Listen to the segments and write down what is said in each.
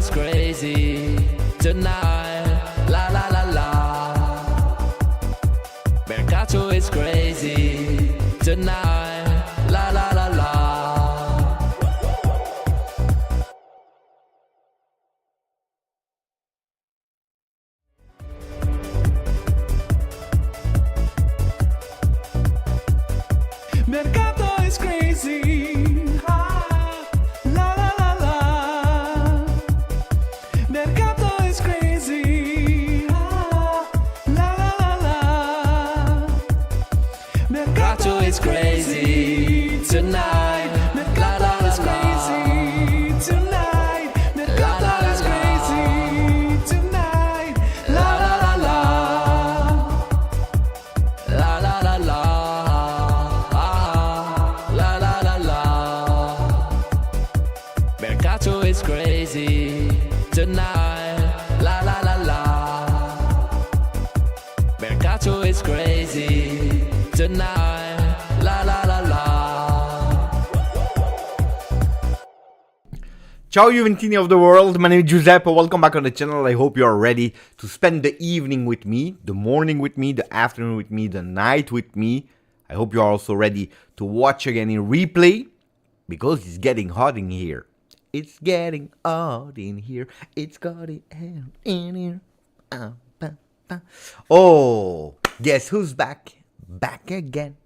is crazy tonight. La la la la. Mercato is crazy tonight. La la la la. Mercato is crazy. Ah, la la la la. Mercato is crazy. Ah, la la la la. Mercato is crazy tonight. Mercato is crazy tonight. Mercato is crazy tonight. La la la la. La la la la. La la la la. Mercato is crazy tonight. La la la la. Mercato is crazy tonight. La la la la. Ciao Juventini of the world, my name is Giuseppe, welcome back on the channel. I hope you are ready to spend the evening with me, the morning with me, the afternoon with me, the night with me. I hope you are also ready to watch again in replay, because it's getting hot in here. It's getting hot in here, it's getting hot in here. Oh, guess who's back? Back again.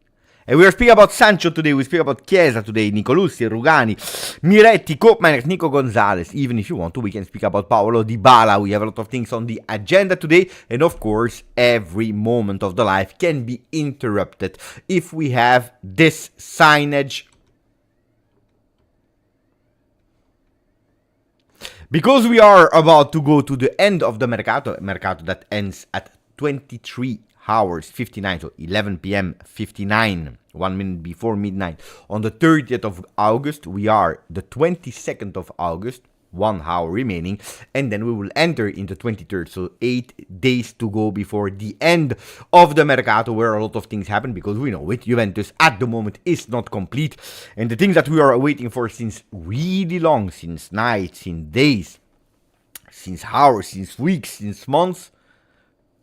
And we are speaking about Sancho today, we speak about Chiesa today, Nicolussi, Rugani, Miretti, Koopmeiners, Nico Gonzalez. Even if you want to, we can speak about Paolo Dybala. We have a lot of things on the agenda today. And of course, every moment of the life can be interrupted if we have this signage. Because we are about to go to the end of the Mercato that ends at 23 hours 59, so 11 p.m. 59, 1 minute before midnight on the 30th of August. We are the 22nd of August, 1 hour remaining, and then we will enter into 23rd, so 8 days to go before the end of the Mercato, where a lot of things happen, because we know with Juventus at the moment is not complete, and the things that we are waiting for since really long, since nights, since days, since hours, since weeks, since months,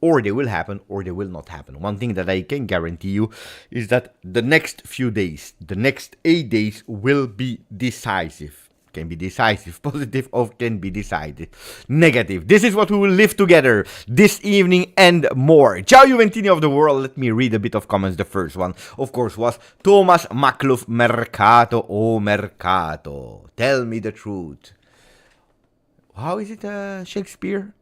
or they will happen, or they will not happen. One thing that I can guarantee you is that the next few days, the next 8 days will be decisive. Can be decisive, positive, or can be decisive, negative. This is what we will live together this evening and more. Ciao Juventini of the world. Let me read a bit of comments. The first one, of course, was Thomas Makluf. Mercato, oh Mercato. Tell me the truth. How is it, Shakespeare?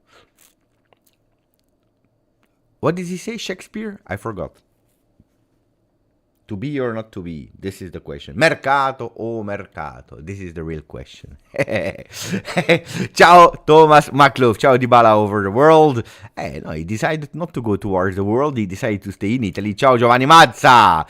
What did he say, Shakespeare? I forgot. To be or not to be? This is the question. Mercato o mercato? This is the real question. Ciao, Thomas Maklov. Ciao, Dybala over the world. No, he decided not to go towards the world. He decided to stay in Italy. Ciao, Giovanni Mazza.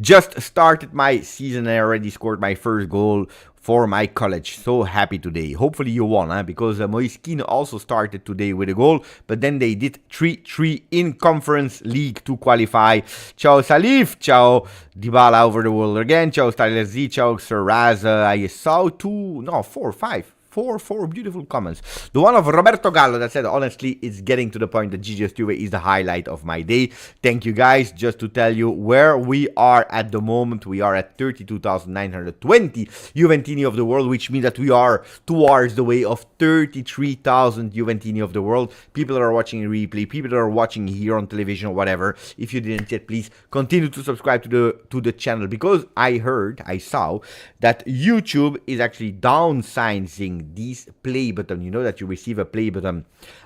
Just started my season and I already scored my first goal for my college. So happy today. Hopefully you won, because Moiskin also started today with a goal, but then they did 3-3 in Conference League to qualify. Ciao Salif, ciao Dybala over the world again, ciao Styler Z, ciao Serraz. I saw 4 beautiful comments. The one of Roberto Gallo that said, honestly, it's getting to the point that GJustjuve is the highlight of my day. Thank you guys. Just to tell you where we are at the moment, we are at 32,920 Juventini of the world, which means that we are towards the way of 33,000 Juventini of the world. People that are watching in replay, people that are watching here on television or whatever. If you didn't yet, please continue to subscribe to the channel, because I saw that YouTube is actually downsizing these play button. You know that you receive a play button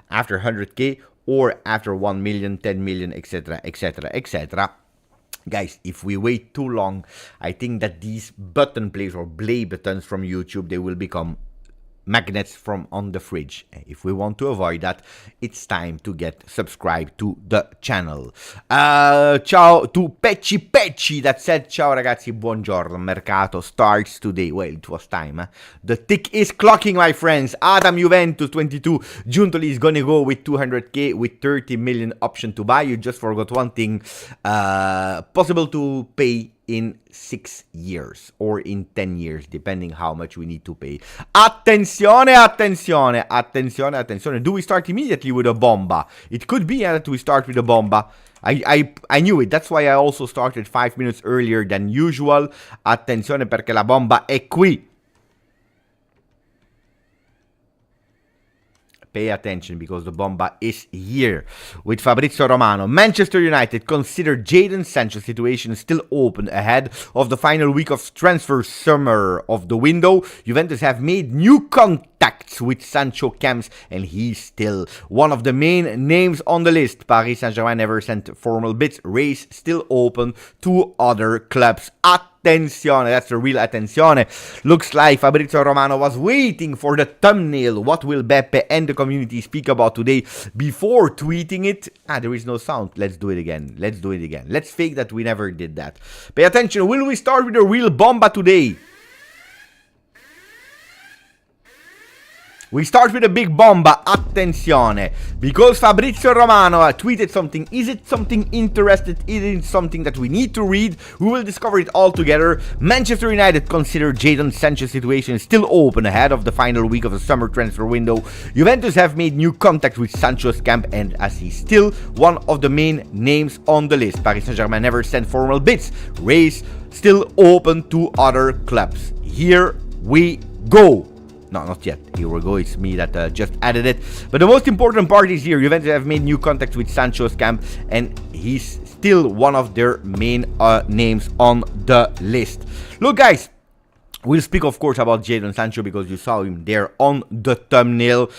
after 100k or after 1 million, 10 million, etc, etc, etc. Guys, if we wait too long, I think that these button plays or play buttons from YouTube, they will become magnets from on the fridge. If we want to avoid that, it's time to get subscribed to the channel. Ciao to Pecci that said, ciao ragazzi, buongiorno, Mercato starts today. Well, it was time, The tick is clocking, my friends. Adam Juventus 22, Giuntoli is gonna go with 200k with 30 million option to buy. You just forgot one thing, possible to pay in 6 years or in 10 years, depending how much we need to pay. Attenzione, attenzione, attenzione, attenzione. Do we start immediately with a bomba? It could be that we start with a bomba. I knew it, that's why I also started 5 minutes earlier than usual. Attenzione perché la bomba è qui. Pay attention because the bomba is here. With Fabrizio Romano, Manchester United consider Jadon Sancho situation still open ahead of the final week of transfer summer of the window. Juventus have made new contacts with Sancho camps and he's still one of the main names on the list. Paris Saint-Germain never sent formal bids. Race still open to other clubs. Attenzione, that's the real attenzione. Looks like Fabrizio Romano was waiting for the thumbnail. What will Beppe and the community speak about today before tweeting it? There is no sound. Let's do it again. Let's do it again. Let's fake that we never did that. Pay attention. Will we start with a real bomba today? We start with a big bomba, attenzione, because Fabrizio Romano tweeted something. Is it something interesting? Is it something that we need to read? We will discover it all together. Manchester United consider Jadon Sancho's situation still open ahead of the final week of the summer transfer window. Juventus have made new contact with Sancho's camp and as he's still one of the main names on the list. Paris Saint-Germain never sent formal bids. Race still open to other clubs. Here we go. No, not yet. Here we go. It's me that just added it. But the most important part is here. Juventus have made new contacts with Sancho's camp, and he's still one of their main names on the list. Look, guys, we'll speak, of course, about Jadon Sancho because you saw him there on the thumbnail.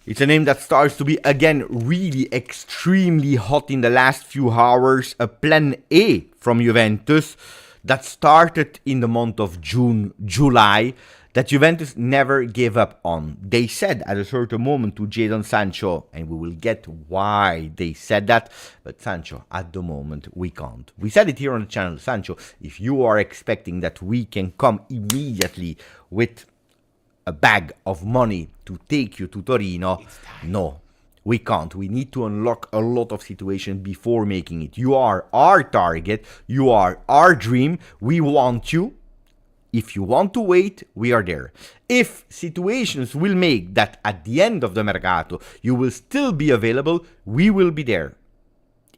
It's a name that starts to be, again, really extremely hot in the last few hours. A plan A from Juventus that started in the month of June, July, that Juventus never gave up on. They said at a certain moment to Jadon Sancho, and we will get why they said that, but Sancho, at the moment, we can't. We said it here on the channel, Sancho, if you are expecting that we can come immediately with a bag of money to take you to Torino, no, we can't. We need to unlock a lot of situations before making it. You are our target, you are our dream, we want you. If you want to wait, we are there. If situations will make that at the end of the Mercato, you will still be available, we will be there.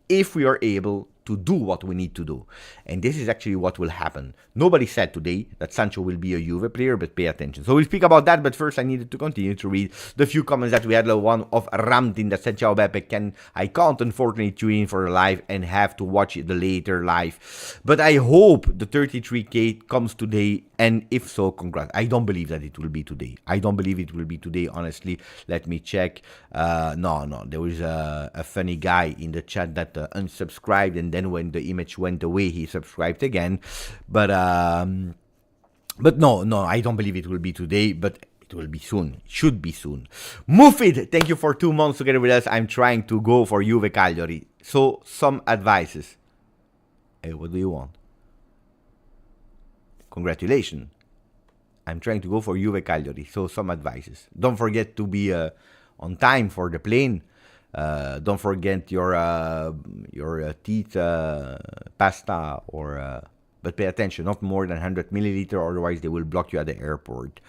If we are able to do what we need to do. And this is actually what will happen. Nobody said today that Sancho will be a Juve player, but pay attention. So we'll speak about that, but first I needed to continue to read the few comments that we had. One of Ramtin that said, Ciao Beppe, I can't unfortunately tune in for the live and have to watch the later live. But I hope the 33k comes today, and if so, congrats. I don't believe that it will be today. I don't believe it will be today, honestly. Let me check. No, there was a funny guy in the chat that unsubscribed, and then when the image went away, he subscribed again. But no, I don't believe it will be today, but it will be soon. It should be soon. Mufid, thank you for 2 months together with us. I'm trying to go for Juve Cagliari. So, some advices. Hey, what do you want? Congratulations. I'm trying to go for Juve Cagliari. So, some advices. Don't forget to be on time for the plane. Don't forget your teeth pasta or... but pay attention, not more than 100 milliliter, otherwise they will block you at the airport.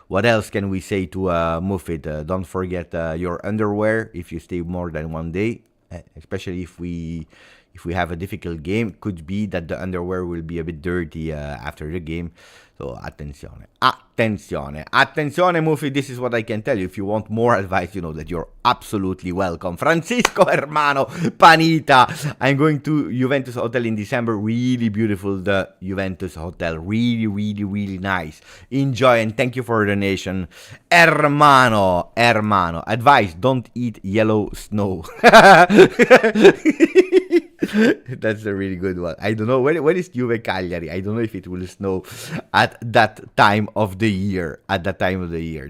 What else can we say to Mufid? Don't forget your underwear if you stay more than 1 day, especially if we have a difficult game. Could be that the underwear will be a bit dirty after the game. So, attenzione, Mufid, this is what I can tell you. If you want more advice, you know that you're absolutely welcome. Francisco Hermano, Panita, I'm going to Juventus Hotel in December. Really beautiful, the Juventus Hotel. Really, really, really nice. Enjoy, and thank you for the donation. Hermano, advice, don't eat yellow snow. That's a really good one. I don't know, when is Juve Cagliari? I don't know if it will snow at that time of the year.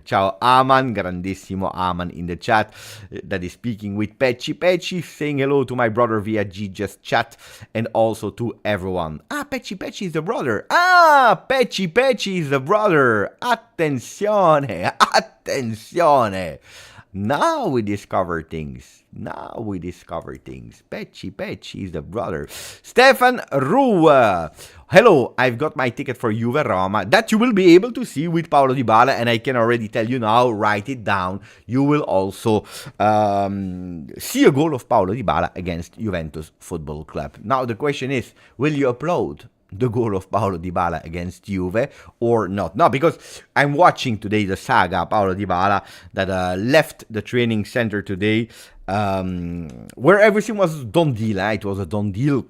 Ciao Aman, grandissimo Aman in the chat that is speaking with Pecci, saying hello to my brother via GJustjuve and also to everyone. Pecci is the brother. Pecci is the brother. Attenzione. Now we discover things. Pecci is the brother. Stefan Rue. Hello, I've got my ticket for Juve Roma that you will be able to see with Paulo Dybala, and I can already tell you now, write it down. You will also see a goal of Paulo Dybala against Juventus Football Club. Now the question is, will you upload the goal of Paulo Dybala against Juve or not? No, because I'm watching today the saga Paulo Dybala that left the training center today, where everything was done deal. It was a done deal.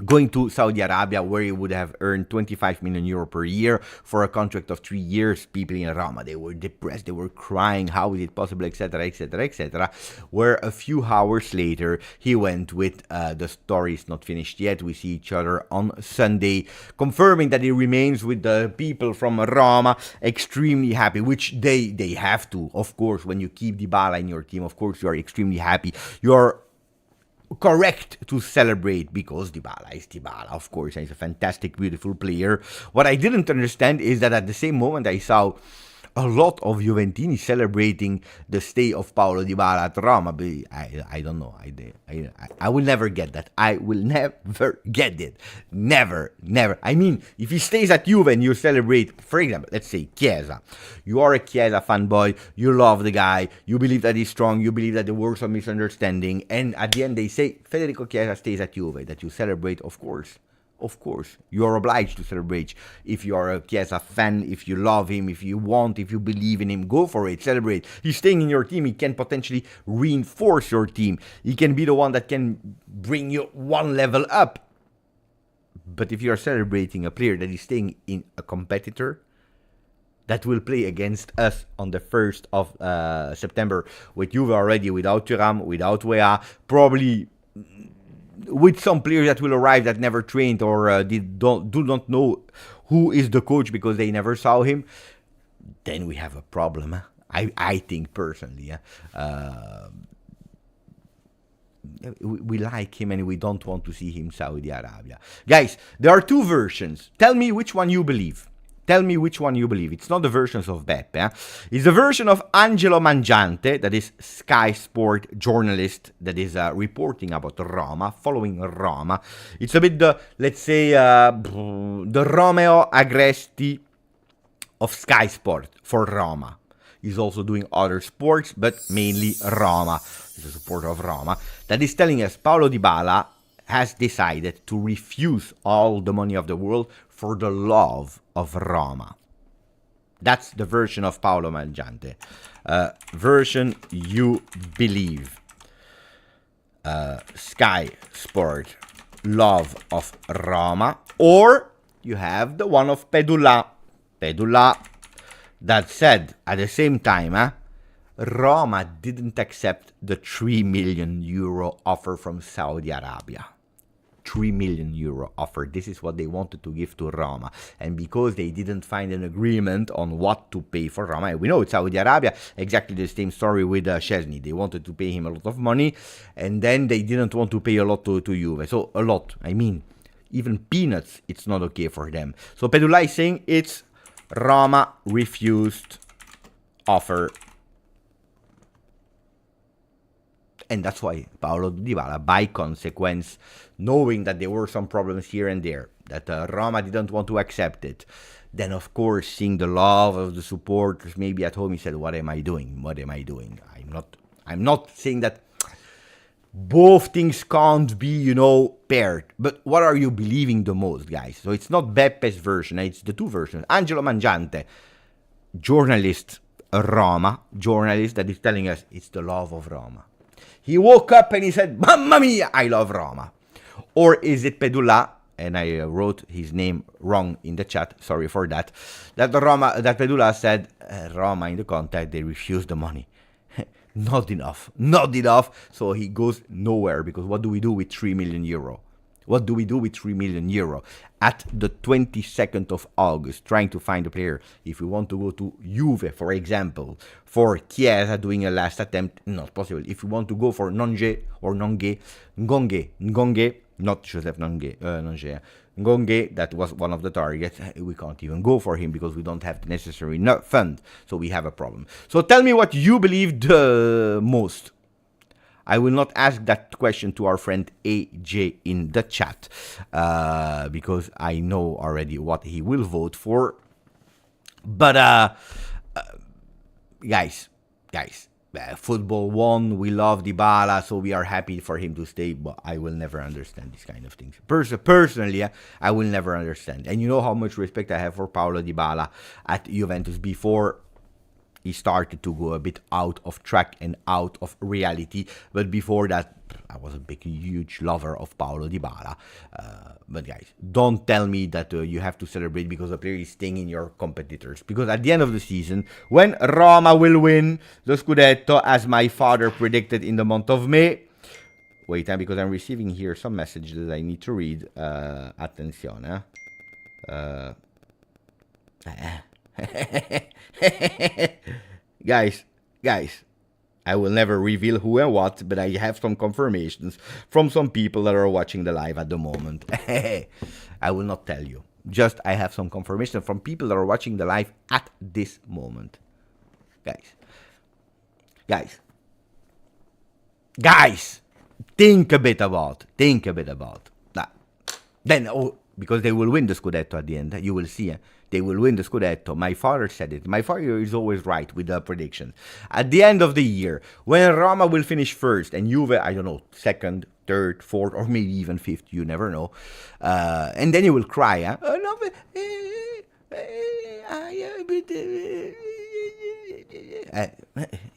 Going to Saudi Arabia, where he would have earned 25 million euro per year for a contract of 3 years. People in Roma, they were depressed, they were crying, how is it possible, etc., etc., etc. Where a few hours later, he went with the story is not finished yet. We see each other on Sunday, confirming that he remains with the people from Roma, extremely happy, which they have to. Of course, when you keep Dybala in your team, of course, you are extremely happy. You're correct to celebrate because Dybala is Dybala, of course, and he's a fantastic, beautiful player. What I didn't understand is that at the same moment I saw a lot of Juventini celebrating the stay of Paulo Dybala at Roma, but I don't know. I will never get that. I will never get it. Never. I mean, if he stays at Juve and you celebrate, for example, let's say Chiesa. You are a Chiesa fanboy, you love the guy, you believe that he's strong, you believe that the works of misunderstanding, and at the end they say Federico Chiesa stays at Juve, that you celebrate, of course. Of course, you are obliged to celebrate. If you are a Chiesa fan, if you love him, if you believe in him, go for it, celebrate. He's staying in your team, he can potentially reinforce your team. He can be the one that can bring you one level up. But if you are celebrating a player that is staying in a competitor that will play against us on the 1st of September with Juve already, without Thuram, without Weah, probably with some players that will arrive that never trained or do not know who is the coach because they never saw him, then we have a problem. I think personally. We like him and we don't want to see him Saudi Arabia. Guys, there are two versions. Tell me which one you believe. It's not the versions of Beppe. It's the version of Angelo Mangiante, that is Sky Sport journalist that is reporting about Roma, following Roma. It's a bit the, let's say, the Romeo Agresti of Sky Sport for Roma. He's also doing other sports, but mainly Roma. He's a supporter of Roma. That is telling us Paulo Dybala has decided to refuse all the money of the world for the love of Roma. That's the version of Paolo Mangiante. Version you believe. Sky Sport, love of Roma. Or you have the one of Pedula. That said, at the same time, Roma didn't accept the 3 million euro offer from Saudi Arabia. 3 million euro offer. This is what they wanted to give to Roma. And because they didn't find an agreement on what to pay for Roma, we know it's Saudi Arabia, exactly the same story with Szczesny. They wanted to pay him a lot of money, and then they didn't want to pay a lot to Juve. So a lot, I mean, even peanuts, it's not okay for them. So Pedula is saying it's Roma refused offer. And that's why Paulo Dybala, by consequence, knowing that there were some problems here and there, that Roma didn't want to accept it, then of course, seeing the love of the supporters, maybe at home, he said, what am I doing? I'm not saying that both things can't be, paired. But what are you believing the most, guys? So it's not Beppe's version, it's the two versions. Angelo Mangiante, journalist, Roma, journalist that is telling us it's the love of Roma. He woke up and he said, Mamma mia, I love Roma. Or is it Pedula, and I wrote his name wrong in the chat, sorry for that, that Pedula said, Roma in the contact, they refused the money. Not enough, so he goes nowhere, because what do we do with 3 million euro? What do we do with 3 million euro? At the 22nd of August, trying to find a player. If we want to go to Juve, for example, for Chiesa doing a last attempt, not possible. If we want to go for Ngonge, not Joseph Ngonge, Ngonge, that was one of the targets. We can't even go for him because we don't have the necessary fund. So we have a problem. So tell me what you believe the most. I will not ask that question to our friend AJ in the chat because I know already what he will vote for. But guys, football won. We love Dybala, so we are happy for him to stay. But I will never understand these kind of things. Personally, I will never understand. And you know how much respect I have for Paulo Dybala at Juventus before he started to go a bit out of track and out of reality. But before that, I was a huge lover of Paulo Dybala. But guys, don't tell me that you have to celebrate because the player is staying in your competitors. Because at the end of the season, when Roma will win the Scudetto, as my father predicted in the month of May. Wait, because I'm receiving here some messages that I need to read. Attenzione. Guys, I will never reveal who and what, but I have some confirmations from some people that are watching the live at the moment. I will not tell you. Just I have some confirmation from people that are watching the live at this moment. Guys, think a bit about that. Then, because they will win the Scudetto at the end, you will see. They will win the Scudetto. My father said it. My father is always right with the predictions. At the end of the year, when Roma will finish first and Juve, I don't know, second, third, fourth, or maybe even fifth, you never know. And then you will cry. Huh?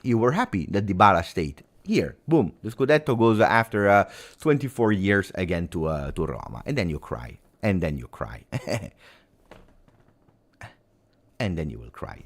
You were happy that Dybala stayed. Here, boom, the Scudetto goes after 24 years again to Roma. And then you cry. And then you cry. And then you will cry.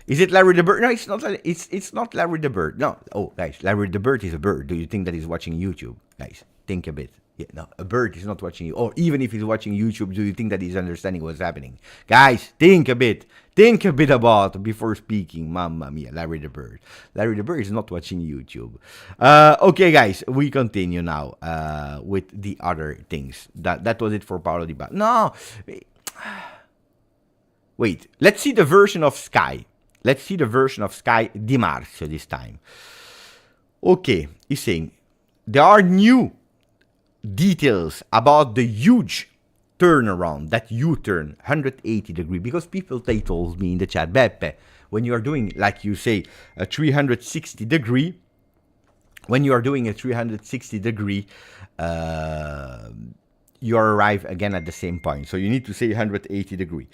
Is it Larry the Bird? No, it's not. It's not Larry the Bird. No. Oh, guys, Larry the Bird is a bird. Do you think that he's watching YouTube? Guys, think a bit. Yeah, no, a bird is not watching you. Or even if he's watching YouTube, do you think that he's understanding what's happening? Guys, think a bit. Think a bit about before speaking. Mamma mia, Larry the Bird. Larry the Bird is not watching YouTube. Okay, guys, we continue now with the other things. That was it for Paulo Dybala. No. Wait, let's see the version of Sky. Let's see the version of Sky Di Marzio this time. Okay, he's saying there are new details about the huge turnaround, that U-turn, 180 degree, because people, they told me in the chat, Beppe, when you are doing, like you say, a 360 degree, when you are doing a 360 degree, you arrive again at the same point. So you need to say 180 degree.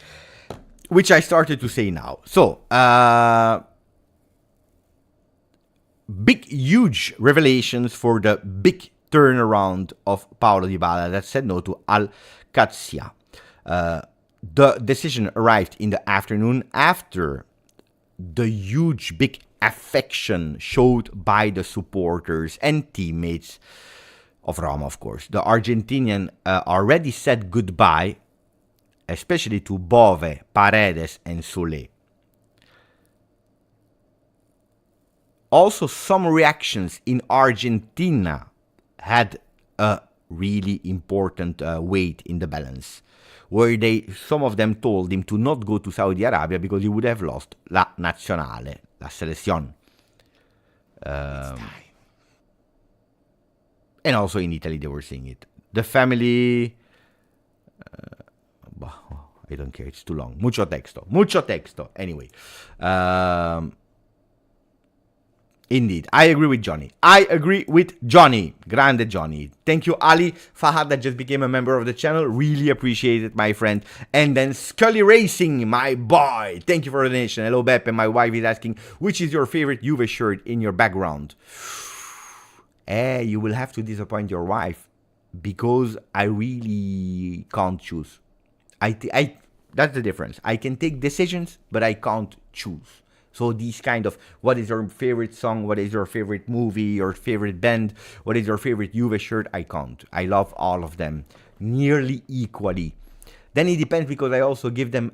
Which I started to say now. So, huge revelations for the big turnaround of Paulo Dybala that said no to Al-Qadsiya. The decision arrived in the afternoon after the huge big affection showed by the supporters and teammates of Roma, of course. The Argentinian already said goodbye, especially to Bove, Paredes, and Soulé. Also, some reactions in Argentina had a really important weight in the balance, where some of them told him to not go to Saudi Arabia because he would have lost la nazionale, la selezione. And also in Italy they were saying it. The family... I don't care, it's too long. Mucho texto. Anyway. Indeed, I agree with Johnny. Grande Johnny. Thank you, Ali Fahad, that just became a member of the channel. Really appreciate it, my friend. And then Scully Racing, my boy. Thank you for the donation. Hello, Beppe. My wife is asking, which is your favorite Juve shirt in your background? You will have to disappoint your wife, because I really can't choose. That's the difference. I can take decisions, but I can't choose. So these kind of, what is your favorite song, what is your favorite movie, your favorite band, what is your favorite Juve shirt, I can't. I love all of them nearly equally. Then it depends, because I also give them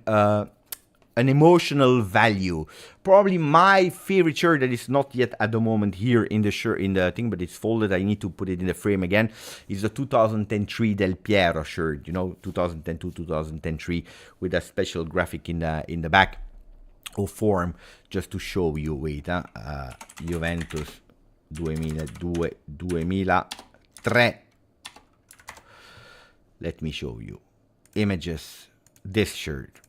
an emotional value. Probably my favorite shirt that is not yet at the moment here in the shirt in the thing, but it's folded. I need to put it in the frame again. Is the 2003 Del Piero shirt. You know, 2002, 2003 with a special graphic in the back or form, just to show you. Wait, Juventus 2003. Let me show you images. This shirt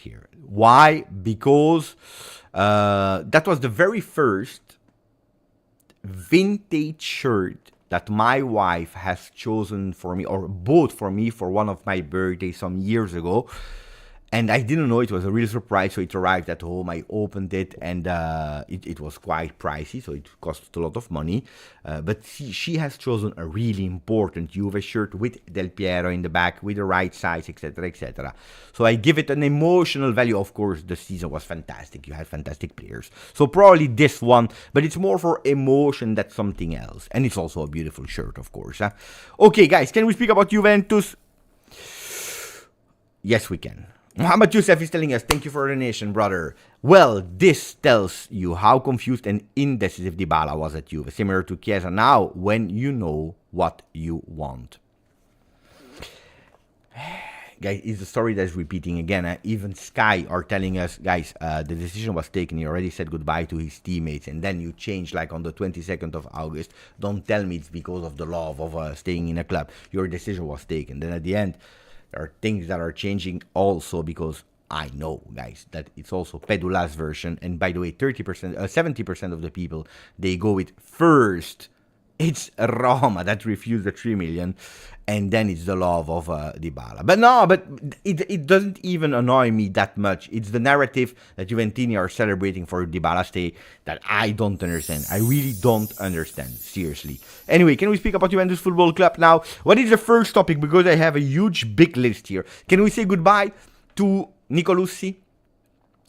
here. Why? Because that was the very first vintage shirt that my wife has chosen for me, or bought for me, for one of my birthdays some years ago. And I didn't know, it was a real surprise. So it arrived at home, I opened it, and it was quite pricey, so it cost a lot of money. But she has chosen a really important Juve shirt with Del Piero in the back, with the right size, etc., etc. So I give it an emotional value. Of course, the season was fantastic. You had fantastic players. So probably this one, but it's more for emotion than something else. And it's also a beautiful shirt, of course. Okay, guys, can we speak about Juventus? Yes, we can. Muhammad Youssef is telling us, thank you for the donation, brother. Well, this tells you how confused and indecisive Dybala was at Juve, similar to Chiesa now, when you know what you want. Guys, it's a story that's repeating again. Even Sky are telling us, guys, the decision was taken. He already said goodbye to his teammates, and then you change like on the 22nd of August. Don't tell me it's because of the love of staying in a club. Your decision was taken. Then at the end, there are things that are changing also, because I know, guys, that it's also Pedula's version. And by the way, 70% of the people, they go with first, it's Roma that refused the 3 million, and then it's the love of Dybala. But no, but it doesn't even annoy me that much. It's the narrative that Juventini are celebrating for Dybala's stay that I don't understand. I really don't understand, seriously. Anyway, can we speak about Juventus Football Club now? What is the first topic? Because I have a huge, big list here. Can we say goodbye to Nicolussi?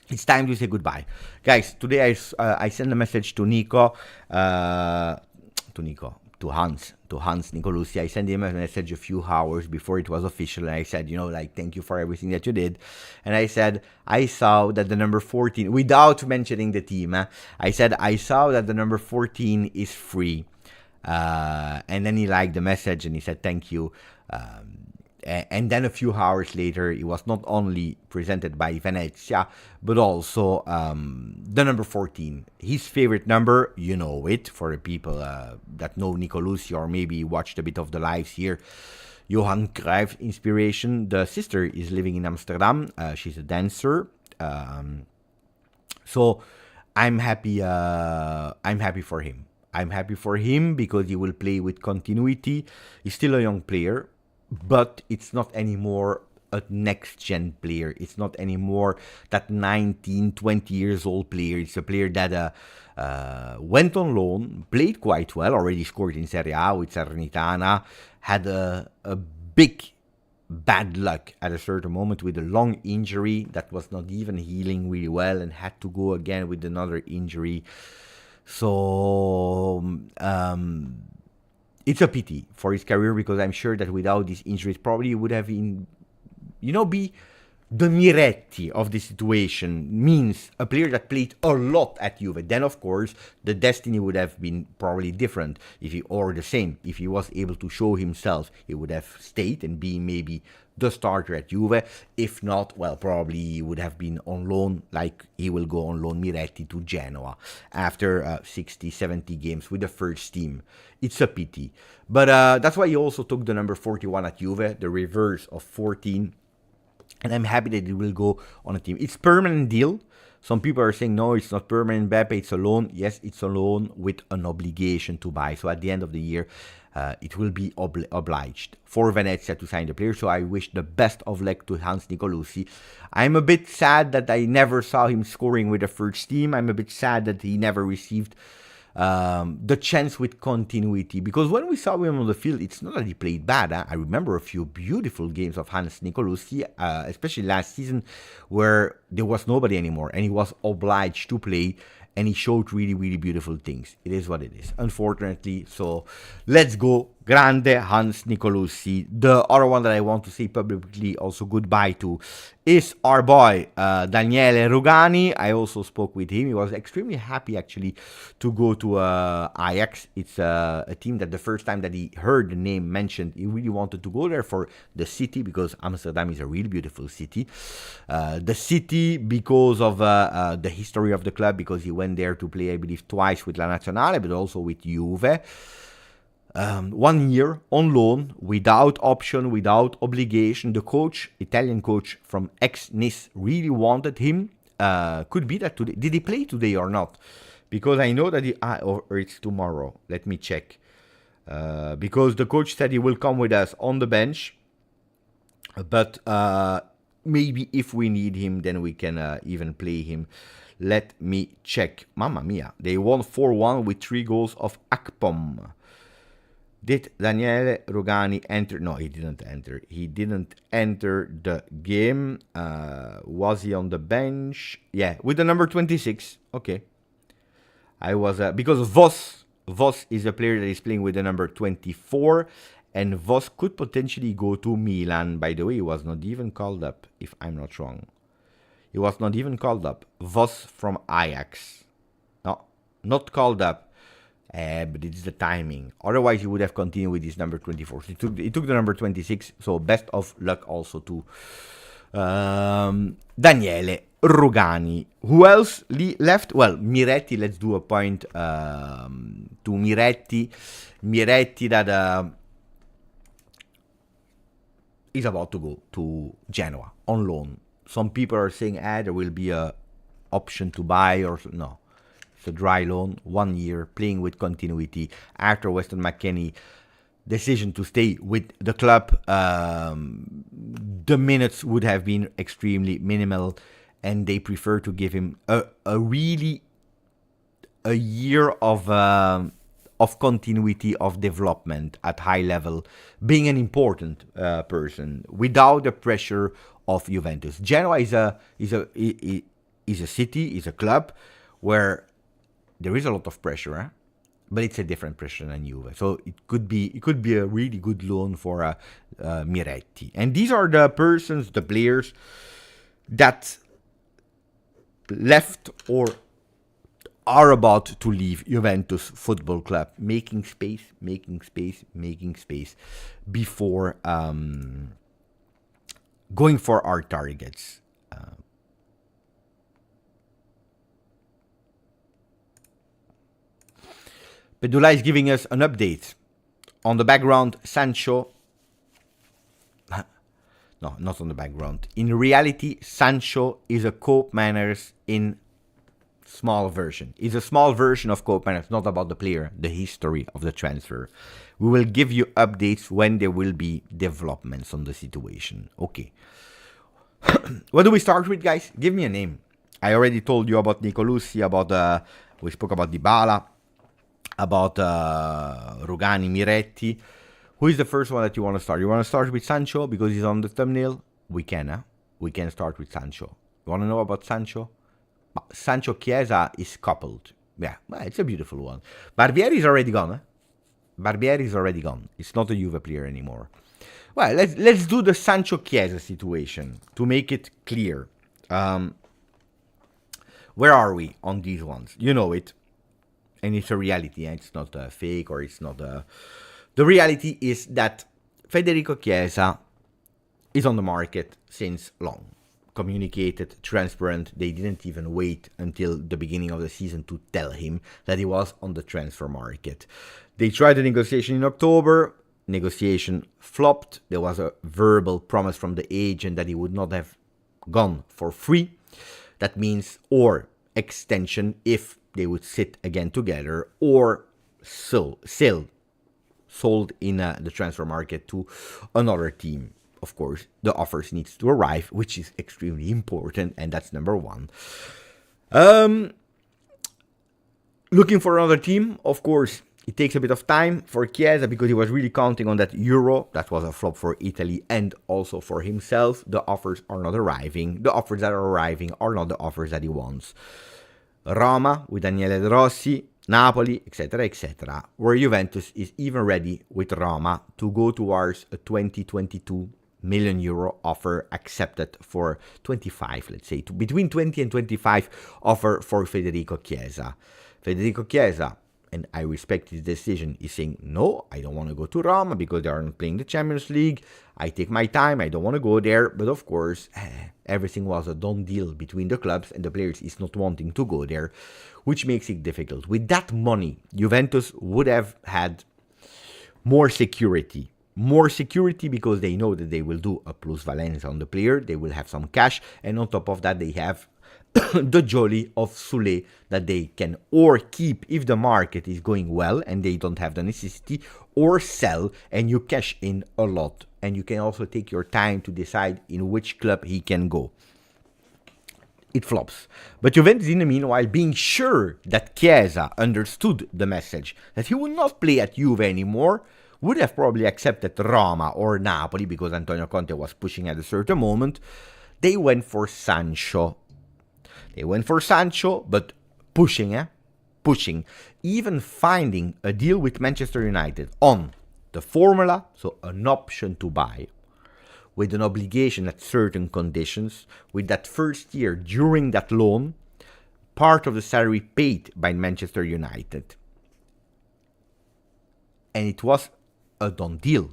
It's time to say goodbye. Guys, today I sent a message to Hans Nicolussi. I sent him a message a few hours before it was official, and I said, you know, like, thank you for everything that you did. And I said, I saw that the number 14, without mentioning the team, I said, I saw that the number 14 is free. And then he liked the message and he said, thank you. And then a few hours later, it was not only presented by Venezia, but also the number 14. His favorite number, you know it, for the people that know Nicolussi or maybe watched a bit of the lives here. Johan Cruyff inspiration. The sister is living in Amsterdam. She's a dancer. So I'm happy. I'm happy for him. I'm happy for him because he will play with continuity. He's still a young player, but it's not anymore a next-gen player. It's not anymore that 19, 20 years old player. It's a player that went on loan, played quite well, already scored in Serie A with Salernitana, had a big bad luck at a certain moment with a long injury that was not even healing really well and had to go again with another injury. So it's a pity for his career, because I'm sure that without these injuries probably would have been, you know, be the Miretti of the situation. Means a player that played a lot at Juve. Then of course the destiny would have been probably different, or the same. If he was able to show himself, he would have stayed and be maybe the starter at Juve. If not, well, probably he would have been on loan, like he will go on loan, Miretti, to Genoa after 60, 70 games with the first team. It's a pity. But that's why he also took the number 41 at Juve, the reverse of 14. And I'm happy that he will go on a team. It's permanent deal. Some people are saying, no, it's not permanent, Mbappe, it's a loan. Yes, it's a loan with an obligation to buy. So at the end of the year, it will be obliged for Venezia to sign the player. So I wish the best of luck to Hans Nicolussi. I'm a bit sad that I never saw him scoring with the first team. I'm a bit sad that he never received the chance with continuity, because when we saw him on the field, it's not that he played bad. I remember a few beautiful games of Hans Nicolussi, especially last season, where there was nobody anymore and he was obliged to play, and he showed really, really beautiful things. It is what it is, unfortunately. So let's go. Grande Hans Nicolussi. The other one that I want to say publicly also goodbye to is our boy Daniele Rugani. I also spoke with him. He was extremely happy actually to go to Ajax. It's a team that the first time that he heard the name mentioned, he really wanted to go there for the city, because Amsterdam is a really beautiful city. The city because of the history of the club, because he went there to play, I believe, twice with La Nazionale, but also with Juve. 1 year on loan, without option, without obligation. The coach, Italian coach from ex-Nice, really wanted him. Could be that today. Did he play today or not? Because I know that or it's tomorrow. Let me check. Because the coach said he will come with us on the bench. But maybe if we need him, then we can even play him. Let me check. Mamma mia. They won 4-1 with 3 goals of Akpom. Did Daniele Rugani enter? No, he didn't enter. He didn't enter the game. Was he on the bench? Yeah, with the number 26. Okay. I was... because Vos is a player that is playing with the number 24. And Vos could potentially go to Milan. By the way, he was not even called up, if I'm not wrong. He was not even called up. Vos from Ajax. No, not called up. But it's the timing. Otherwise, he would have continued with his number 24. He took the number 26. So best of luck also to Daniele Rugani. Who else left? Well, Miretti. Let's do a point to Miretti. Miretti that is about to go to Genoa on loan. Some people are saying, there will be a option to buy or no. A dry loan, 1 year, playing with continuity. After Weston McKennie decision to stay with the club, the minutes would have been extremely minimal, and they prefer to give him a year of continuity of development at high level, being an important person without the pressure of Juventus. Genoa is a city, is a club where there is a lot of pressure, but it's a different pressure than Juve. So it could be a really good loan for Miretti. And these are the persons, the players that left or are about to leave Juventus Football Club, making space before going for our targets. Pedula is giving us an update. On the background, Sancho... No, not on the background. In reality, Sancho is a Koopmeiners in small version. It's a small version of Koopmeiners, not about the player, the history of the transfer. We will give you updates when there will be developments on the situation. Okay. What do we start with, guys? Give me a name. I already told you about Nicolussi, we spoke about Dybala, about Rugani, Miretti. Who is the first one that you want to start? You want to start with Sancho because he's on the thumbnail? We can, We can start with Sancho. You want to know about Sancho? Sancho Chiesa is coupled. Yeah, well, it's a beautiful one. Barbieri is already gone, Barbieri is already gone. It's not a Juve player anymore. Well, let's do the Sancho Chiesa situation to make it clear. Where are we on these ones? You know it. And it's a reality, it's not a fake or it's not a... The reality is that Federico Chiesa is on the market since long. Communicated, transparent. They didn't even wait until the beginning of the season to tell him that he was on the transfer market. They tried the negotiation in October. Negotiation flopped. There was a verbal promise from the agent that he would not have gone for free. That means or extension if they would sit again together, or sold in the transfer market to another team. Of course, the offers needs to arrive, which is extremely important, and that's number one. Looking for another team, of course, it takes a bit of time for Chiesa because he was really counting on that Euro. That was a flop for Italy and also for himself. The offers are not arriving. The offers that are arriving are not the offers that he wants. Roma with Daniele De Rossi, Napoli, etc., etc., where Juventus is even ready with Roma to go towards a 20-22 million euro offer accepted for 25, let's say, between 20 and 25 offer for Federico Chiesa. Federico Chiesa, and I respect his decision, is saying, no, I don't want to go to Roma because they aren't playing the Champions League. I take my time, I don't want to go there. But of course, everything was a done deal between the clubs and the players is not wanting to go there, which makes it difficult. With that money, Juventus would have had more security. More security because they know that they will do a plusvalenza on the player, they will have some cash, and on top of that they have the jolly of Sule that they can or keep if the market is going well and they don't have the necessity, or sell and you cash in a lot. And you can also take your time to decide in which club he can go. It flops. But Juventus, in the meanwhile, being sure that Chiesa understood the message, that he will not play at Juve anymore, would have probably accepted Roma or Napoli because Antonio Conte was pushing at a certain moment. They went for Sancho. But pushing. Even finding a deal with Manchester United on the formula, so an option to buy, with an obligation at certain conditions, with that first year during that loan, part of the salary paid by Manchester United. And it was a done deal.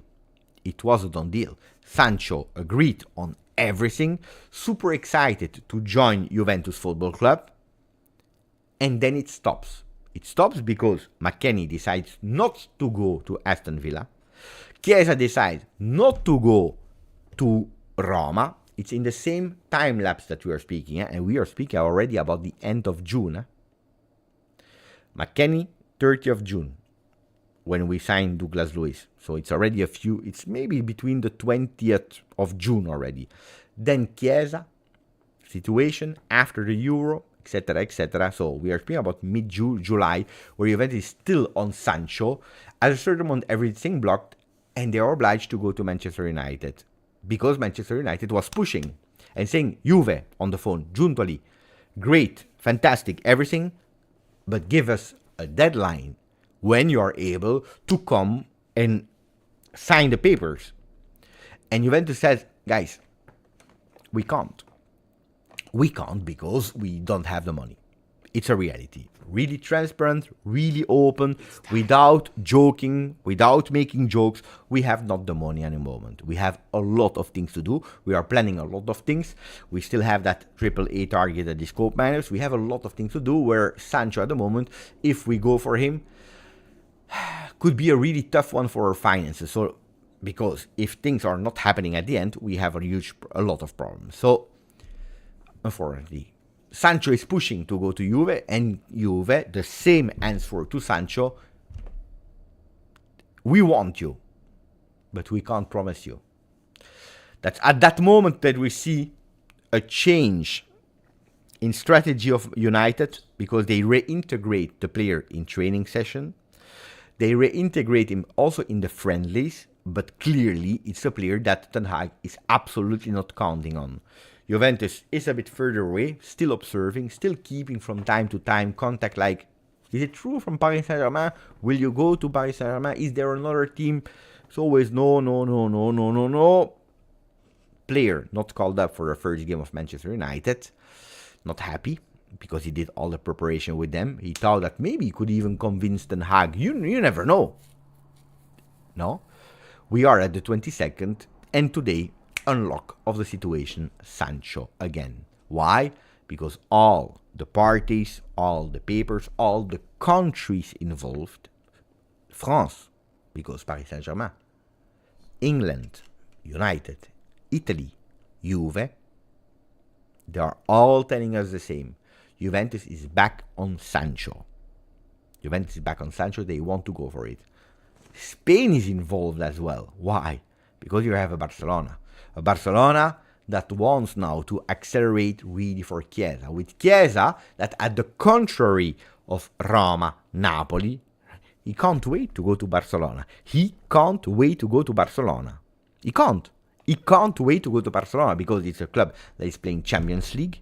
Sancho agreed on everything, super excited to join Juventus Football Club, and then it stops. It stops because McKennie decides not to go to Aston Villa. Chiesa decides not to go to Roma. It's in the same time lapse that we are speaking, and we are speaking already about the end of June. McKennie, 30th of June, when we signed Douglas Luiz. So it's already it's maybe between the 20th of June already. Then Chiesa, situation after the Euro, etc., etc. So we are speaking about mid-July, where Juventus is still on Sancho. At a certain moment, everything blocked, and they are obliged to go to Manchester United. Because Manchester United was pushing and saying, Juve on the phone, Giuntoli, great, fantastic, everything, but give us a deadline when you are able to come and sign the papers. And Juventus says, guys, we can't. We can't because we don't have the money. It's a reality. Really transparent, really open, without joking, without making jokes. We have not the money at the moment. We have a lot of things to do. We are planning a lot of things. We still have that AAA target at the Koopmeiners. We have a lot of things to do where Sancho at the moment, if we go for him, could be a really tough one for our finances. So, because if things are not happening at the end, we have a lot of problems. So, unfortunately, Sancho is pushing to go to Juve, and Juve, the same answer to Sancho, we want you, but we can't promise you. That's at that moment that we see a change in strategy of United, because they reintegrate the player in training session. They reintegrate him also in the friendlies, but clearly it's a player that Ten Hag is absolutely not counting on. Juventus is a bit further away, still observing, still keeping from time to time contact like, is it true from Paris Saint-Germain? Will you go to Paris Saint-Germain? Is there another team? It's always no. Player not called up for the first game of Manchester United. Not happy, because he did all the preparation with them. He thought that maybe he could even convince Ten Hag. You never know. No. We are at the 22nd, and today, unlock of the situation, Sancho again. Why? Because all the parties, all the papers, all the countries involved, France, because Paris Saint-Germain, England, United, Italy, Juve, they are all telling us the same. Juventus is back on Sancho. They want to go for it. Spain is involved as well. Why? Because you have a Barcelona that wants now to accelerate really for Chiesa. With Chiesa, that at the contrary of Roma, Napoli, he can't wait to go to Barcelona. He can't wait to go to Barcelona because it's a club that is playing Champions League.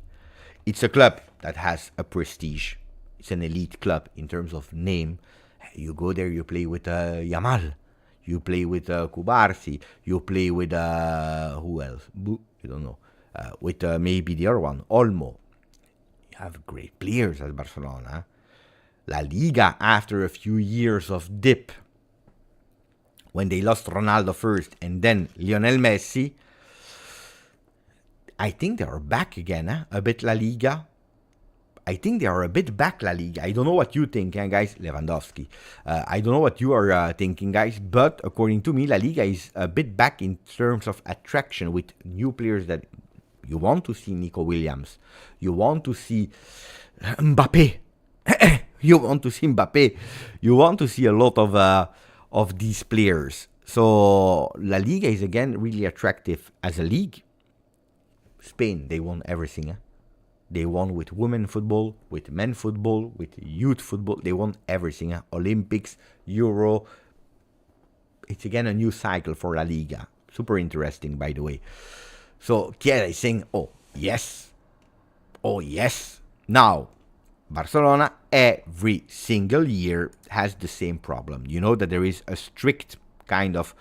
It's a club that has a prestige it's an elite club in terms of name. You go there, you play with Yamal, you play with Kubarsi, you play with who else? You don't know. With maybe the other one, Olmo. You have great players at Barcelona. La Liga, after a few years of dip, when they lost Ronaldo first and then Lionel Messi, I think they are back again, a bit La Liga. I think they are a bit back La Liga. I don't know what you think, guys. Lewandowski. I don't know what you are thinking, guys. But according to me, La Liga is a bit back in terms of attraction with new players that you want to see. Nico Williams. You want to see Mbappe. You want to see Mbappe. You want to see a lot of these players. So La Liga is again really attractive as a league. Spain, they won everything. They won with women football, with men football, with youth football. They won everything. Olympics, Euro. It's again a new cycle for La Liga. Super interesting, by the way. So Chiesa is saying, oh, yes. Oh, yes. Now, Barcelona every single year has the same problem. You know that there is a strict kind of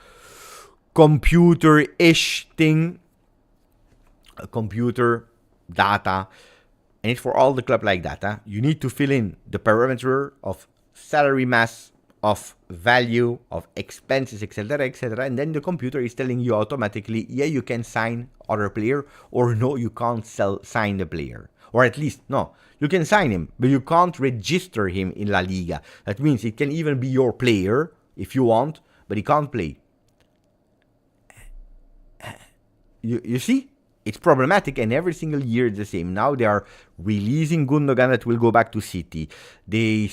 computer-ish thing. A computer data. And it's for all the club like that. You need to fill in the parameter of salary mass, of value, of expenses, etc., etc. And then the computer is telling you automatically, yeah, you can sign other player, or no, you can't sign the player. Or at least, no, you can sign him, but you can't register him in La Liga. That means it can even be your player, if you want, but he can't play. You see? It's problematic, and every single year it's the same. Now they are releasing Gundogan that will go back to City. They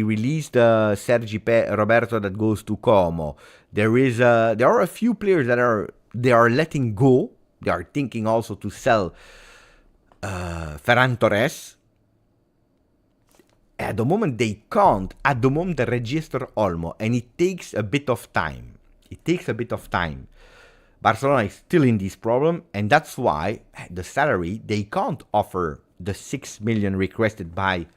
released Sergi Roberto that goes to Como. There are a few players that they are letting go. They are thinking also to sell Ferran Torres. At the moment they can't. At the moment they register Olmo, and it takes a bit of time. Barcelona is still in this problem, and that's why the salary, they can't offer the 6 million requested by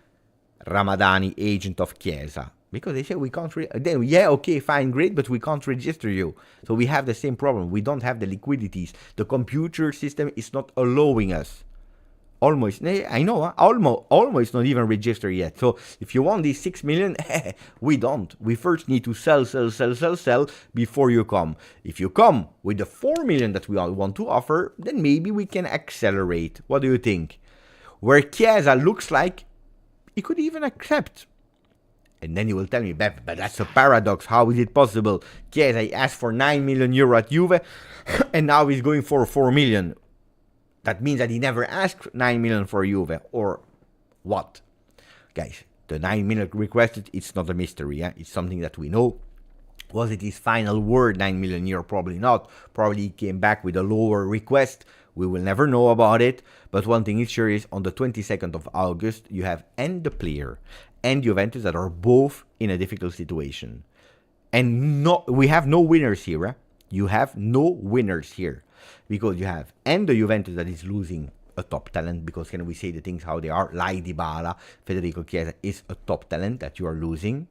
Ramadani, agent of Chiesa. Because they say we can't, yeah, okay, fine, great, but we can't register you. So we have the same problem. We don't have the liquidities. The computer system is not allowing us. Almost, I know, Olmo is not even registered yet. So if you want these 6 million, we don't. We first need to sell before you come. If you come with the 4 million that we all want to offer, then maybe we can accelerate. What do you think? Where Chiesa looks like he could even accept. And then you will tell me, but that's a paradox. How is it possible? Chiesa asked for 9 million euro at Juve, and now he's going for 4 million. That means that he never asked 9 million for Juve, or what? Guys, the 9 million requested, it's not a mystery, it's something that we know. Was it his final word, 9 million euro? Probably not. Probably he came back with a lower request. We will never know about it. But one thing is sure is, on the 22nd of August, you have and the player and Juventus that are both in a difficult situation. And we have no winners here. You have no winners here. Because you have and the Juventus that is losing a top talent, because can we say the things how they are, like Dybala, Federico Chiesa is a top talent that you are losing.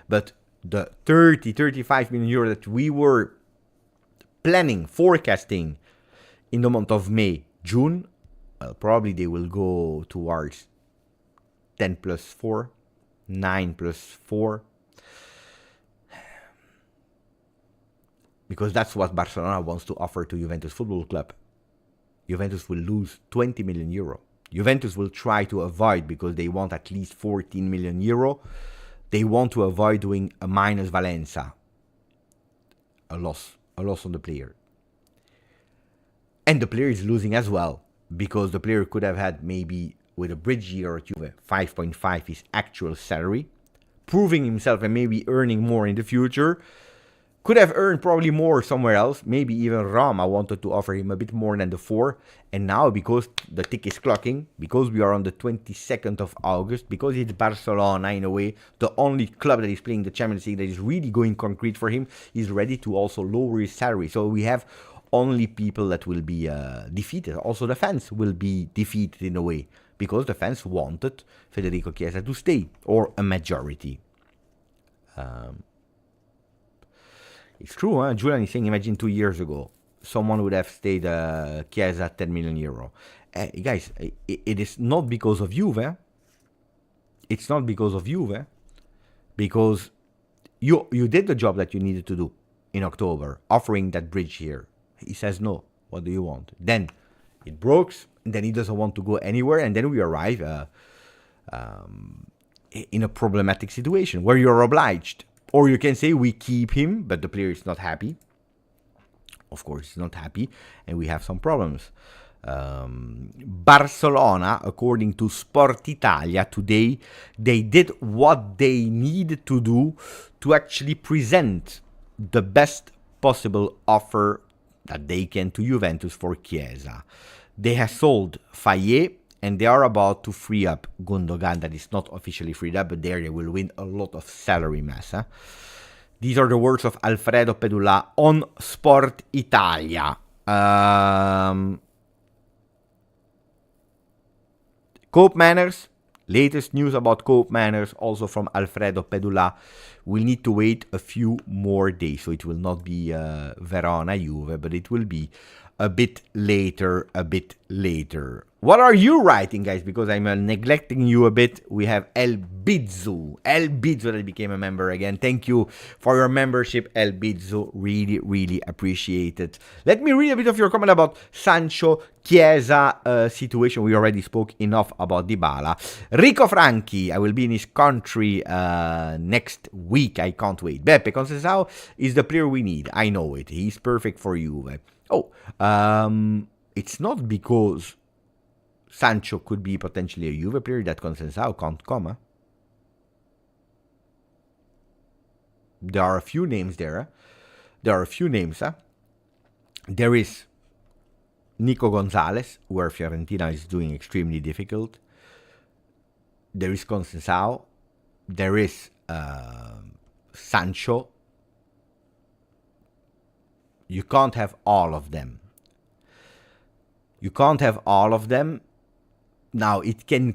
But the 35 million euro that we were planning, forecasting in the month of May, June, well, probably they will go towards 10 plus 4, 9 plus 4. Because that's what Barcelona wants to offer to Juventus Football Club. Juventus will lose 20 million euro. Juventus will try to avoid, because they want at least 14 million euro. They want to avoid doing a minus Valencia. A loss on the player. And the player is losing as well, because the player could have had maybe with a bridge year at Juve 5.5 his actual salary, proving himself and maybe earning more in the future. Could have earned probably more somewhere else. Maybe even Roma wanted to offer him a bit more than the 4. And now, because the tick is clocking, because we are on the 22nd of August, because it's Barcelona in a way, the only club that is playing the Champions League that is really going concrete for him, is ready to also lower his salary. So we have only people that will be defeated. Also the fans will be defeated in a way. because the fans wanted Federico Chiesa to stay, or a majority. It's true, huh? Julian is saying, imagine 2 years ago, someone would have stayed Chiesa at 10 million euro. Guys, it is not because of Juve. It's not because of Juve. Because you did the job that you needed to do in October, offering that bridge here. He says, no, what do you want? Then it breaks, and then he doesn't want to go anywhere, and then we arrive in a problematic situation where you're obliged. Or you can say we keep him, but the player is not happy. Of course, he's not happy, and we have some problems. Barcelona, according to Sport Italia today, they did what they needed to do to actually present the best possible offer that they can to Juventus for Chiesa. They have sold Fayet, and they are about to free up Gundogan. That is not officially freed up, but there they will win a lot of salary mass. These are the words of Alfredo Pedula on Sport Italia. Koopmeiners, latest news about Koopmeiners, also from Alfredo Pedula. We'll need to wait a few more days, so it will not be Verona Juve, but it will be a bit later. What are you writing, guys? Because I'm neglecting you a bit. We have El Bizzu that became a member again. Thank you for your membership, El Bizzu. Really appreciate it. Let me read a bit of your comment about Sancho Chiesa situation. We already spoke enough about Dybala. Rico Franchi, I will be in his country next week. I can't wait. Beppe Conceição is the player we need. I know it. He's perfect for Juve. It's not because Sancho could be potentially a Juve player that Conceição can't come. There are a few names there. There is Nico Gonzalez, where Fiorentina is doing extremely difficult. There is Conceição. There is Sancho. You can't have all of them. Now, it can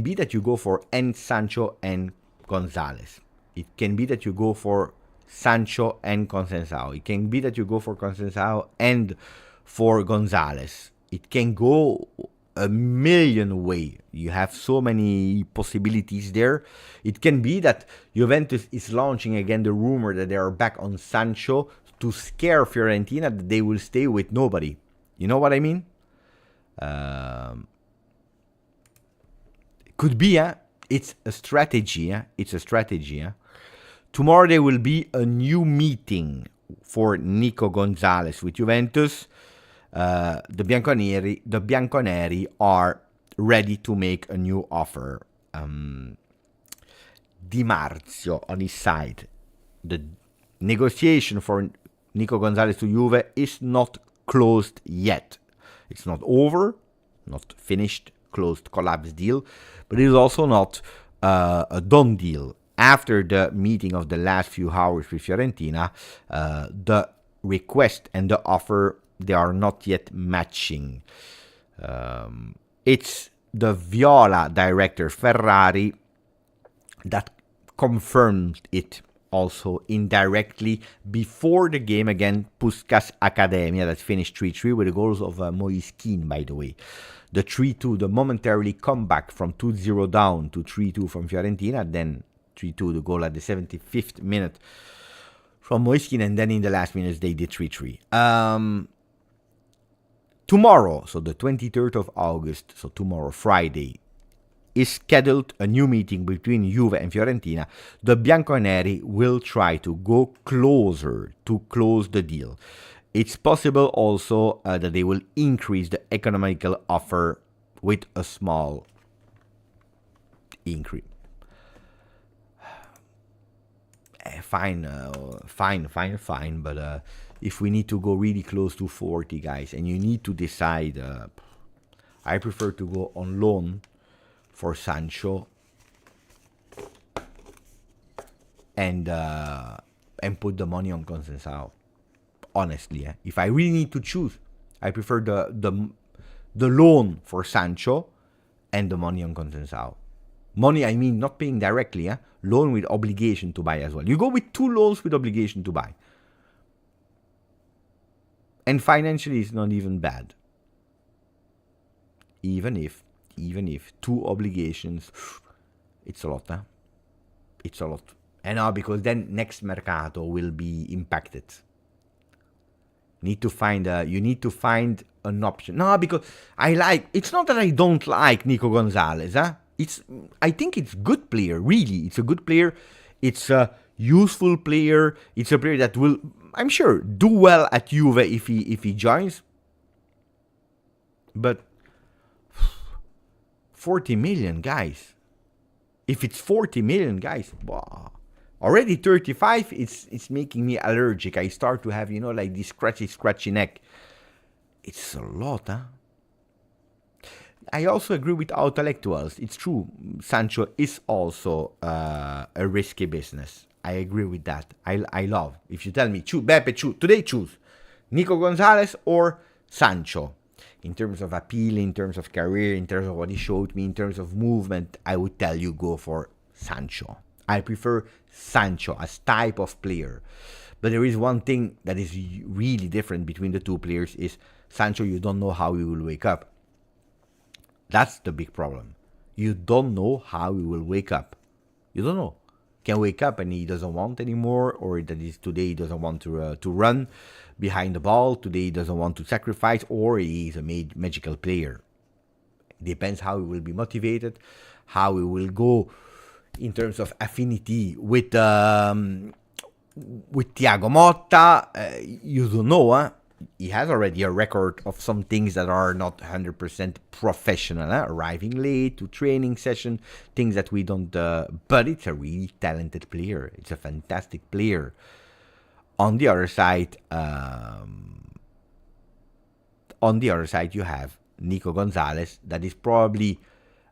be that you go for Sancho and Gonzalez. It can be that you go for Sancho and Conceição. It can be that you go for Conceição and for Gonzalez. It can go a million ways. You have so many possibilities there. It can be that Juventus is launching again the rumor that they are back on Sancho to scare Fiorentina that they will stay with nobody. You know what I mean? Could be, it's a strategy. Tomorrow there will be a new meeting for Nico Gonzalez with Juventus. The Bianconeri are ready to make a new offer. Di Marzio on his side. The negotiation for Nico Gonzalez to Juve is not closed yet. It's not over, not finished, closed, collapsed deal, but it is also not a done deal. After the meeting of the last few hours with Fiorentina, the request and the offer, they are not yet matching. It's the Viola director, Ferrari, that confirmed it also indirectly before the game against Puskás Academia that finished 3-3 with the goals of Moiskin, by the way. The 3-2, the momentarily comeback from 2-0 down to 3-2 from Fiorentina, then 3-2, the goal at the 75th minute from Moiskin, and then in the last minutes they did 3-3. Tomorrow, so the 23rd of August, so tomorrow, Friday, is scheduled a new meeting between Juve and Fiorentina. The Bianconeri will try to go closer to close the deal. It's possible also that they will increase the economical offer with a small increase. Fine, but if we need to go really close to 40, guys, and you need to decide, I prefer to go on loan for Sancho and put the money on Conceição. Honestly, if I really need to choose, I prefer the loan for Sancho and the money on Conceição. Money, I mean, not paying directly, loan with obligation to buy as well. You go with 2 loans with obligation to buy. And financially, it's not even bad. Even if 2 obligations, it's a lot, It's a lot. And now, because then next mercato will be impacted. You need to find an option. No, because it's not that I don't like Nico Gonzalez, I think it's good player, really. It's a good player. It's a useful player. It's a player that will, I'm sure, do well at Juve if he joins. But 40 million, guys. If it's 40 million, guys, wow. Already 35, it's making me allergic. I start to have, like this scratchy neck. It's a lot, I also agree with intellectuals. It's true. Sancho is also a risky business. I agree with that. I love. If you tell me, choose Nico Gonzalez or Sancho. In terms of appeal, in terms of career, in terms of what he showed me, in terms of movement, I would tell you go for Sancho. I prefer Sancho as type of player. But there is one thing that is really different between the two players is Sancho, you don't know how he will wake up. That's the big problem. You don't know how he will wake up. You don't know. Can wake up and he doesn't want anymore, or that is today he doesn't want to run behind the ball. Today he doesn't want to sacrifice, or he is a magical player. It depends how he will be motivated, how he will go in terms of affinity with Thiago Motta. You don't know, He has already a record of some things that are not 100% professional, arriving late to training session, things that we don't, but it's a really talented player. It's a fantastic player. On the other side, you have Nico Gonzalez, that is probably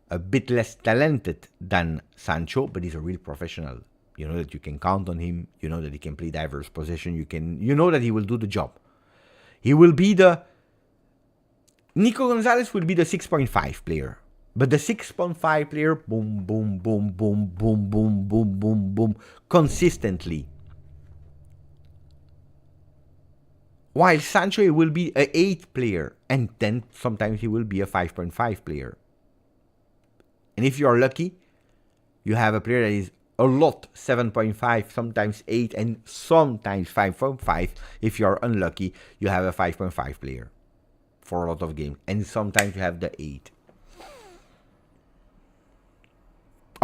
a bit less talented than Sancho, but he's a real professional. You know that you can count on him. You know that he can play diverse position. You know that he will do the job. He will be Nico Gonzalez will be the 6.5 player. But the 6.5 player, boom, boom, boom, boom, boom, boom, boom, boom, boom, consistently. While Sancho will be an 8 player, and then sometimes he will be a 5.5 player. And if you are lucky, you have a player that is a lot 7.5, sometimes 8, and sometimes 5.5. If you are unlucky, you have a 5.5 player for a lot of games. And sometimes you have the 8.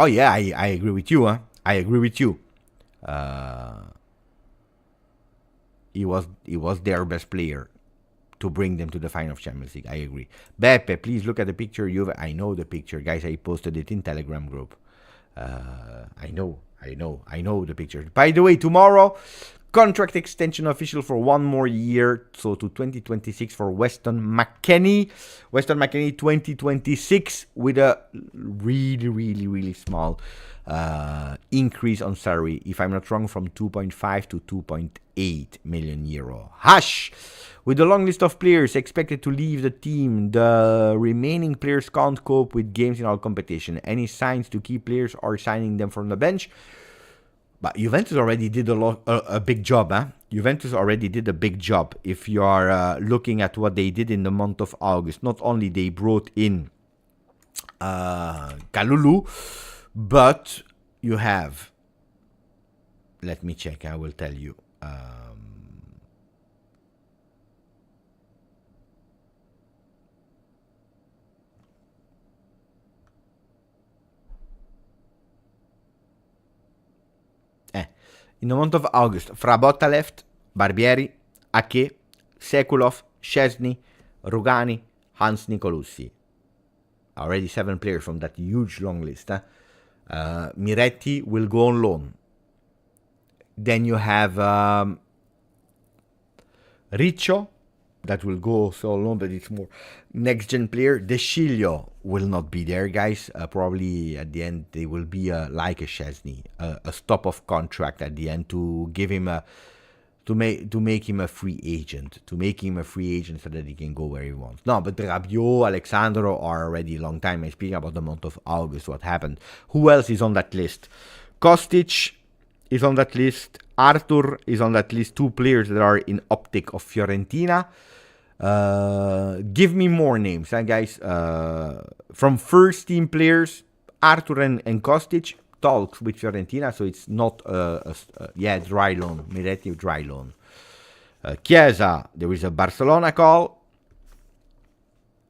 Oh yeah, I agree with you, I agree with you. He was their best player to bring them to the final of Champions League. I agree. Beppe, please look at the picture. I know the picture, guys. I posted it in Telegram group. I know the picture. By the way, tomorrow, contract extension official for 1 more year, so to 2026 for Weston McKennie. Weston McKennie 2026 with a really small increase on salary, if I'm not wrong, from 2.5 to 2.8 million euro. Hush! With the long list of players expected to leave the team, the remaining players can't cope with games in all competition. Any signs to keep players or signing them from the bench? But Juventus already did a big job, Juventus already did a big job. If you are looking at what they did in the month of August, not only they brought in Kalulu, but you have, let me check, I will tell you. In the month of August, Frabotta left, Barbieri, Ake, Sekulov, Szczesny, Rugani, Hans Nicolussi. Already 7 players from that huge long list. Miretti will go on loan. Then you have Riccio, that will go also on loan, but it's more next-gen player. De Sciglio will not be there, guys. Probably at the end, they will be like a Szczesny, a stop of contract at the end to give him to to make him a free agent, so that he can go where he wants. No, but Rabiot, Alexandro are already a long time. I'm speaking about the month of August, what happened. Who else is on that list? Kostic is on that list. Arthur is on that list. 2 players that are in optic of Fiorentina. Give me more names, guys. From first team players, Arthur and Kostic talks with Fiorentina, so it's not dry loan, Miretti dry loan. Chiesa, there is a Barcelona call.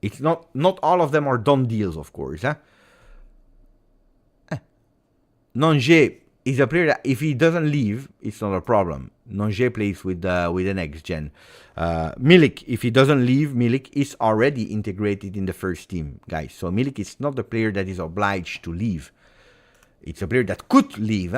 It's not all of them are done deals, of course. Nonge is a player that if he doesn't leave, it's not a problem. Nonge plays with the next gen. Milik, if he doesn't leave, Milik is already integrated in the first team, guys. So Milik is not the player that is obliged to leave. It's a player that could leave,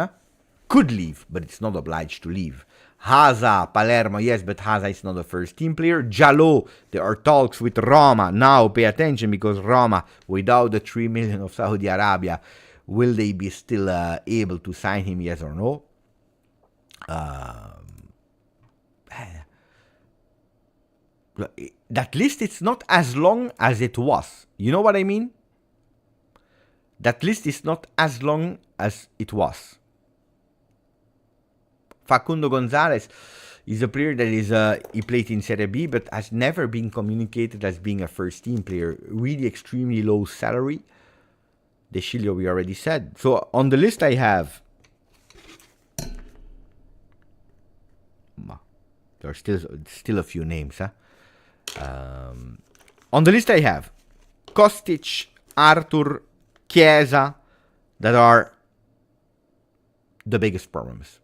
but it's not obliged to leave. Haza, Palermo, yes, but Haza is not a first team player. Jallo, there are talks with Roma. Now pay attention, because Roma, without the 3 million of Saudi Arabia, will they be still able to sign him, yes or no? That list, it's not as long as it was. You know what I mean? That list is not as long as it was. Facundo Gonzalez is a player that is he played in Serie B, but has never been communicated as being a first team player. Really extremely low salary. De Sciglio, we already said. So on the list I have, there are still a few names. On the list I have Kostic, Arthur, Chiesa, that are the biggest problems,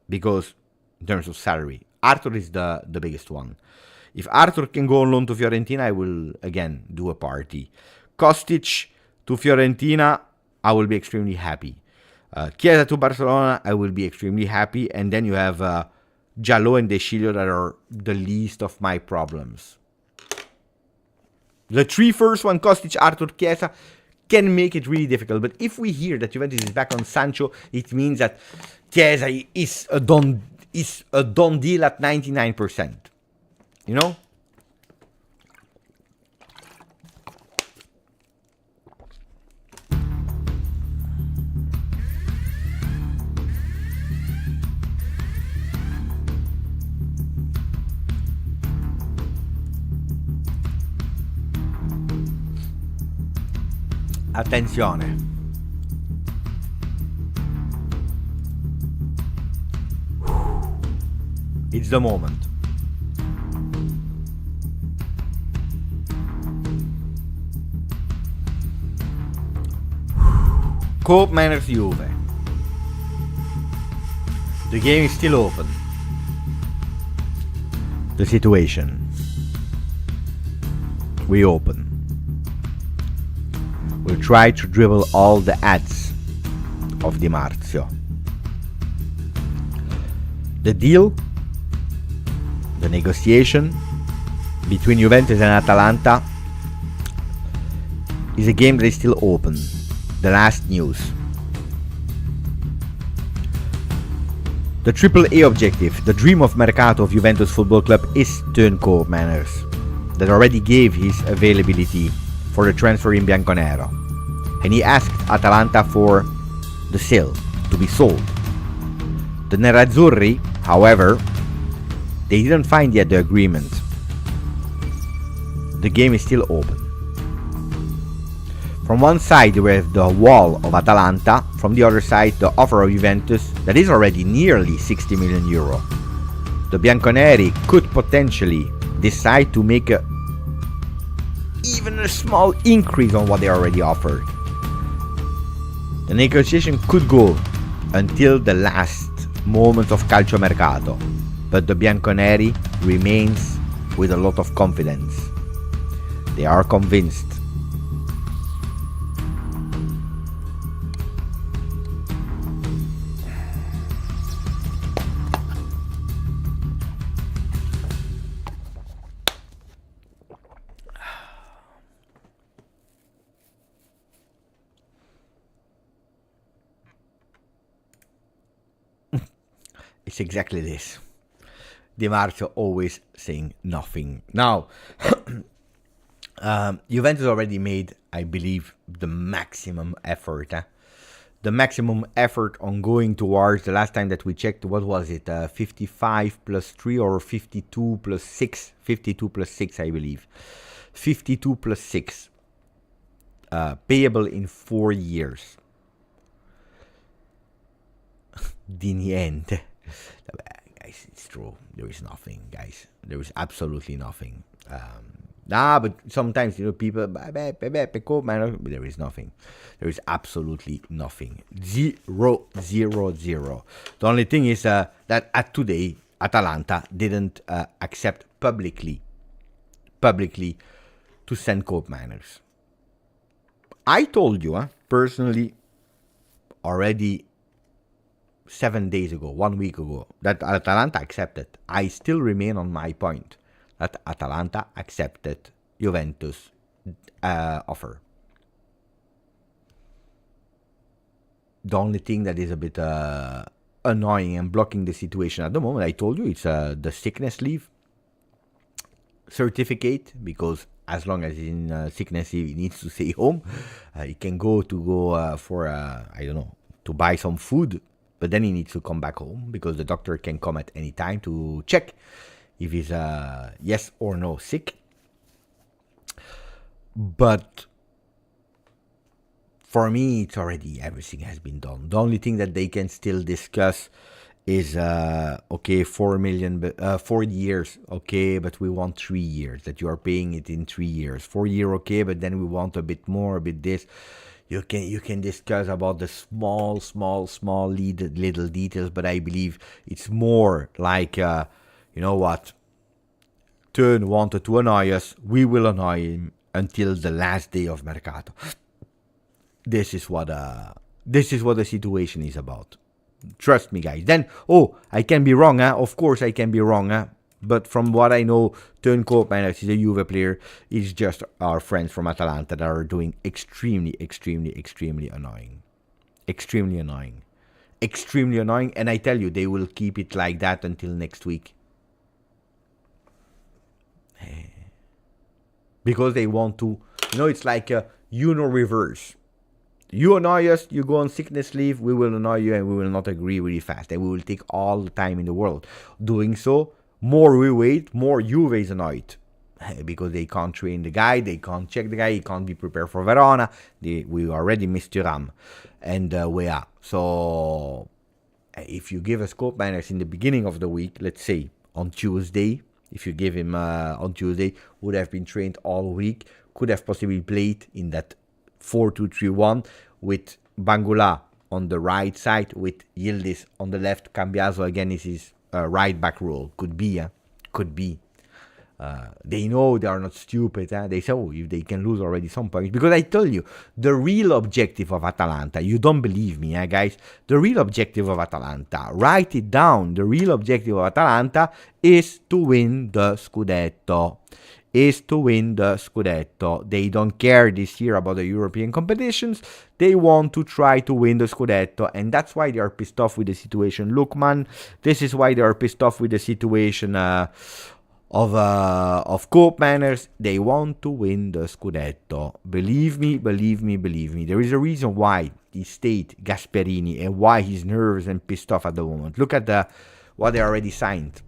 because in terms of salary, Arthur is the biggest one. If Arthur can go on loan to Fiorentina, I will again do a party. Kostic to Fiorentina, I will be extremely happy. Chiesa to Barcelona, I will be extremely happy. And then you have Jallo and De Sciglio that are the least of my problems. The 3 first one, Kostic, Arthur, Chiesa, can make it really difficult. But if we hear that Juventus is back on Sancho, it means that Chiesa is a done deal at 99%. You know? Attenzione. It's the moment. Koopmeiners Juve. The game is still open. The situation. We open. We'll try to dribble all the ads of Di Marzio. The deal, the negotiation between Juventus and Atalanta is a game that is still open. The last news. The AAA objective, the dream of Mercato of Juventus Football Club, is Teun Koopmeiners, that already gave his availability for the transfer in Bianconero, and he asked Atalanta for the sale to be sold. The Nerazzurri, however, they didn't find yet the agreement. The game is still open. From one side we have the wall of Atalanta, from the other side the offer of Juventus that is already nearly 60 million euro. The Bianconeri could potentially decide to make even a small increase on what they already offered. The negotiation could go until the last moments of calcio mercato, but the Bianconeri remains with a lot of confidence. They are convinced. It's exactly this. Di Marzio always saying nothing. Now, Juventus already made, I believe, the maximum effort. The maximum effort on going towards, the last time that we checked, what was it? 55 plus 3 or 52 plus 6? 52 plus 6, I believe. 52 plus 6. Payable in 4 years. Di niente. Guys, it's true. There is nothing, guys. There is absolutely nothing. But sometimes, people, there is nothing. There is absolutely nothing. 0, 0, 0. The only thing is that at today, Atalanta didn't accept publicly to send Koopmeiners. I told you, personally, already 7 days ago, 1 week ago, that Atalanta accepted. I still remain on my point that Atalanta accepted Juventus' offer. The only thing that is a bit annoying and blocking the situation at the moment, I told you, it's the sickness leave certificate, because as long as he's in sickness leave, he needs to stay home. He can go for, I don't know, to buy some food, but then he needs to come back home because the doctor can come at any time to check if he's yes or no sick. But for me, it's already, everything has been done. The only thing that they can still discuss is, okay, 4 years, okay, but we want 3 years, that you are paying it in 3 years. 4 year, okay, but then we want a bit more, a bit this. You can discuss about the small little details, but I believe it's more like, you know what, Turn wanted to annoy us, we will annoy him until the last day of Mercato. This is what the situation is about. Trust me, guys. Then, I can be wrong, Of course I can be wrong, But from what I know, Turn Koopmeiners is a Juve player. It's just our friends from Atalanta that are doing extremely annoying. Extremely annoying. And I tell you, they will keep it like that until next week. Because they want to, it's like a reverse. You annoy us, you go on sickness leave, we will annoy you and we will not agree really fast. And we will take all the time in the world. Doing so, more we wait, more Juve is annoyed. Because they can't train the guy, they can't check the guy, he can't be prepared for Verona. We already missed Thuram. And we are. So, if you give us Koopmeiners in the beginning of the week, let's say on Tuesday, if you give him on Tuesday, would have been trained all week, could have possibly played in that 4-2-3-1 with Bangula on the right side, with Yildiz on the left. Cambiaso again is his right back role. Could be. They know they are not stupid. They say, if they can lose already some points. Because I tell you, the real objective of Atalanta, you don't believe me, guys? The real objective of Atalanta, write it down. The real objective of Atalanta is to win the Scudetto. They don't care this year about the European competitions. They want to try to win the Scudetto, and that's why they are pissed off with the situation. Look, man, this is why they are pissed off with the situation of Koopmeiners. They want to win the Scudetto. Believe me. There is a reason why he stayed, Gasperini, and why he's nervous and pissed off at the moment. Look at what they already signed.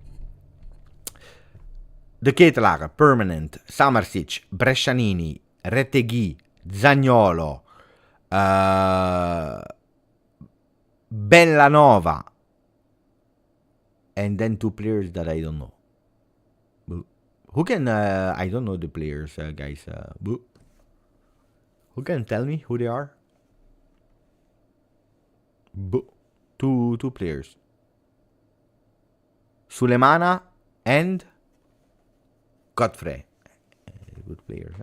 De Ketelaar, permanent. Samarsic, Brescianini, Retegui, Zaniolo, Bellanova, and then 2 players that I don't know. Who can, I don't know the players, guys. Who can tell me who they are? Two players. Sulemana and Godfrey. Good players.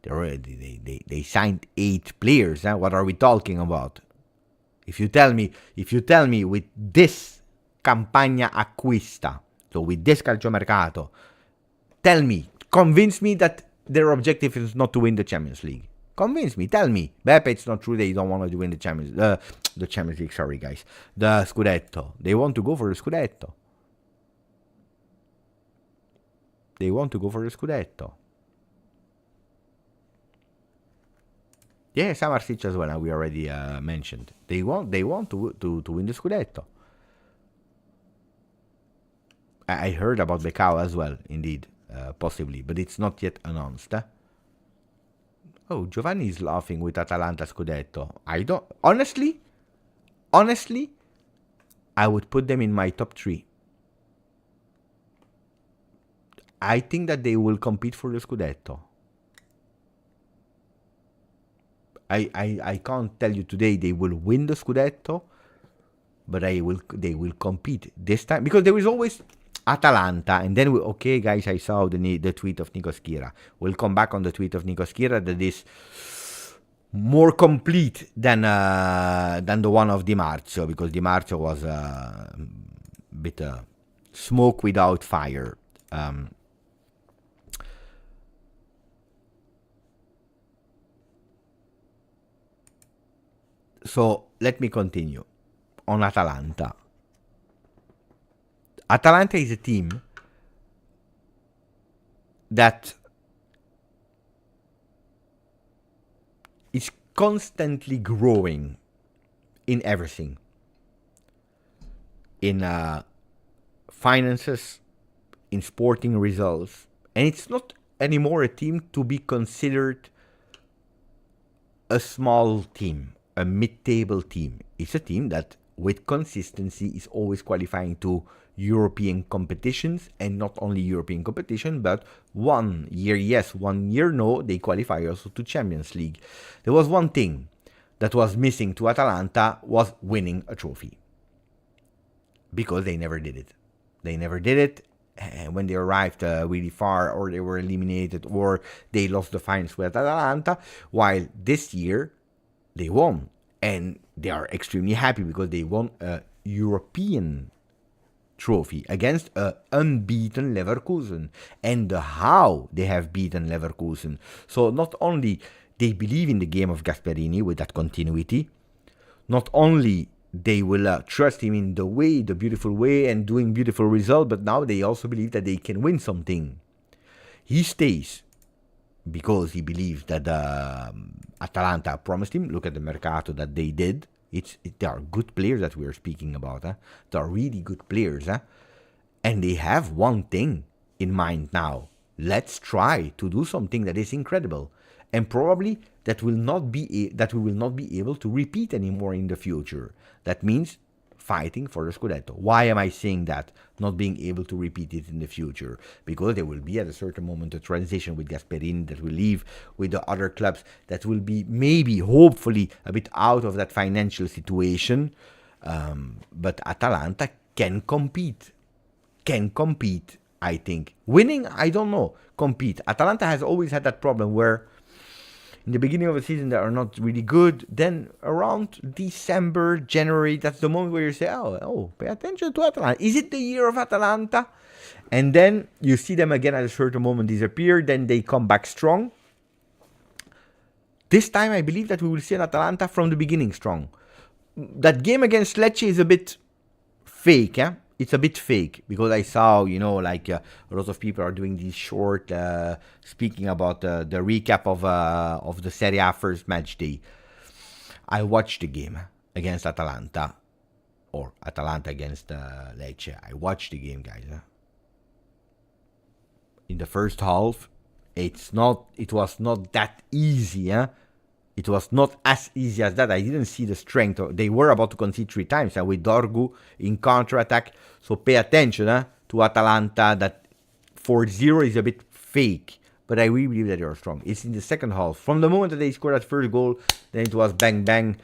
They signed 8 players. What are we talking about? If you tell me with this campagna acquista, so with this calciomercato, convince me that their objective is not to win the Champions League. Convince me, tell me. Beppe, it's not true they don't want to win the Champions League, sorry guys. The Scudetto. They want to go for the Scudetto. They want to go for the Scudetto. Yeah, Samarsic as well. We already mentioned. They want to win the Scudetto. I heard about Becao as well, indeed, possibly, but it's not yet announced. Oh, Giovanni is laughing with Atalanta Scudetto. I don't... Honestly, I would put them in my top 3. I think that they will compete for the Scudetto. I can't tell you today they will win the Scudetto, but they will compete this time, because there is always Atalanta, and then okay, guys, I saw the tweet of Nico Schira. We'll come back on the tweet of Nico Schira that is more complete than the one of Di Marzio, because Di Marzio was a bit smoke without fire. So let me continue on Atalanta. Atalanta is a team that is constantly growing in everything. In finances, in sporting results. And it's not anymore a team to be considered a small team, a mid-table team. It's a team that, with consistency, is always qualifying to European competitions, and not only European competition, but 1 year yes, 1 year no, they qualify also to Champions League. There was one thing that was missing to Atalanta, was winning a trophy, because they never did it. They never did it. When they arrived really far, or they were eliminated, or they lost the finals with Atalanta, while this year they won, and they are extremely happy because they won a European trophy against an unbeaten Leverkusen, and how they have beaten Leverkusen. So not only they believe in the game of Gasperini with that continuity, not only they will trust him in the beautiful way, and doing beautiful results, but now they also believe that they can win something. He stays because he believes that Atalanta promised him. Look at the Mercato that they did. They are good players that we are speaking about. They are really good players. And they have one thing in mind now. Let's try to do something that is incredible. And probably that we will not be able to repeat anymore in the future. That means fighting for the Scudetto. Why am I saying that? Not being able to repeat it in the future. Because there will be at a certain moment a transition with Gasperini that will leave, with the other clubs that will be maybe, hopefully, a bit out of that financial situation. But Atalanta can compete. I think. Winning, I don't know. Compete. Atalanta has always had that problem where in the beginning of the season they are not really good. Then around December, January, that's the moment where you say, oh, pay attention to Atalanta. Is it the year of Atalanta? And then you see them again at a certain moment disappear. Then they come back strong. This time I believe that we will see an Atalanta from the beginning strong. That game against Lecce is a bit fake, It's a bit fake, because I saw, a lot of people are doing these short, speaking about the recap of the Serie A first match day. I watched the game against Atalanta, or Atalanta against Lecce. I watched the game, guys. In the first half, it was not that easy, It was not as easy as that. I didn't see the strength. They were about to concede 3 times with Dorgu in counter-attack. So pay attention to Atalanta. That 4-0 is a bit fake. But I really believe that they are strong. It's in the second half. From the moment that they scored that first goal, then it was bang, bang,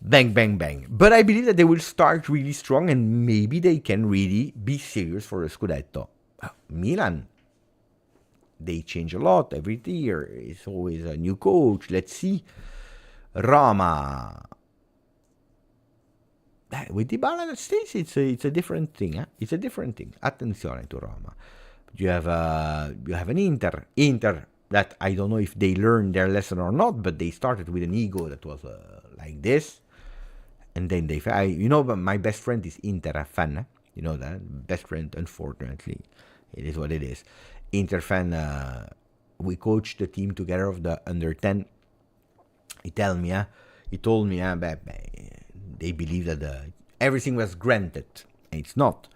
bang, bang, bang. But I believe that they will start really strong, and maybe they can really be serious for the Scudetto. Milan, they change a lot every year. It's always a new coach. Let's see. Roma. With Dybala that stays, it's a different thing. It's a different thing. Attenzione to Roma. You have an Inter. Inter that I don't know if they learned their lesson or not, but they started with an ego that was like this. And then but my best friend is Inter fan. You know that? Best friend, unfortunately. It is what it is. Inter fan, we coached the team together of the under 10. He told me, they believe that everything was granted. And it's not.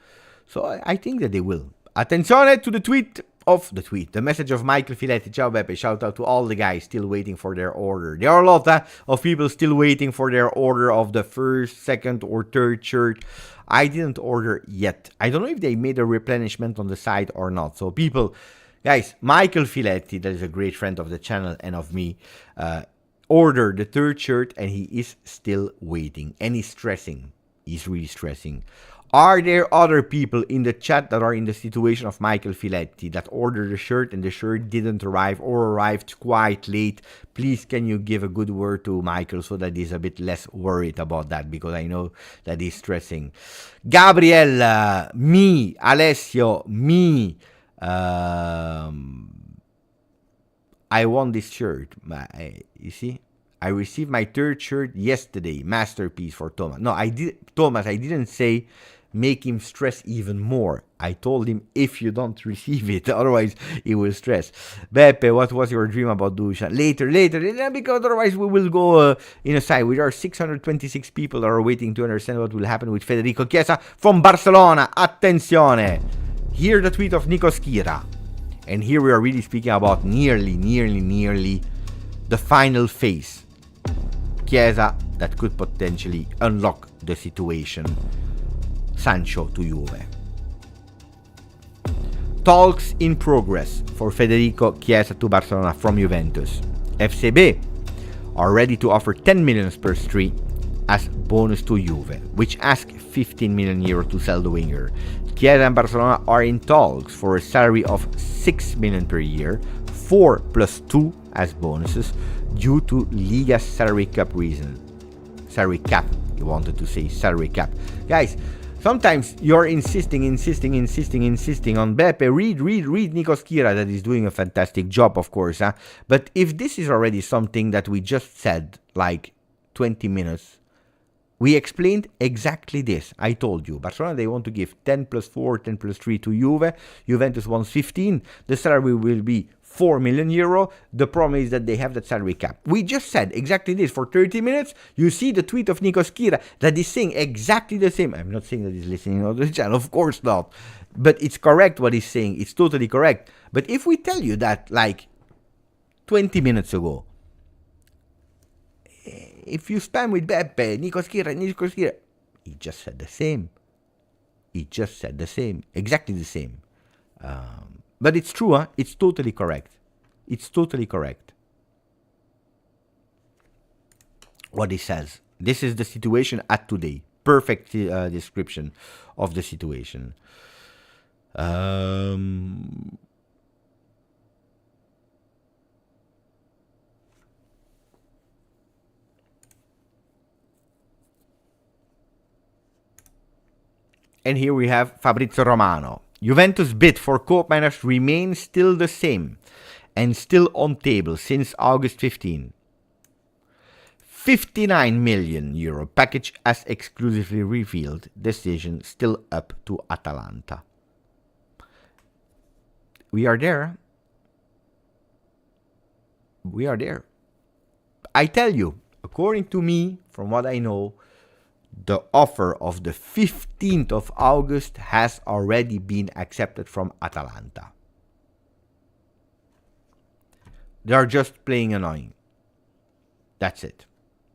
So I think that they will. Attenzione to the message of Michael Filetti. Ciao Beppe, shout out to all the guys still waiting for their order. There are a lot of people still waiting for their order of the first, second, or third shirt. I didn't order yet. I don't know if they made a replenishment on the site or not. So people, guys, Michael Filetti, that is a great friend of the channel and of me, ordered the third shirt and he is still waiting. And he's stressing. He's really stressing. Are there other people in the chat that are in the situation of Michael Filetti that ordered a shirt and the shirt didn't arrive or arrived quite late? Please, can you give a good word to Michael so that he's a bit less worried about that, because I know that he's stressing. Gabriella, me, Alessio, me. I want this shirt. You see? I received my third shirt yesterday. Masterpiece for Thomas. No, I didn't say make him stress even more. I told him if you don't receive it, otherwise he will stress. Beppe, what was your dream about Dushan? Later, because otherwise we will go in a side. We are 626 people that are waiting to understand what will happen with Federico Chiesa from Barcelona. Attenzione! Hear the tweet of Nico Schira. And here we are really speaking about nearly the final phase. Chiesa that could potentially unlock the situation. Sancho to Juve. Talks in progress for Federico Chiesa to Barcelona from Juventus. FCB are ready to offer 10 million per street as bonus to Juve, which ask 15 million euro to sell the winger. Chiesa and Barcelona are in talks for a salary of 6 million per year, 4 plus 2 as bonuses, due to Liga's salary cap reason. Salary cap, you wanted to say salary cap. Guys, sometimes you're insisting on Beppe. Read Nico Schira, that is doing a fantastic job, of course. But if this is already something that we just said, like 20 minutes, we explained exactly this. I told you, Barcelona, they want to give 10 plus 4, 10 plus 3 to Juve. Juventus wants 15. The salary will be 4 million euro. The problem is that they have that salary cap. We just said exactly this for 30 minutes. You see the tweet of Nico Schira that is saying exactly the same. I'm not saying that he's listening on the channel, of course not. But it's correct what he's saying. It's totally correct. But if we tell you that like 20 minutes ago, if you spam with Beppe, Nico Schira, he just said the same. Exactly the same. But it's true, huh? It's totally correct. What he says. This is the situation at today. Perfect description of the situation. And here we have Fabrizio Romano. Juventus bid for Koopmeiners remains still the same and still on table since August 15. 59 million euro package as exclusively revealed. Decision still up to Atalanta. We are there. I tell you, according to me, from what I know, the offer of the 15th of August has already been accepted from Atalanta. They are just playing annoying. That's it.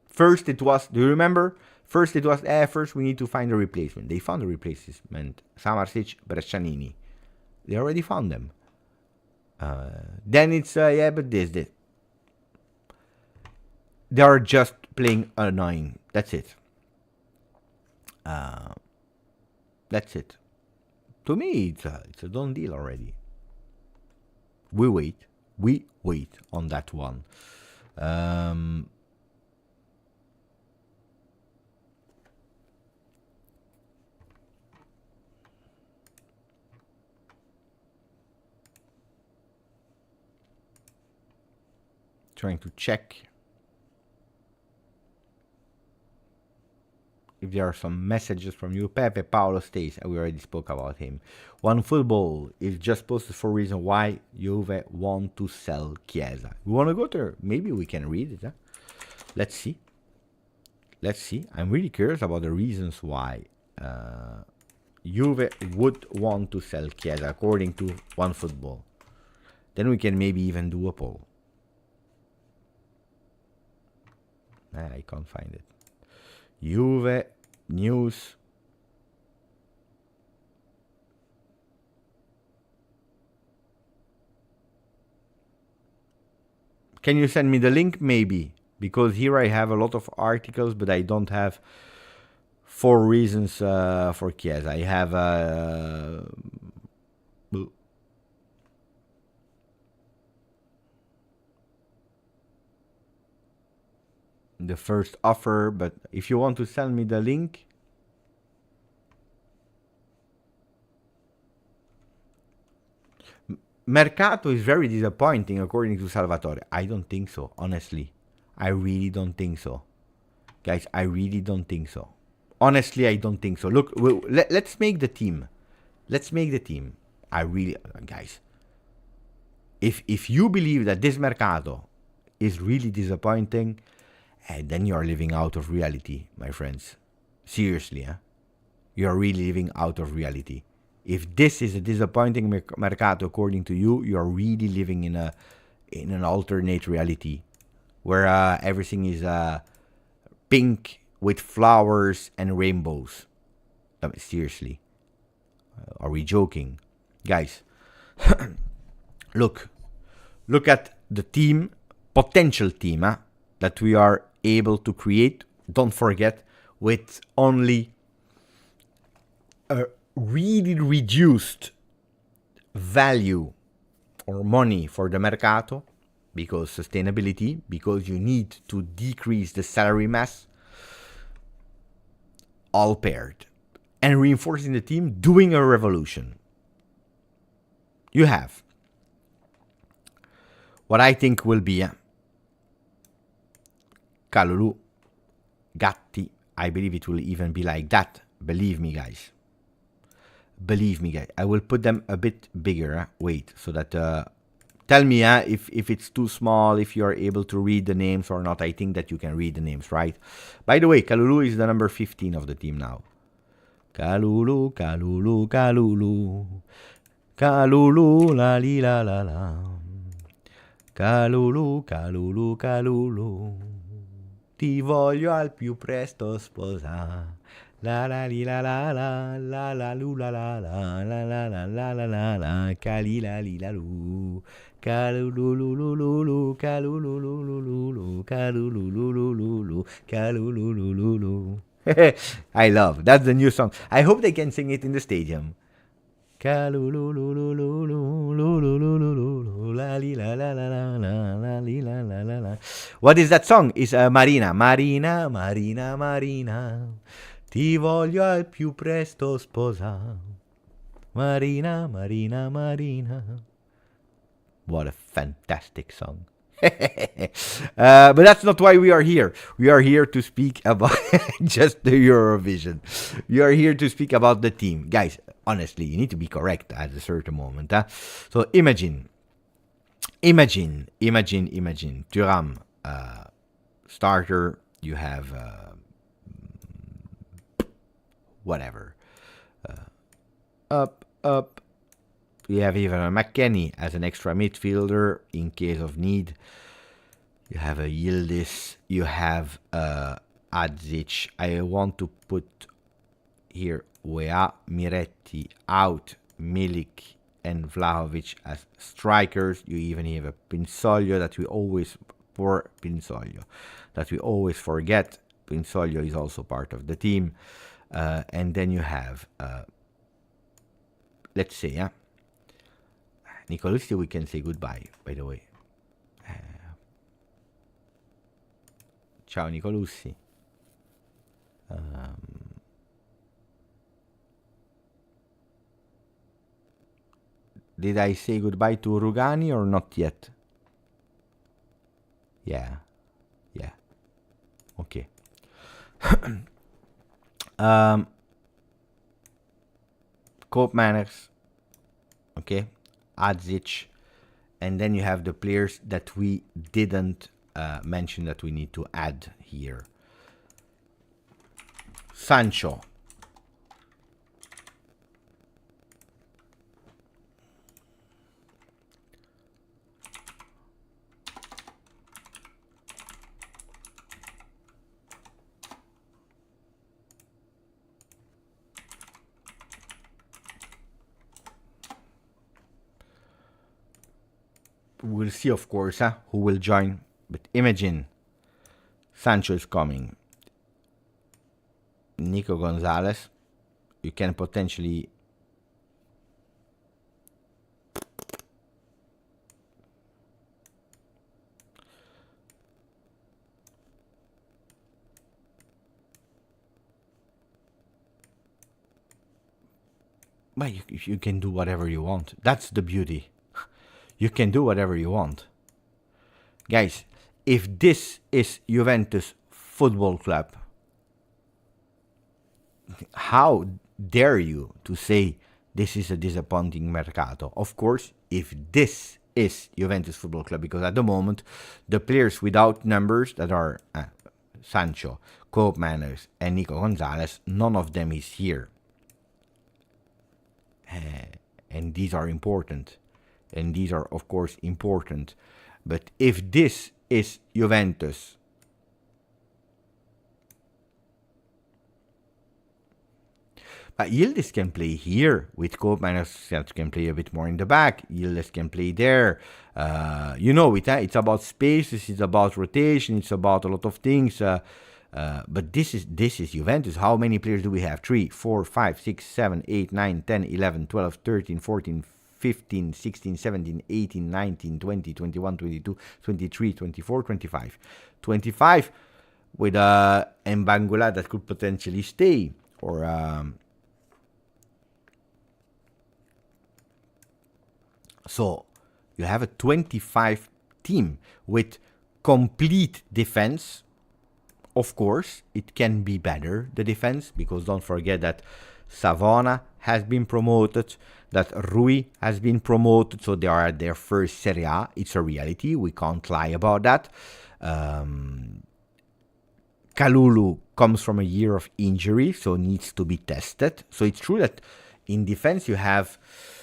First it was, do you remember? First it was, first we need to find a replacement. They found a replacement. Samarsic, Brescianini. They already found them. Then it's, but this. They are just playing annoying. That's it. That's it. To me, it's a done deal already. We wait on that one. Trying to check if there are some messages from you. Pepe Paolo stays, we already spoke about him. One Football is just posted for a reason why Juve want to sell Chiesa. We want to go there. Maybe we can read it. Huh? Let's see. Let's see. I'm really curious about the reasons why Juve would want to sell Chiesa according to One Football. Then we can maybe even do a poll. I can't find it. Juve news. Can you send me the link? Maybe. Because here I have a lot of articles, but I don't have 4 reasons for Chiesa. I have the first offer, but if you want to send me the link, Mercato is very disappointing according to Salvatore. I don't think so, honestly. I really don't think so. Guys, I really don't think so. Honestly, I don't think so. Look, let's make the team. Let's make the team. I really, guys, if you believe that this Mercato is really disappointing, then you are living out of reality, my friends. Seriously, huh? You are really living out of reality. If this is a disappointing Mercato according to you, you are really living in an alternate reality where everything is pink with flowers and rainbows. I mean, seriously, are we joking, guys? Look at the team, potential team, that we are able to create. Don't forget, with only a really reduced value or money for the Mercato, because sustainability, because you need to decrease the salary mass, all paired, and reinforcing the team, doing a revolution. You have what I think will be Kalulu, Gatti. I believe it will even be like that. Believe me, guys. Believe me, guys. I will put them a bit bigger. Wait, so that tell me if it's too small, if you are able to read the names or not. I think that you can read the names, right? By the way, Kalulu is the number 15 of the team now. Kalulu, Kalulu, Kalulu. Kalulu, la li la la la. Kalulu, Kalulu, Kalulu. Ti voglio al più presto sposa. La la li la la la la la lu la la la la la la la la la la cali la li la lu calululululu calululululu calululululu calululululu. I love that's the new song. I hope they can sing it in the stadium. What is that song? It's Marina, Marina, Marina, Marina. Ti voglio al più presto sposa. Marina, Marina, Marina. What a fantastic song. But that's not why we are here. We are here to speak about just the Eurovision. We are here to speak about the team. Guys, honestly, you need to be correct at a certain moment. So imagine. Thuram, starter. You have whatever. Up. You have even a McKennie as an extra midfielder in case of need. You have a Yildiz. You have Adzic. I want to put here Wea, Miretti out, Milik and Vlahovic as strikers. You even have a Pinsoglio that we always forget. Pinsoglio is also part of the team. And then you have, let's say, Nicolussi, we can say goodbye, by the way. Ciao, Nicolussi. Did I say goodbye to Rugani or not yet? Yeah. Okay. Koopmeiners, okay, Adzic, and then you have the players that we didn't mention that we need to add here. Sancho. We'll see, of course, who will join. But imagine Sancho is coming. Nico Gonzalez. You can potentially... But you can do whatever you want. That's the beauty. You can do whatever you want. Guys, if this is Juventus Football Club, how dare you to say this is a disappointing mercato? Of course, if this is Juventus Football Club, because at the moment, the players without numbers that are Sancho, Koopmeiners, and Nico Gonzalez, none of them is here. And these are important. And these are, of course, important. But if this is Juventus, Yildiz can play here with Koopmeiners, can play a bit more in the back. Yildiz can play there. You know it, it's about spaces, it's about rotation, it's about a lot of things. But this is Juventus. How many players do we have? 3, 4, 5, 6, 7, 8, 9, 10, 11, 12, 13, 14, 15, 16, 17, 18, 19, 20, 21, 22, 23, 24, 25. 25 with Mbangula that could potentially stay. Or so you have a 25 team with complete defense. Of course, it can be better, the defense, because don't forget that Savona has been promoted, that Rui has been promoted, so they are at their first Serie A. It's a reality. We can't lie about that. Kalulu comes from a year of injury, so needs to be tested. So it's true that in defense you have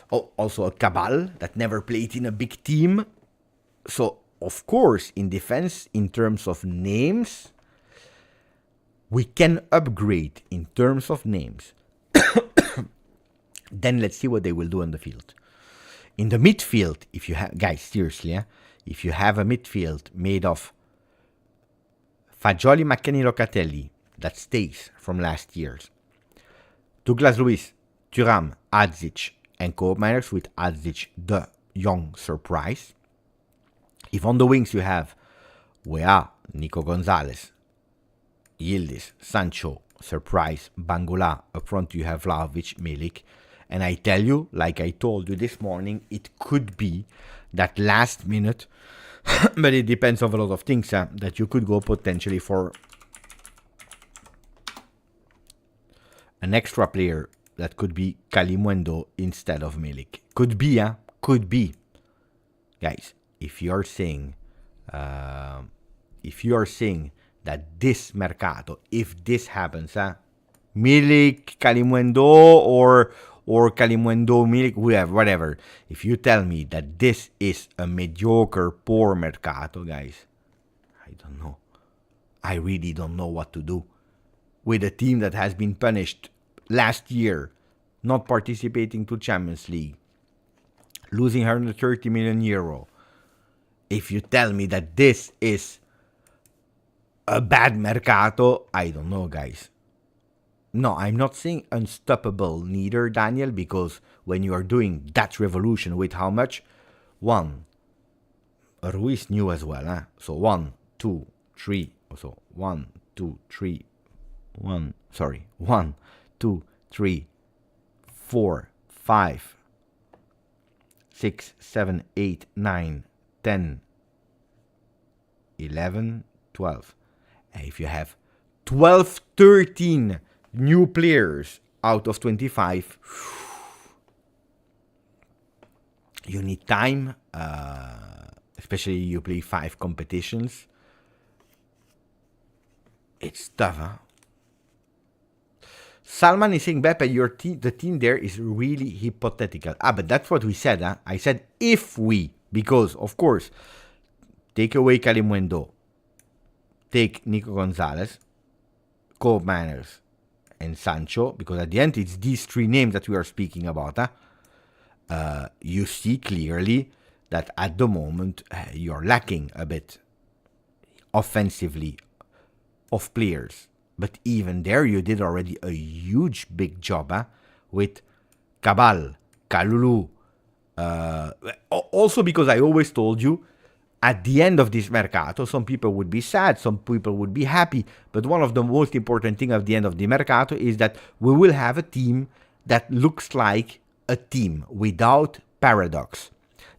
also a Cabal that never played in a big team. So, of course, in defense, in terms of names, we can upgrade in terms of names. Then let's see what they will do on the field. In the midfield, if you have, guys, seriously, if you have a midfield made of Fagioli, McKennie, Locatelli, that stays from last year's, Douglas Luiz, Thuram, Adzic, and Koopmeiners, with Adzic the young surprise. If on the wings you have Weah, Nico Gonzalez, Yildiz, Sancho, surprise, Bangula. Up front you have Vlahovic, Milik. And I tell you, like I told you this morning, it could be that last minute, but it depends on a lot of things, that you could go potentially for an extra player that could be Kalimundo instead of Milik. Could be, could be. Guys, if you're saying that this mercato, if this happens, Milik, Kalimundo, or Kalimundo, Milik, whatever. If you tell me that this is a mediocre, poor mercato, guys, I don't know. I really don't know what to do with a team that has been punished last year, not participating to Champions League, losing 130 million euro. If you tell me that this is a bad mercato, I don't know, guys. No, I'm not saying unstoppable neither, Daniel, because when you are doing that revolution with how much? One. Ruiz new as well, So 1, 2, 3. So 1, 2, 3. 1, 2, 3, 4, 5, 6, 7, 8, 9, 10, 11, 12. And if you have 12, 13 new players out of 25, you need time, especially you play 5 competitions. It's tough, huh? Salman is saying, Beppe, the team there is really hypothetical. But that's what we said, huh? I said if we, because, of course, take away Kalimundo, take Nico Gonzalez, Koopmeiners, and Sancho, because at the end it's these 3 names that we are speaking about, huh? You see clearly that at the moment you're lacking a bit offensively of players. But even there, you did already a huge, big job with Cabal, Kalulu. Also because I always told you, at the end of this Mercato, some people would be sad, some people would be happy. But one of the most important things at the end of the Mercato is that we will have a team that looks like a team without paradox.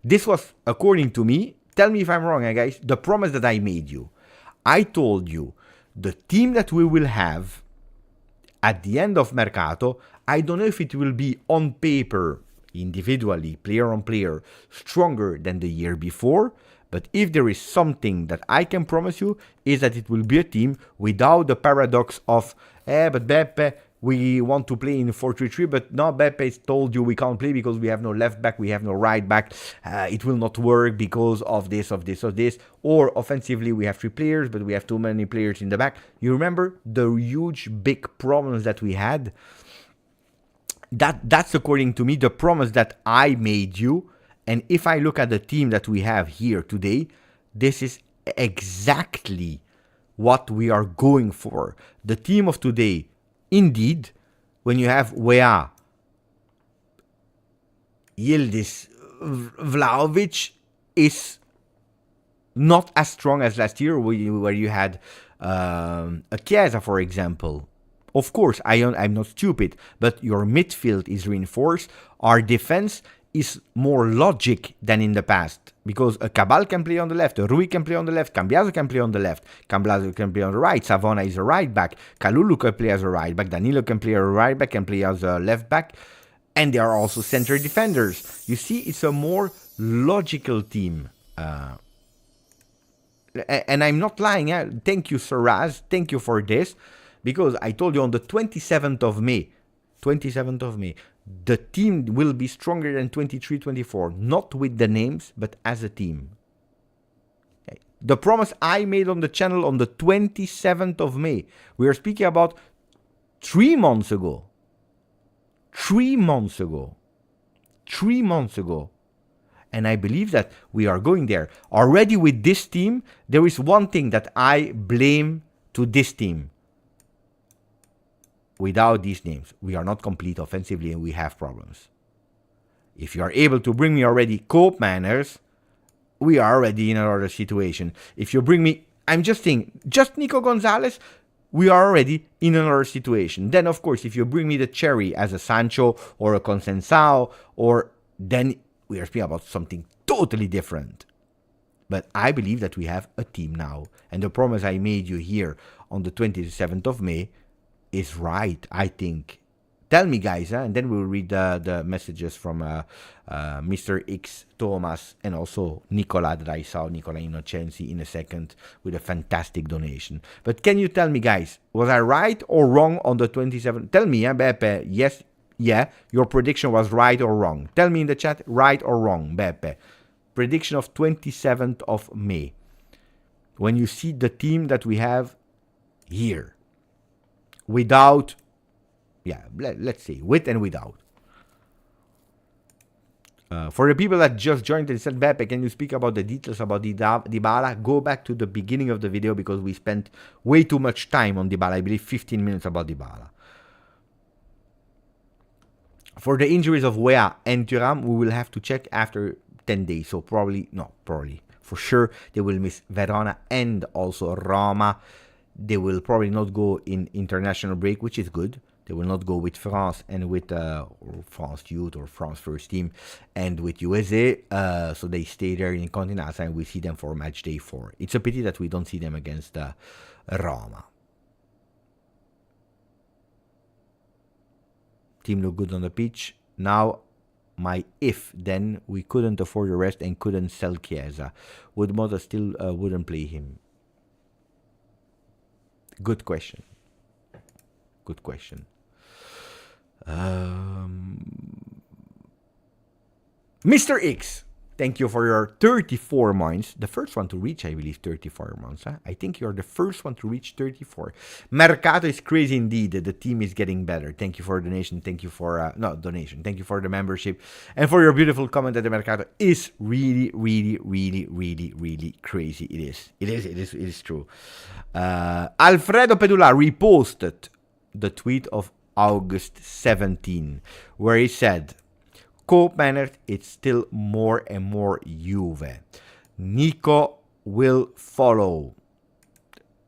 This was, according to me, tell me if I'm wrong, guys, the promise that I made you. I told you, the team that we will have at the end of Mercato, I don't know if it will be on paper, individually, player on player, stronger than the year before, but if there is something that I can promise you, is that it will be a team without the paradox of, but Beppe, we want to play in 4-3-3, but no, Beppe told you we can't play because we have no left back, we have no right back. It will not work because of this. Or offensively, we have 3 players, but we have too many players in the back. You remember the huge, big problems that we had? That's according to me the promise that I made you. And if I look at the team that we have here today, this is exactly what we are going for. The team of today. Indeed, when you have Weah, Yildiz, Vlahovic is not as strong as last year, where you had a Chiesa, for example. Of course, I'm not stupid, but your midfield is reinforced. Our defense is more logic than in the past, because a Cabal can play on the left, a Rui can play on the left, Cambiaso can play on the left, Cambiaso can play on the right, Savona is a right back, Kalulu can play as a right back, Danilo can play as a right back, can play as a left back, and they are also center defenders. You see, it's a more logical team. And I'm not lying. Thank you, Saraz. Thank you for this, because I told you on the 27th of May, the team will be stronger than 23-24, not with the names, but as a team. Okay. The promise I made on the channel on the 27th of May, we are speaking about 3 months ago. 3 months ago. 3 months ago. And I believe that we are going there. Already with this team, there is one thing that I blame to this team. Without these names, we are not complete offensively and we have problems. If you are able to bring me already Koopmeiners, we are already in another situation. If you bring me, I'm just saying, just Nico Gonzalez, we are already in another situation. Then, of course, if you bring me the cherry as a Sancho or a Consensao, or then we are speaking about something totally different. But I believe that we have a team now. And the promise I made you here on the 27th of May is right, I think. Tell me, guys, and then we'll read the messages from Mr. X, Thomas, and also Nicola that I saw, Nicola Innocenzi, in a second with a fantastic donation. But can you tell me, guys, was I right or wrong on the 27th? Tell me, Beppe, yes, yeah, your prediction was right or wrong. Tell me in the chat, right or wrong, Beppe. Prediction of 27th of May. When you see the team that we have here. Without, let's see, with and without. For the people that just joined and said, Beppe, can you speak about the details about Dybala? Go back to the beginning of the video because we spent way too much time on Dybala. I believe 15 minutes about Dybala. For the injuries of Weah and Thuram, we will have to check after 10 days. So probably, for sure, they will miss Verona and also Roma. They will probably not go in international break, which is good. They will not go with France and with France Youth or France First Team and with USA. So they stay there in Continental and we see them for match day 4. It's a pity that we don't see them against Roma. Team looked good on the pitch. Now, my if, then we couldn't afford the rest and couldn't sell Chiesa. Would Motta still wouldn't play him? Good question. Good question. Mr. X, thank you for your 34 months. The first one to reach, I believe, 34 months. Huh? I think you're the first one to reach 34. Mercato is crazy indeed. The team is getting better. Thank you for the donation. Thank you for, donation. Thank you for the membership. And for your beautiful comment that the Mercato is really, really, really, really, really crazy. It is true. Alfredo Pedula reposted the tweet of August 17, where he said, Koopmeiners, it's still more and more Juve. Nico will follow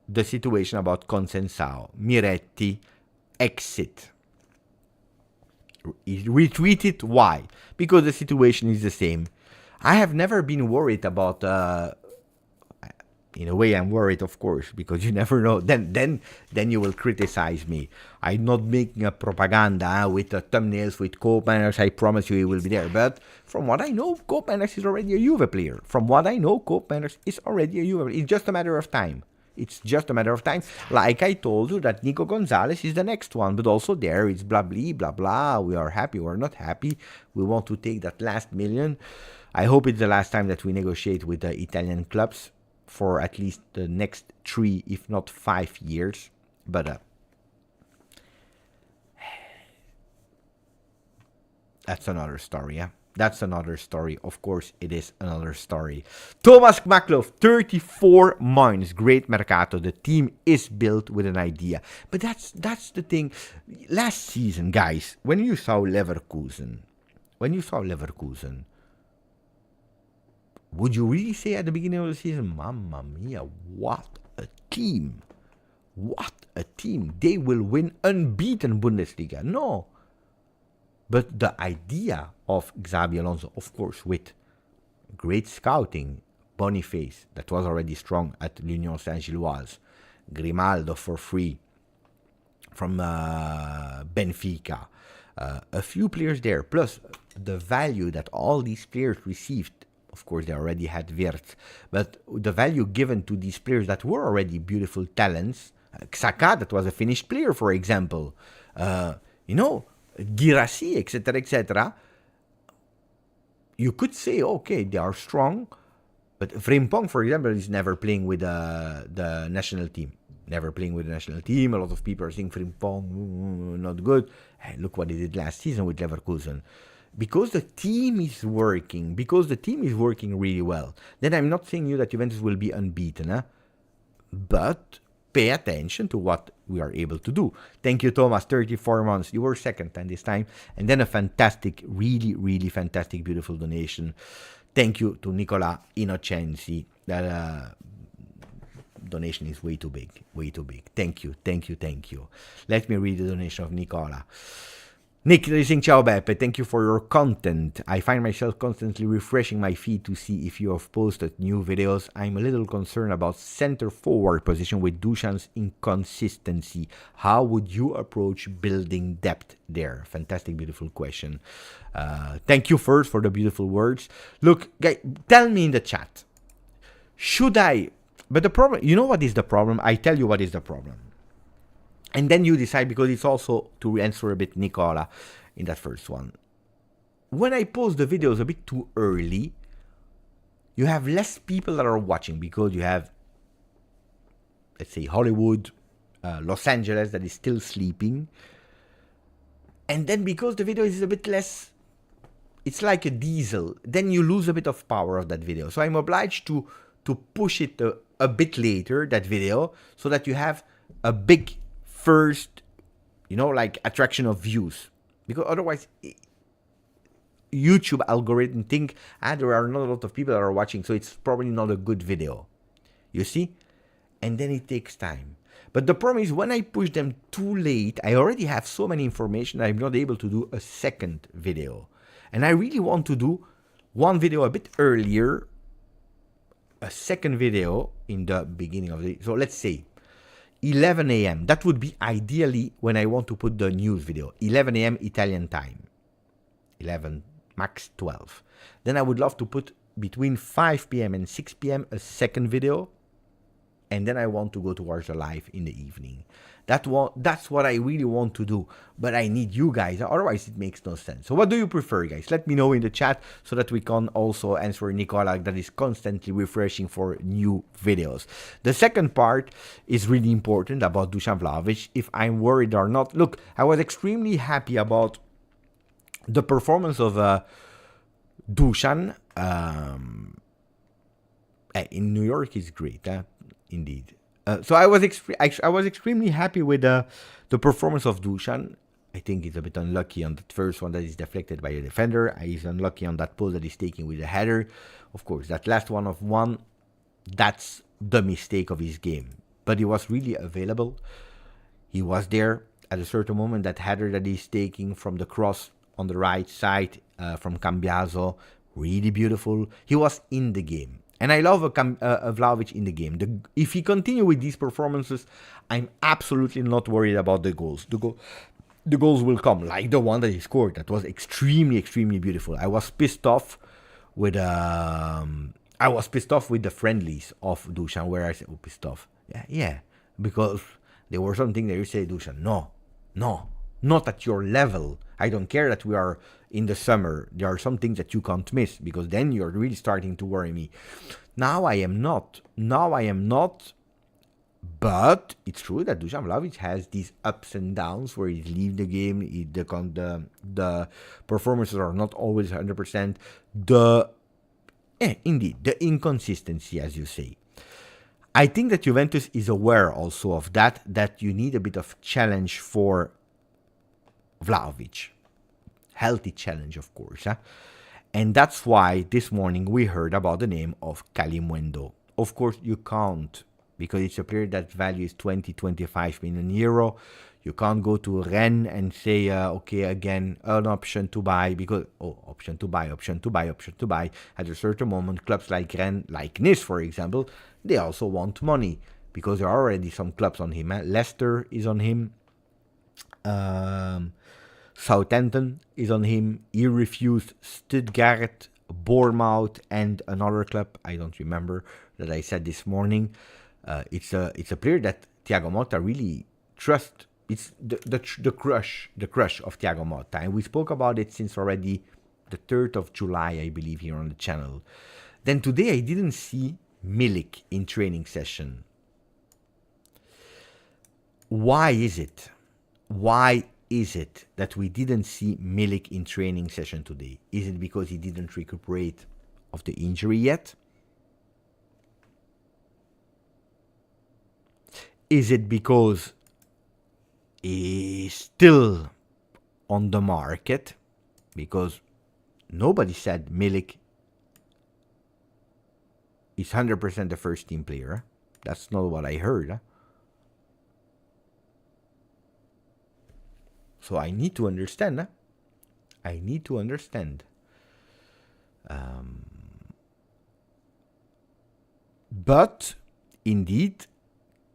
the situation about Consensao, Miretti, exit. He retweeted why? Because the situation is the same. I have never been worried about in a way I'm worried, of course, because you never know. Then you will criticize me. I'm not making a propaganda with the thumbnails with Koopmeiners. I promise you he will be there. But from what I know, Koopmeiners is already a Juve player. From what I know, Koopmeiners is already a Juve player. It's just a matter of time. It's just a matter of time. Like I told you that Nico Gonzalez is the next one. But also there it's blah, blah, blah, blah. We are happy. We're not happy. We want to take that last million. I hope it's the last time that we negotiate with the Italian clubs for at least the next 3, if not 5 years. But that's another story, yeah? That's another story. Of course, it is another story. Thomas Maklov, 34 months. Great Mercato. The team is built with an idea. But that's the thing. Last season, guys, when you saw Leverkusen, would you really say at the beginning of the season, Mamma mia, what a team. What a team. They will win unbeaten Bundesliga. No. But the idea of Xabi Alonso, of course, with great scouting, Boniface, that was already strong at l'Union Saint-Gilloise, Grimaldo for free from Benfica, a few players there, plus the value that all these players received. Of course, they already had Wirtz, but the value given to these players that were already beautiful talents, Xhaka, that was a finished player, for example, Girassi, etc., you could say, okay, they are strong, but Frimpong, for example, is never playing with the national team. Never playing with the national team. A lot of people are saying Frimpong, not good. Hey, look what he did last season with Leverkusen. Because the team is working, really well. Then I'm not saying you that Juventus will be unbeaten, but pay attention to what we are able to do. Thank you, Thomas. 34 months. You were second time this time. And then a fantastic, really, really fantastic, beautiful donation. Thank you to Nicola Innocenzi. That donation is way too big. Thank you. Let me read the donation of Nicola. Nick saying, Ciao Beppe, thank you for your content. I find myself constantly refreshing my feed to see if you have posted new videos. I'm a little concerned about center forward position with Dušan's inconsistency. How would you approach building depth there? Fantastic, beautiful question. Thank you first for the beautiful words. Look, guys, tell me in the chat. Should I? But the problem, you know what is the problem? I tell you what is the problem. And then you decide, because it's also to answer a bit Nicola in that first one. When I post the videos a bit too early, you have less people that are watching, because you have, let's say, Hollywood, Los Angeles that is still sleeping. And then because the video is a bit less, it's like a diesel, then you lose a bit of power of that video. So I'm obliged to push it a bit later, that video, so that you have a big first, like attraction of views, because otherwise YouTube algorithm think there are not a lot of people that are watching, so it's probably not a good video, you see, and then it takes time. But the problem is, when I push them too late, I already have so many information that I'm not able to do a second video, and I really want to do one video a bit earlier, a second video in the beginning of the, so let's say 11 a.m. That would be ideally when I want to put the news video. 11 a.m. Italian time. 11, max 12. Then I would love to put between 5 p.m. and 6 p.m. a second video. And then I want to go towards the live in the evening. That's what I really want to do. But I need you guys. Otherwise, it makes no sense. So what do you prefer, guys? Let me know in the chat so that we can also answer Nicola that is constantly refreshing for new videos. The second part is really important about Dusan Vlahovic. If I'm worried or not. Look, I was extremely happy about the performance of Dusan. In New York is great. Indeed. So I was extremely happy with the performance of Dusan. I think he's a bit unlucky on that first one that is deflected by a defender. He's unlucky on that pull that he's taking with a header. Of course, that last one of one, that's the mistake of his game. But he was really available. He was there at a certain moment. That header that he's taking from the cross on the right side from Cambiaso, really beautiful. He was in the game. And I love a Vlahovic in the game. If he continue with these performances, I'm absolutely not worried about the goals. The goals will come, like the one that he scored. That was extremely, extremely beautiful. I was pissed off with the friendlies of Dusan, where I said, "Oh, pissed off." Yeah, because there was something that you say, Dusan, no, not at your level. I don't care that we are in the summer. There are some things that you can't miss, because then you're really starting to worry me. Now I am not. But it's true that Dusan Vlahovic has these ups and downs where he leaves the game. The performances are not always 100%. Indeed, the inconsistency, as you say. I think that Juventus is aware also of that you need a bit of challenge for Vlahovic. Healthy challenge, of course. And that's why this morning we heard about the name of Kalimundo. Of course, you can't, because it's a player that value is 20-25 million euro. You can't go to Rennes and say, okay, again, an option to buy, because, option to buy. At a certain moment, clubs like Rennes, like Nice, for example, they also want money, because there are already some clubs on him. Leicester is on him. Southampton is on him. He refused Stuttgart, Bournemouth, and another club I don't remember that I said this morning. It's a player that Thiago Motta really trusts. It's the crush of Thiago Motta, and we spoke about it since already the 3rd of July, I believe, here on the channel. Then today I didn't see Milik in training session. Why is it? Why is it that we didn't see Milik in training session today? Is it because he didn't recuperate of the injury yet? Is it because he's still on the market? Because nobody said Milik is 100% the first team player. That's not what I heard. So I need to understand. But indeed,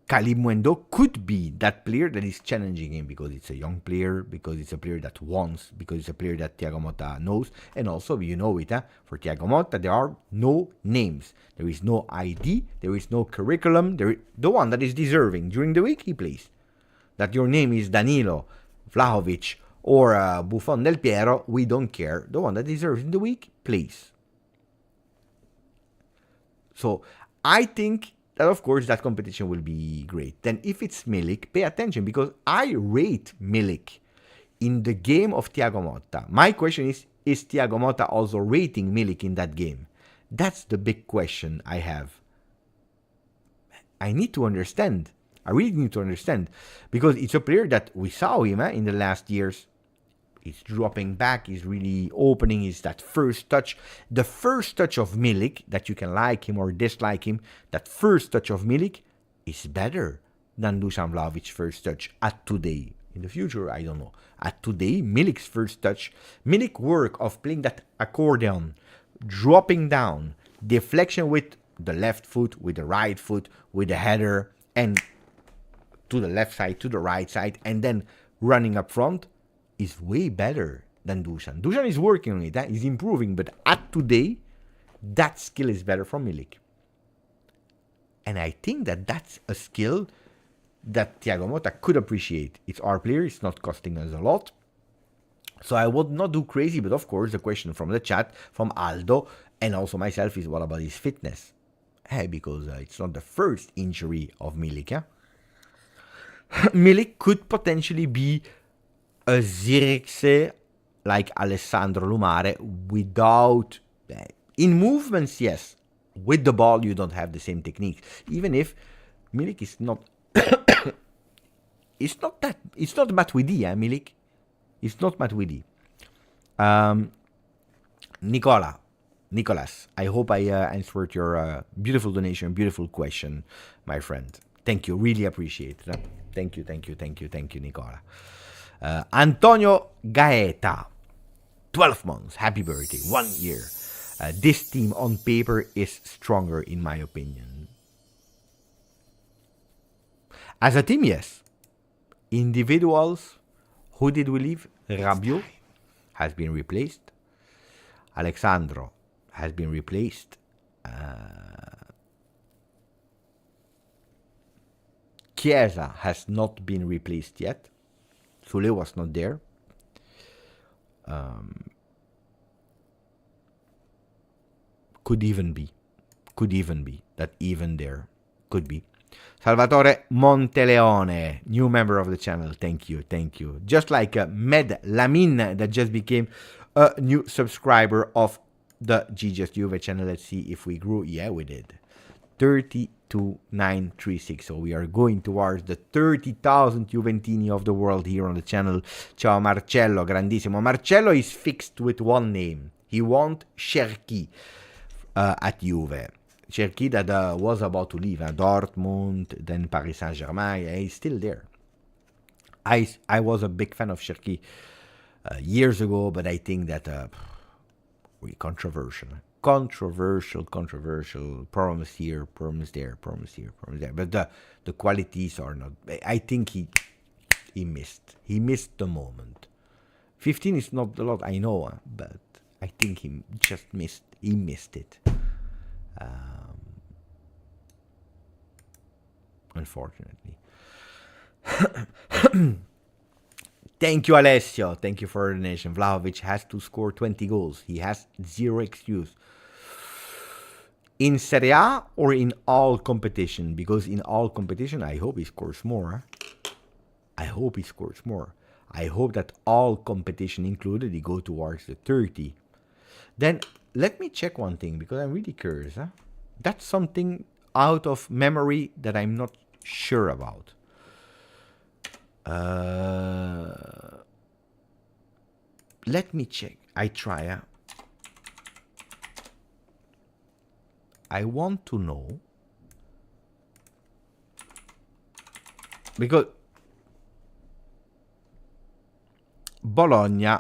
Kalimundo could be that player that is challenging him, because it's a young player, because it's a player that wants, because it's a player that Thiago Motta knows, and also, you know it, for Thiago Motta, there are no names. There is no ID, there is no curriculum. The one that is deserving during the week, he plays. That your name is Danilo, Vlahovic, or Buffon Del Piero, we don't care. The one that deserves in the week, plays. So I think that, of course, that competition will be great. Then if it's Milik, pay attention, because I rate Milik in the game of Thiago Motta. My question is Thiago Motta also rating Milik in that game? That's the big question I have. I need to understand. I really need to understand, because it's a player that we saw him in the last years. He's dropping back, he's really opening, is that first touch. The first touch of Milik, that you can like him or dislike him, that first touch of Milik is better than Dusan Vlahovic's first touch at today. In the future, I don't know. At today, Milik's first touch, Milik work of playing that accordion, dropping down, deflection with the left foot, with the right foot, with the header, and to the left side, to the right side, and then running up front is way better than Dusan. Dusan is working on it, he's improving, but at today, that skill is better from Milik. And I think that that's a skill that Thiago Motta could appreciate. It's our player, it's not costing us a lot. So I would not do crazy, but of course the question from the chat, from Aldo, and also myself is what about his fitness? Because it's not the first injury of Milik. Milik could potentially be a Zirkzee like Alessandro Lumare without... in movements, yes. With the ball, you don't have the same technique. Even if Milik is not... it's not Matuidi, Milik. It's not Matuidi. Nicolas, I hope I answered your beautiful donation, beautiful question, my friend. Thank you, really appreciate it. Thank you, Nicola. Antonio Gaeta, 12 months, happy birthday, 1 year. This team on paper is stronger in my opinion. As a team, yes. Individuals, who did we leave? Rabiot has been replaced. Alexandro has been replaced. Chiesa has not been replaced yet. Sule was not there. Could even be that even there could be. Salvatore Monteleone, new member of the channel. Thank you. Just like Med Lamin that just became a new subscriber of the GJustjuve channel. Let's see if we grew. Yeah, we did. 32,936. So we are going towards the 30,000 Juventini of the world here on the channel. Ciao Marcello, grandissimo. Marcello is fixed with one name. He wants Cherki at Juve. Cherki that was about to leave Dortmund, then Paris Saint-Germain. He's still there. I was a big fan of Cherki years ago, but I think that really controversial. Promise here, promise there. But the qualities are not. I think he missed. He missed the moment. 15 is not a lot, I know, but I think he just missed. He missed it. Unfortunately. Thank you, Alessio. Thank you for the donation. Vlahovic has to score 20 goals. He has zero excuse. In Serie A or in all competition? Because in all competition, I hope he scores more. I hope that all competition included, he go towards the 30. Then let me check one thing, because I'm really curious. That's something out of memory that I'm not sure about. Let me check. I try. I want to know, because Bologna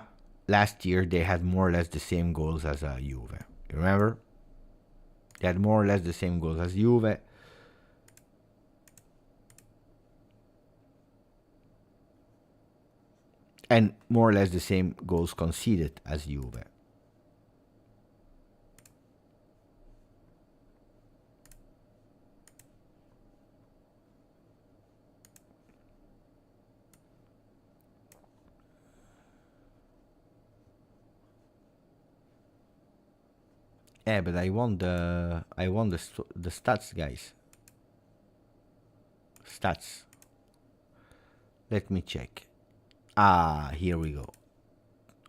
last year, they had more or less the same goals as Juve. You remember? They had more or less the same goals as Juve. And more or less the same goals conceded as Juve. Yeah, but I want the stats, guys. Stats. Let me check. Here we go.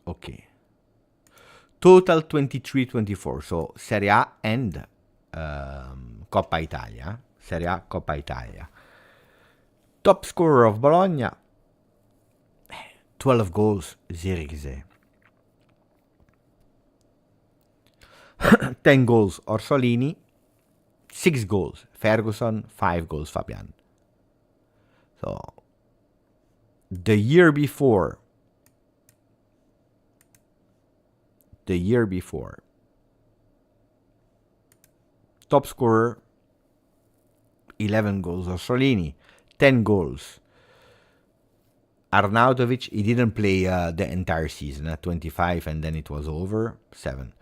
Okay. Total 23-24. So Serie A and Coppa Italia. Serie A, Coppa Italia. Top scorer of Bologna. 12 goals, Zirkzee. 10 goals, Orsolini. 6 goals, Ferguson. 5 goals, Fabian. So, the year before, top scorer, 11 goals, Orsolini. 10 goals. Arnautovic, he didn't play the entire season, 25, and then it was over, 7.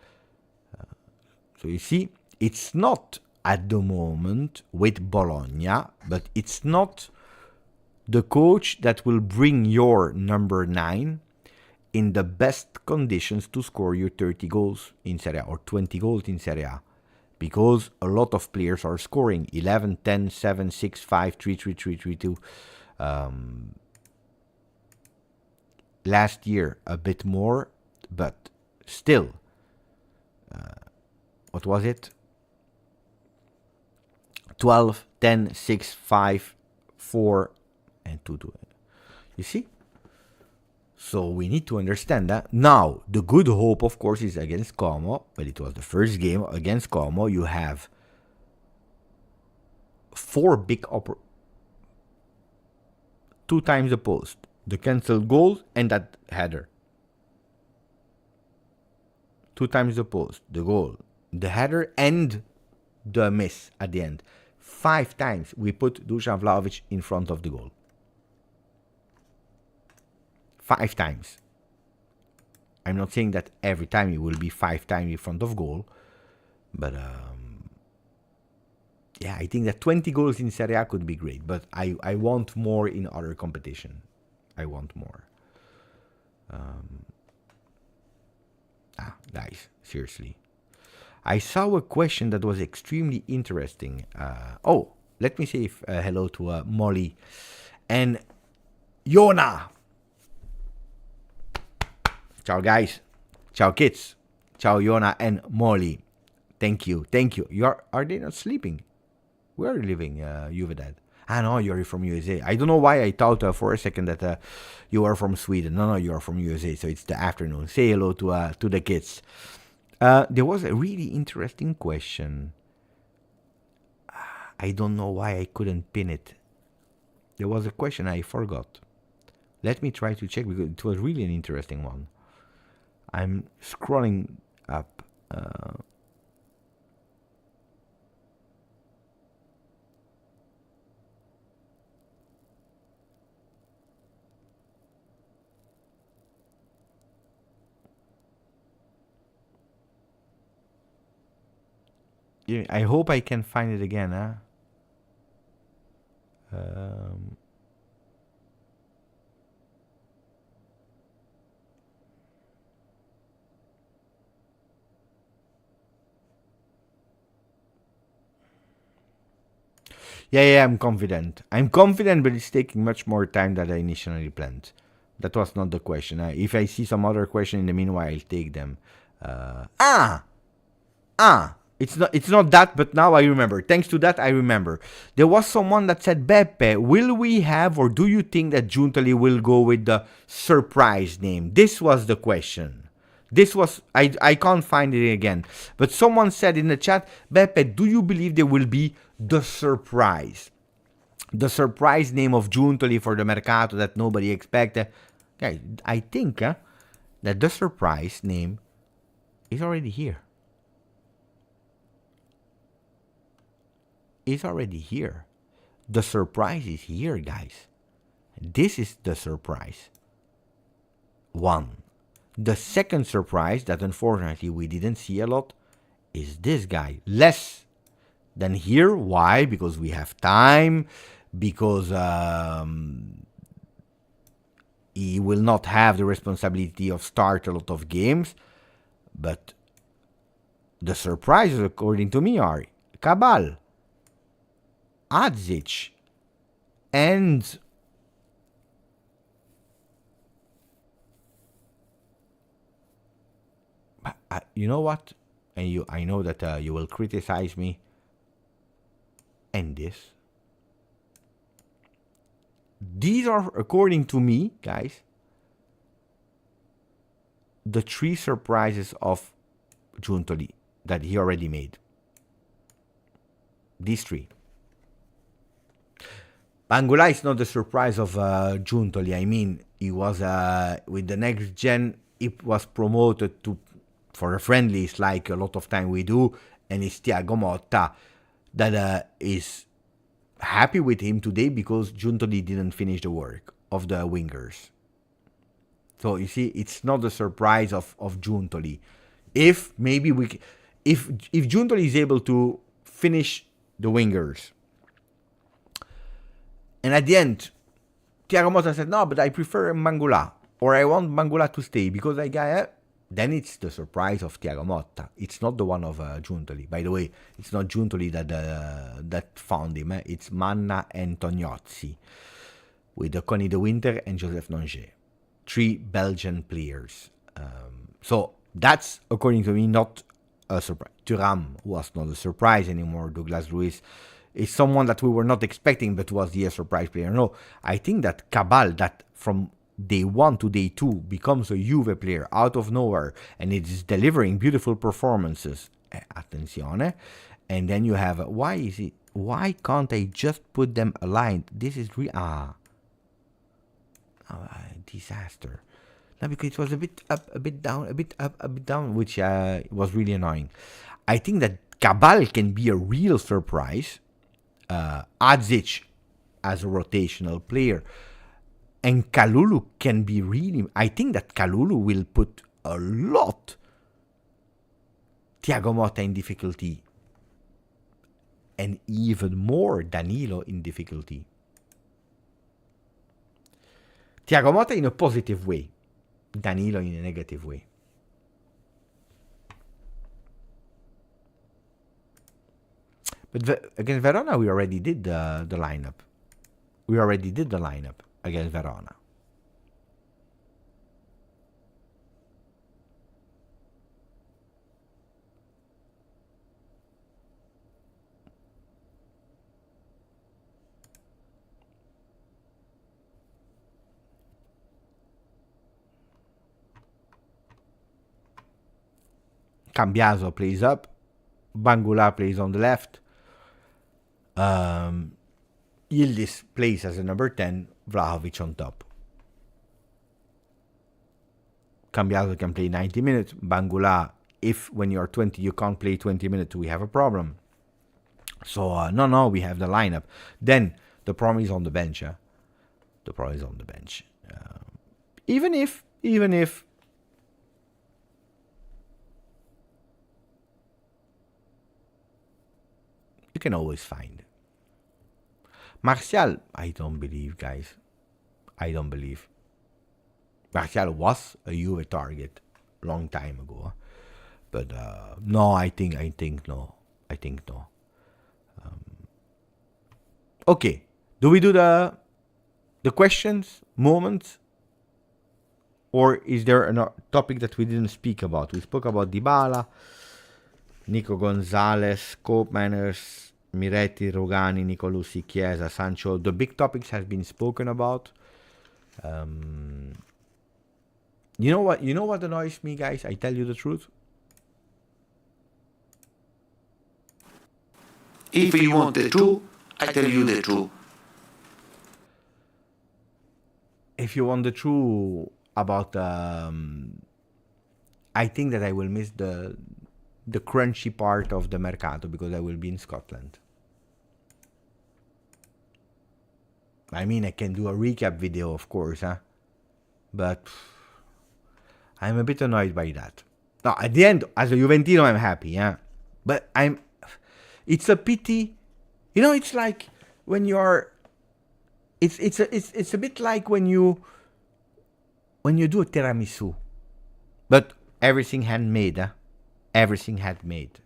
So you see, it's not at the moment with Bologna, but it's not the coach that will bring your number 9 in the best conditions to score your 30 goals in Serie A or 20 goals in Serie A. Because a lot of players are scoring 11, 10, 7, 6, 5, 3, 3, 3, 3, 2. Last year, a bit more, but still, what was it? 12, 10, 6, 5, 4, and 2, 2. You see? So we need to understand that. Now, the good hope, of course, is against Como, but it was the first game against Como. You have 4 big 2 times the post. The cancelled goal and that header. 2 times the post, the goal, the header, and the miss at the end. 5 times we put Dusan Vlahovic in front of the goal. 5 times. I'm not saying that every time it will be 5 times in front of goal, but yeah, I think that 20 goals in Serie A could be great, but I want more in other competition. I want more. Guys, seriously. I saw a question that was extremely interesting. Let me say hello to Molly and Yona. Ciao, guys. Ciao, kids. Ciao, Yona and Molly. Thank you. Are they not sleeping? Where are you living, Juvedad? No, you're from USA. I don't know why I thought for a second that you are from Sweden. No, you're from USA, so it's the afternoon. Say hello to the kids. There was a really interesting question. I don't know why I couldn't pin it. There was a question I forgot. Let me try to check because it was really an interesting one. I'm scrolling up. I hope I can find it again, huh? Yeah, I'm confident. But it's taking much more time than I initially planned. That was not the question. If I see some other question in the meanwhile, I'll take them. It's not that, but now I remember. Thanks to that, I remember. There was someone that said, Beppe, will we have, or do you think that Giuntoli will go with the surprise name? This was the question. I can't find it again. But someone said in the chat, Beppe, do you believe there will be the surprise? The surprise name of Giuntoli for the Mercato that nobody expected. Okay, I think that the surprise name is already here. It's already here. The surprise is here, guys. This is the surprise. 1. The second surprise that unfortunately we didn't see a lot is this guy. Less than here. Why? Because we have time. Because he will not have the responsibility of start a lot of games. But the surprises, according to me, are Cabal, Adzic, and you know what? And I know that you will criticize me. And this. These are, according to me, guys, the 3 surprises of Giuntoli that he already made. These 3. Pangula is not the surprise of Giuntoli. I mean, he was with the next gen. It was promoted for the friendlies, like a lot of time we do, and it's Thiago Motta that is happy with him today because Giuntoli didn't finish the work of the wingers. So you see, it's not the surprise of Giuntoli. If maybe if Giuntoli is able to finish the wingers, and at the end, Thiago Motta said, no, but I prefer Mangula, or I want Mangula to stay because I got. Then it's the surprise of Thiago Motta. It's not the one of Giuntoli. By the way, it's not Giuntoli that found him. It's Manna and Tognozzi with Conny de Winter and Joseph Nonget. 3 Belgian players. So that's, according to me, not a surprise. Thuram was not a surprise anymore. Douglas Luiz is someone that we were not expecting, but was the surprise player. No, I think that Cabal, that from day 1 to day 2 becomes a Juve player out of nowhere, and it is delivering beautiful performances. Attenzione. And then you have, why can't I just put them aligned? This is disaster. No, because it was a bit up, a bit down, a bit up, a bit down, which was really annoying. I think that Cabal can be a real surprise. Adzic as a rotational player. And Kalulu can be really... I think that Kalulu will put a lot Thiago Motta in difficulty. And even more Danilo in difficulty. Thiago Motta in a positive way. Danilo in a negative way. But against Verona, we already did the lineup. We already did the lineup against Verona. Cambiaso plays up. Bangula plays on the left. Yildiz plays as a number 10. Vlahovic on top. Cambiaso can play 90 minutes. Bangula, if when you're 20 you can't play 20 minutes, we have a problem. So, no, we have the lineup. Then, the problem is on the bench. The problem is on the bench. Even if you can always find. Martial, I don't believe, guys. I don't believe. Martial was a Juve target long time ago. But no, I think no. I think no. Okay. Do we do the questions, moments? Or is there a topic that we didn't speak about? We spoke about Dybala, Nico Gonzalez, Koopmeiners, Miretti, Rogani, Nicolussi, Chiesa, Sancho. The big topics has been spoken about. You know what annoys me, guys? I tell you the truth. If you want the truth, I tell you the truth. If you want the truth about, I think that I will miss the crunchy part of the Mercato because I will be in Scotland. I mean, I can do a recap video, of course, but I'm a bit annoyed by that. Now, at the end, as a Juventino, I'm happy, but it's a pity. You know, it's like when you're, it's a bit like when you do a tiramisu, but everything handmade, everything handmade.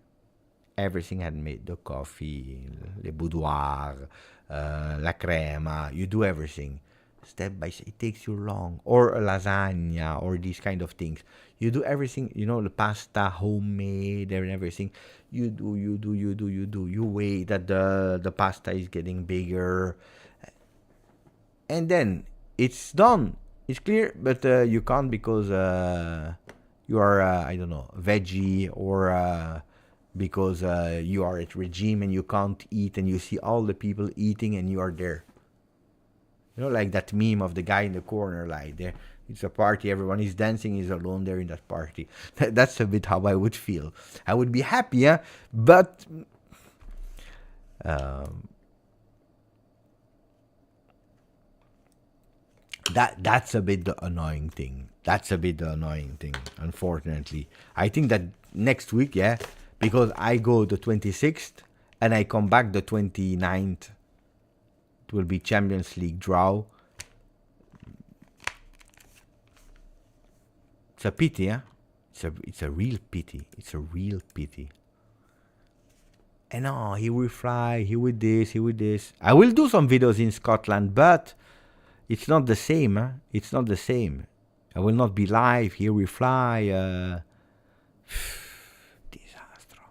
Everything handmade. The coffee, le boudoir, la crema. You do everything. Step by step. It takes you long. Or a lasagna or these kind of things. You do everything. You know, the pasta, homemade and everything. You do. You wait that the pasta is getting bigger. And then it's done. It's clear, but you can't because you are, I don't know, veggie or because you are at regime and you can't eat and you see all the people eating and you are there. You know, like that meme of the guy in the corner, like there. It's a party, everyone is dancing, he's alone there in that party. That's a bit how I would feel. I would be happy, but That's a bit the annoying thing. Unfortunately. I think that next week, yeah, because I go the 26th and I come back the 29th. It will be Champions League draw. It's a pity, huh? It's a real pity. And he will fly, he will this. I will do some videos in Scotland, but it's not the same, huh? It's not the same. I will not be live, here we fly. Disastro.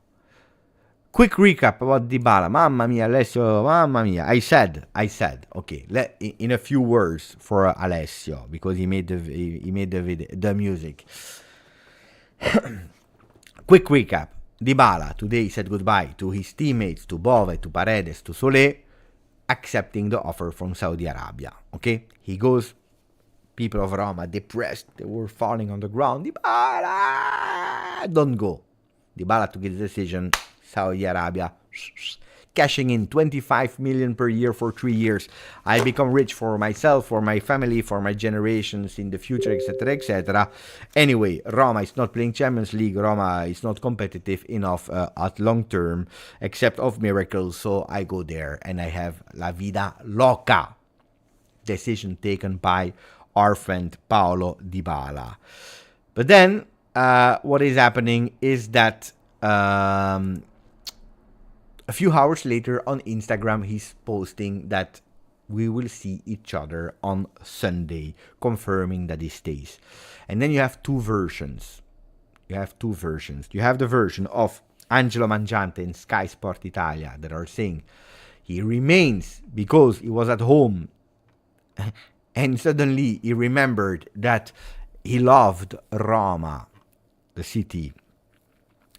Quick recap about Dybala. Mamma mia, Alessio, mamma mia. I said, okay, in a few words for Alessio, because he made the video, the music. Quick recap. Dybala today said goodbye to his teammates, to Bove, to Paredes, to Solé, accepting the offer from Saudi Arabia. Okay? He goes, people of Roma depressed, they were falling on the ground. Dybala! Don't go. Dybala took his decision, Saudi Arabia, cashing in 25 million per year for 3 years. I become rich for myself, for my family, for my generations in the future, etc., etc. Anyway, Roma is not playing Champions League. Roma is not competitive enough at long term, except of miracles. So I go there and I have La Vida Loca. Decision taken by our friend Paolo Dybala. But then, what is happening is that a few hours later on Instagram, he's posting that we will see each other on Sunday, confirming that he stays. And then you have two versions. You have the version of Angelo Mangiante in Sky Sport Italia that are saying he remains because he was at home and suddenly he remembered that he loved Roma, the city.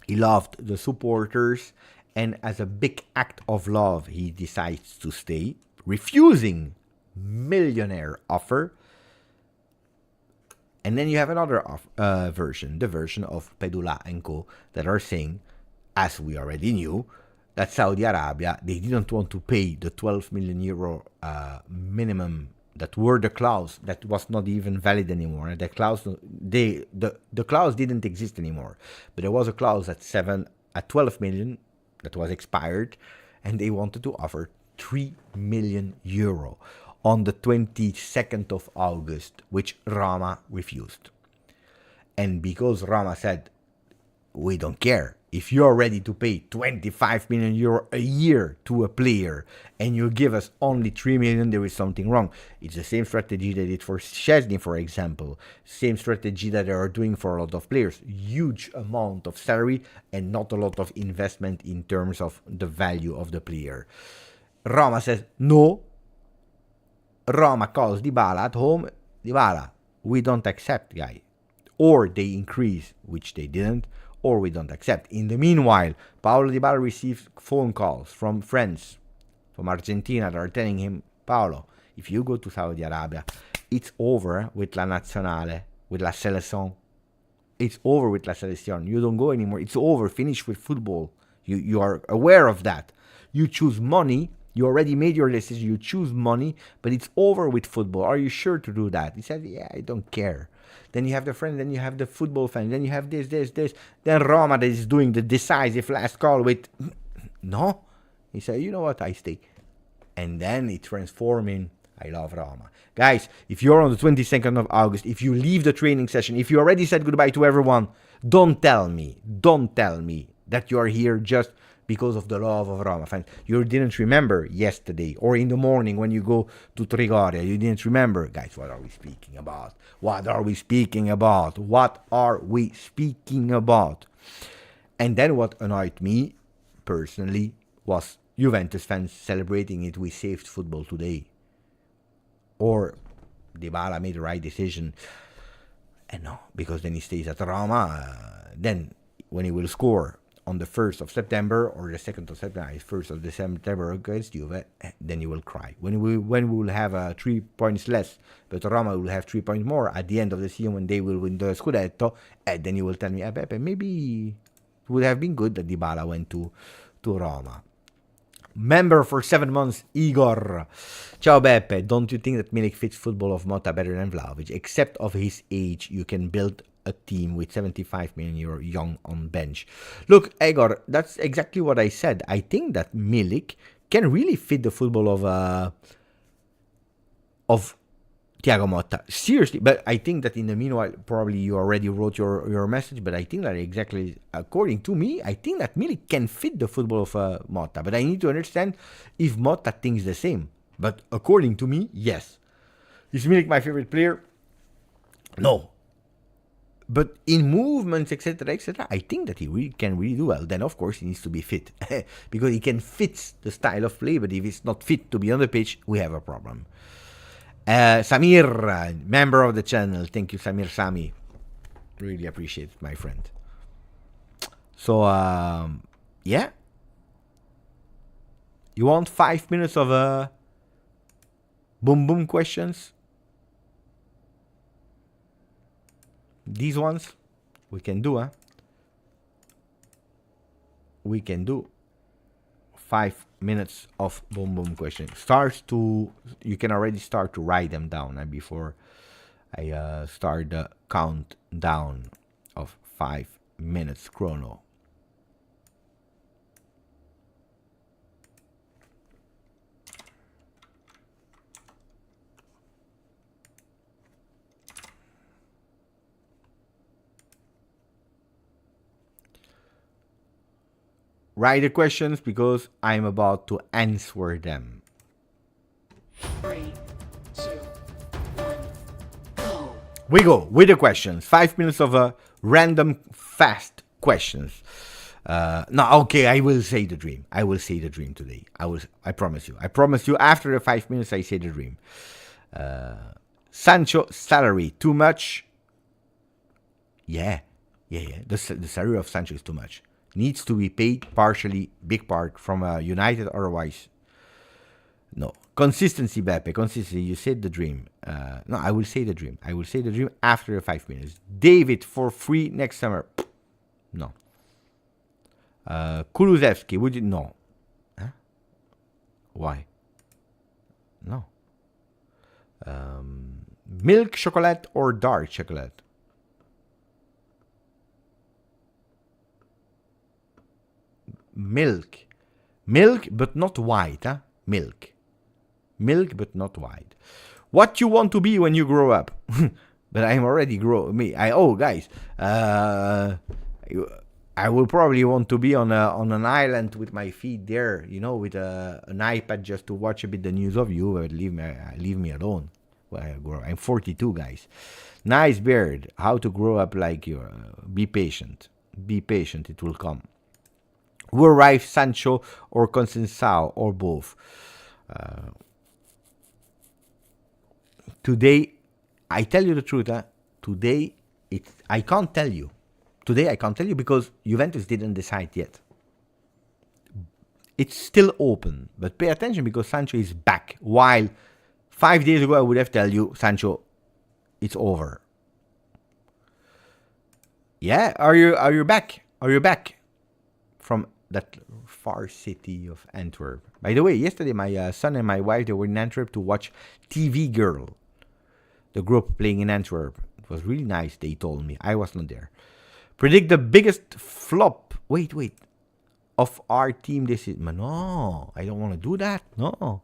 He loved the supporters. And as a big act of love, he decides to stay, refusing millionaire offer. And then you have another version, the version of Pedula and co, that are saying, as we already knew, that Saudi Arabia, they didn't want to pay the 12 million euro minimum that were the clause that was not even valid anymore. The clause, the clause didn't exist anymore, but there was a clause at 12 million that was expired, and they wanted to offer 3 million euro on the 22nd of August, which Roma refused. And because Roma said, we don't care, if you're ready to pay 25 million euro a year to a player and you give us only 3 million, there is something wrong. It's the same strategy they did for Szczesny, for example. Same strategy that they are doing for a lot of players. Huge amount of salary and not a lot of investment in terms of the value of the player. Roma says, no. Roma calls Dybala at home. Dybala, we don't accept, guy. Or they increase, which they didn't, or we don't accept. In the meanwhile, Paolo Dybala receives phone calls from friends from Argentina that are telling him, Paolo, if you go to Saudi Arabia, it's over with La Nazionale, with La Selección. It's over with La Selección. You don't go anymore. It's over. Finish with football. You are aware of that. You choose money. You already made your decision. You choose money, but it's over with football. Are you sure to do that? He said, yeah, I don't care. Then you have the friend, then you have the football fan, then you have this. Then Roma that is doing the decisive last call with, no. He said, you know what, I stay. And then it transformed in, I love Roma. Guys, if you're on the 22nd of August, if you leave the training session, if you already said goodbye to everyone, don't tell me that you are here just because of the love of Roma fans. You didn't remember yesterday or in the morning when you go to Trigoria. You didn't remember. Guys, what are we speaking about? And then what annoyed me personally was Juventus fans celebrating it. We saved football today. Or Dybala made the right decision. And no, because then he stays at Roma. Then when he will score on the 1st of September or the 2nd of September, 1st of September against Juve, then you will cry. When we will have 3 points less, but Roma will have 3 points more at the end of the season when they will win the Scudetto, then you will tell me, Pepe, maybe it would have been good that Dybala went to Roma. Member for 7 months, Igor. Ciao Beppe, don't you think that Milik fits football of Motta better than Vlahovic? Except of his age, you can build a team with 75 million euro young on bench. Look, Igor, that's exactly what I said. I think that Milik can really fit the football of Thiago Motta. Seriously, but I think that in the meanwhile, probably you already wrote your message, but I think that exactly, according to me, I think that Milik can fit the football of Motta. But I need to understand if Motta thinks the same. But according to me, yes. Is Milik my favorite player? No. But in movements, etc., I think that he can really do well. Then, of course, he needs to be fit. Because he can fit the style of play, but if he's not fit to be on the pitch, we have a problem. Samir, member of the channel. Thank you, Samir Sami. Really appreciate it, my friend. So, yeah. You want 5 minutes of boom boom questions? These ones we can do, huh? We can do 5 minutes of boom boom questions. You can already start to write them down before I start the countdown of 5 minutes chrono. Write the questions because I'm about to answer them. 3, 2, 1, go. We go with the questions. 5 minutes of random fast questions. No, okay, I will say the dream. I will say the dream today. I promise you. I promise you after the 5 minutes I say the dream. Sancho salary too much? Yeah. The salary of Sancho is too much. Needs to be paid partially, big part from United, otherwise no. Consistency, Beppe, consistency. You said the dream. No, I will say the dream. I will say the dream after the 5 minutes. David for free next summer? No. Kulusevski, would you? No. Huh? Why? No. Milk chocolate or dark chocolate? Milk, but not white, huh? Milk, but not white. What you want to be when you grow up? But I'm already guys. I will probably want to be on an island with my feet there, with an iPad just to watch a bit the news of you. But leave me alone. I'm 42, guys. Nice beard. How to grow up like you? Be patient. Be patient. It will come. Who arrived, Sancho or Conceição or both? Today, I tell you the truth. Today, I can't tell you. Today, I can't tell you because Juventus didn't decide yet. It's still open, but pay attention because Sancho is back. While 5 days ago, I would have told you, Sancho, it's over. Yeah, are you back? Are you back from that far city of Antwerp? By the way, yesterday my son and my wife, they were in Antwerp to watch TV Girl, the group playing in Antwerp. It was really nice, they told me. I was not there. Predict the biggest flop. Wait. Of our team this is. No, I don't want to do that. No.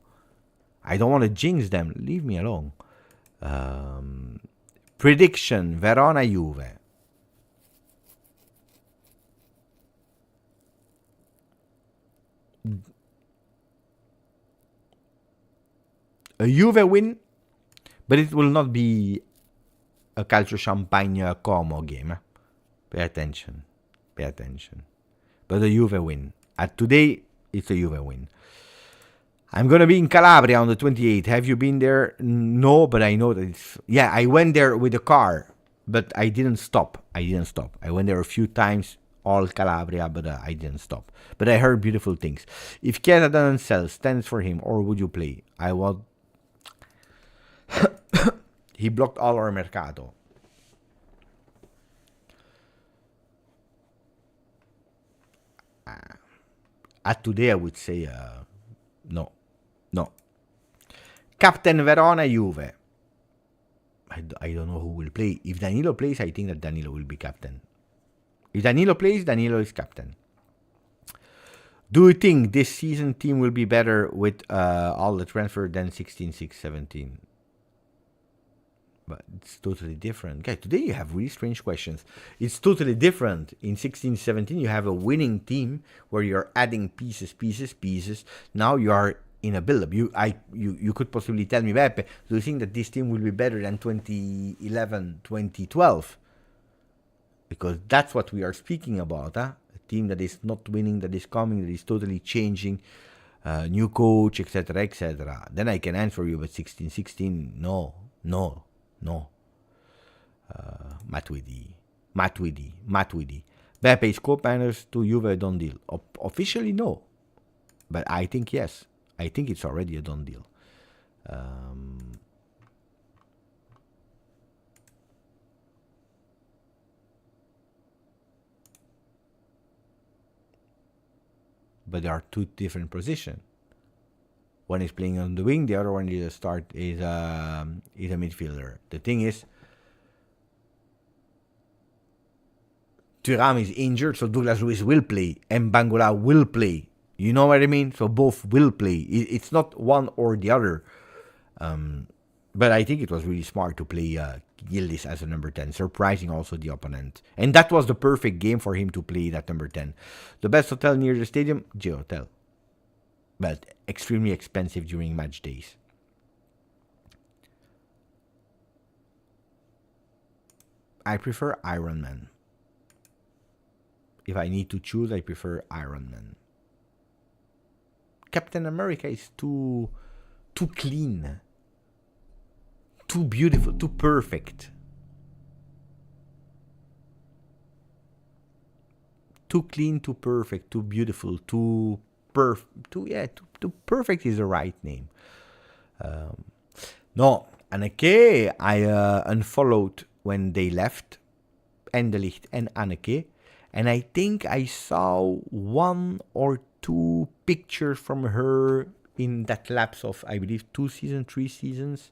I don't want to jinx them. Leave me alone. Prediction, Verona Juve. A Juve win, but it will not be a calcio champagne Como game. Pay attention. But a Juve win. Today, it's a Juve win. I'm going to be in Calabria on the 28th. Have you been there? No, but I know that it's... Yeah, I went there with a car, but I didn't stop. I went there a few times, all Calabria, but I didn't stop. But I heard beautiful things. If Chiesa doesn't sell, stands for him, or would you play? I want... He blocked all our Mercato. At today, I would say Captain Verona Juve. I don't know who will play. If Danilo plays, I think that Danilo will be captain. If Danilo plays, Danilo is captain. Do you think this season team will be better with all the transfer than 16-6-17? But it's totally different. Guys, today you have really strange questions. It's totally different. In 16-17, you have a winning team where you're adding pieces. Now you are in a build-up. You could possibly tell me, Beppe, do you think that this team will be better than 2011, 2012? Because that's what we are speaking about, huh? A team that is not winning, that is coming, that is totally changing, new coach, etc., etc. Then I can answer you, but 16-16, no. Matuidi. Beppe is Koopmeiners to Juve a done deal. Officially, no. But I think yes. I think it's already a done deal. But there are two different positions. One is playing on the wing, the other one is a midfielder. The thing is, Thuram is injured, so Douglas Luiz will play, and Bangola will play. You know what I mean? So both will play. It's not one or the other. But I think it was really smart to play Yildiz as a number 10, surprising also the opponent. And that was the perfect game for him to play that number 10. The best hotel near the stadium, J Hotel. But extremely expensive during match days. I prefer Iron Man. If I need to choose, I prefer Iron Man. Captain America is too clean. Too beautiful, too perfect. Too clean, too perfect, too beautiful, too perfect is the right name. No, Anneke, I unfollowed when they left. Endelicht and Anneke. And I think I saw 1 or 2 pictures from her in that lapse of, I believe, 2 seasons, 3 seasons.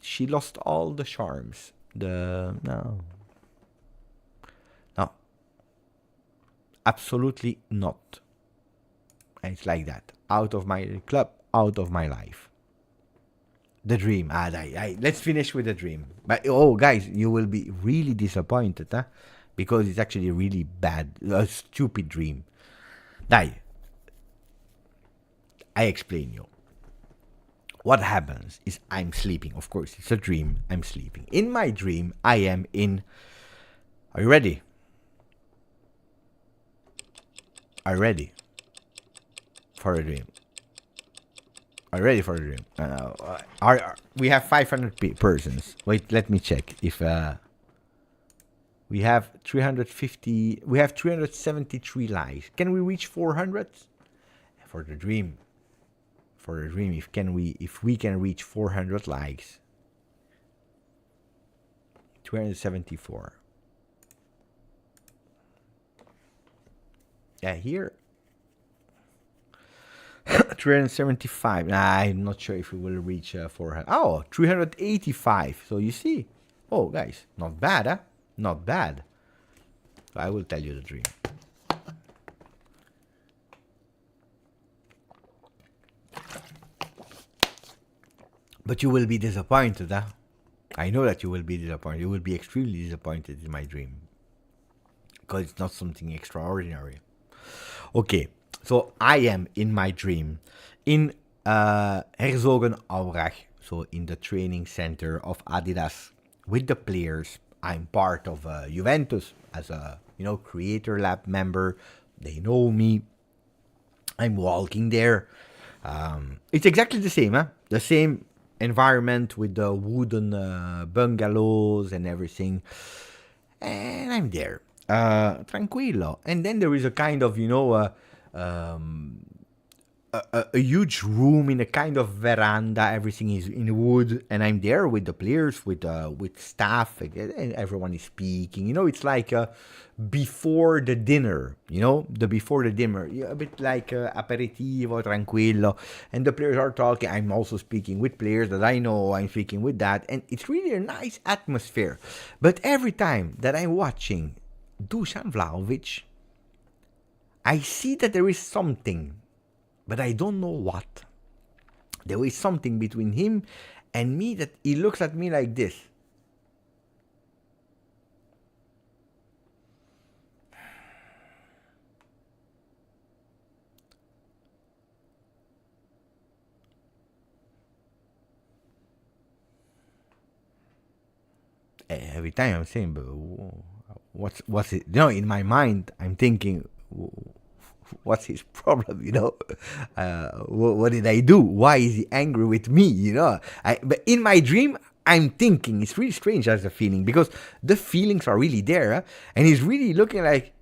She lost all the charms. No. Absolutely not. It's like that. Out of my club, out of my life. The dream. Let's finish with the dream. But guys, you will be really disappointed, huh? Because it's actually a really bad, a stupid dream. I explain you. What happens is I'm sleeping. Of course, it's a dream. I'm sleeping. In my dream, I am in. Are you ready? Are you ready for a dream? Are you ready for a dream? We have 500 persons. Wait, let me check. If we have 350, we have 373 likes. Can we reach 400 for the dream? For the dream, if we can reach 400 likes, 274. Yeah, here 375. Nah, I'm not sure if we will reach 400. Oh, 385. So you see, guys, not bad, huh? Not bad. I will tell you the dream. But you will be disappointed, huh? I know that you will be disappointed. You will be extremely disappointed in my dream. Because it's not something extraordinary. Okay, so I am in my dream in Herzogenaurach, so in the training center of Adidas with the players. I'm part of Juventus as a creator lab member. They know me. I'm walking there. It's exactly the same, huh? The same environment with the wooden bungalows and everything. And I'm there. Tranquillo. And then there is a kind of, a huge room in a kind of veranda. Everything is in wood, and I'm there with the players, with staff, and everyone is speaking. It's like before the dinner. The before the dinner, a bit like aperitivo, tranquillo, and the players are talking. I'm also speaking with players that I know. I'm speaking with that, and it's really a nice atmosphere. But every time that I'm watching Dusan Vlahovic, I see that there is something, but I don't know what. There is something between him and me that he looks at me like this. Every time I'm saying, but what's it? In my mind, I'm thinking, what's his problem? What did I do? Why is he angry with me? But in my dream, I'm thinking, it's really strange as a feeling, because the feelings are really there, and he's really looking like,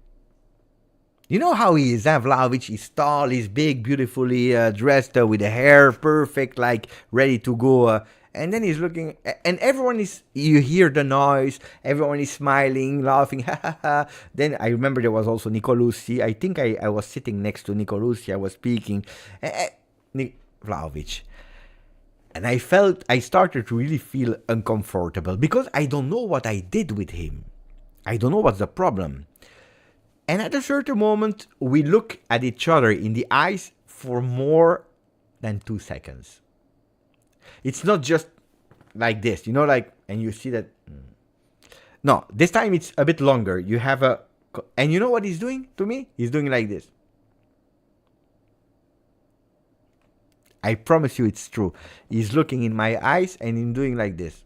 how he is, Vlahovic. He's tall, he's big, beautifully dressed, with the hair perfect, like ready to go. And then he's looking, and everyone is, you hear the noise, everyone is smiling, laughing, ha ha ha. Then I remember there was also Nicolussi. I think I was sitting next to Nicolussi, I was speaking, Vlahovic. And I started to really feel uncomfortable, because I don't know what I did with him. I don't know what's the problem. And at a certain moment, we look at each other in the eyes for more than 2 seconds. It's not just like this, and you see that. No, this time it's a bit longer. You have and you know what he's doing to me? He's doing like this. I promise you it's true. He's looking in my eyes and he's doing like this.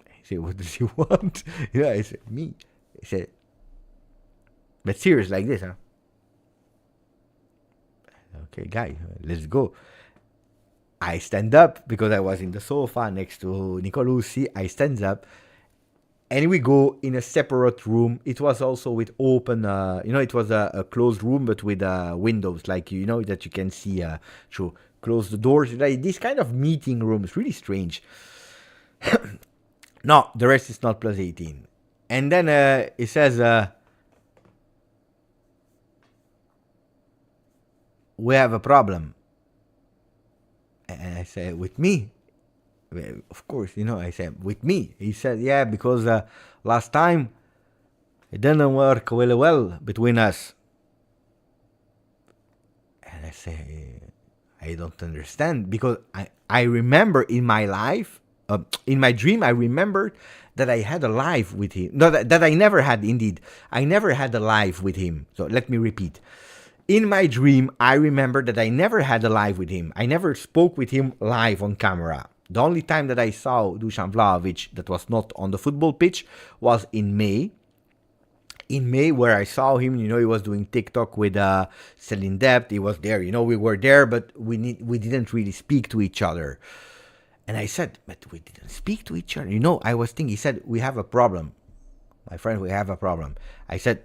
I say, what does he want? I said, me. I said, but serious like this, huh? Okay, guy, let's go. I stand up because I was in the sofa next to Nicolussi. I stand up and we go in a separate room. It was also with open, it was a closed room, but with windows, like, that you can see through. Close the doors, like this kind of meeting rooms, really strange. No, the rest is not plus 18. And then it says, we have a problem. And I said, with me? Of course, I said, with me. He said, yeah, because last time it didn't work really well between us. And I say, I don't understand, because I remember in my life, in my dream, I remembered that I had a life with him. No, that I never had, indeed. I never had a life with him. So let me repeat. In my dream, I remember that I never had a live with him. I never spoke with him live on camera. The only time that I saw Dusan Vlahovic that was not on the football pitch was in May. In May, where I saw him, he was doing TikTok with Selling Debt. He was there, we were there, but we didn't really speak to each other. And I said, but we didn't speak to each other. I was thinking, he said, we have a problem. My friend, we have a problem. I said,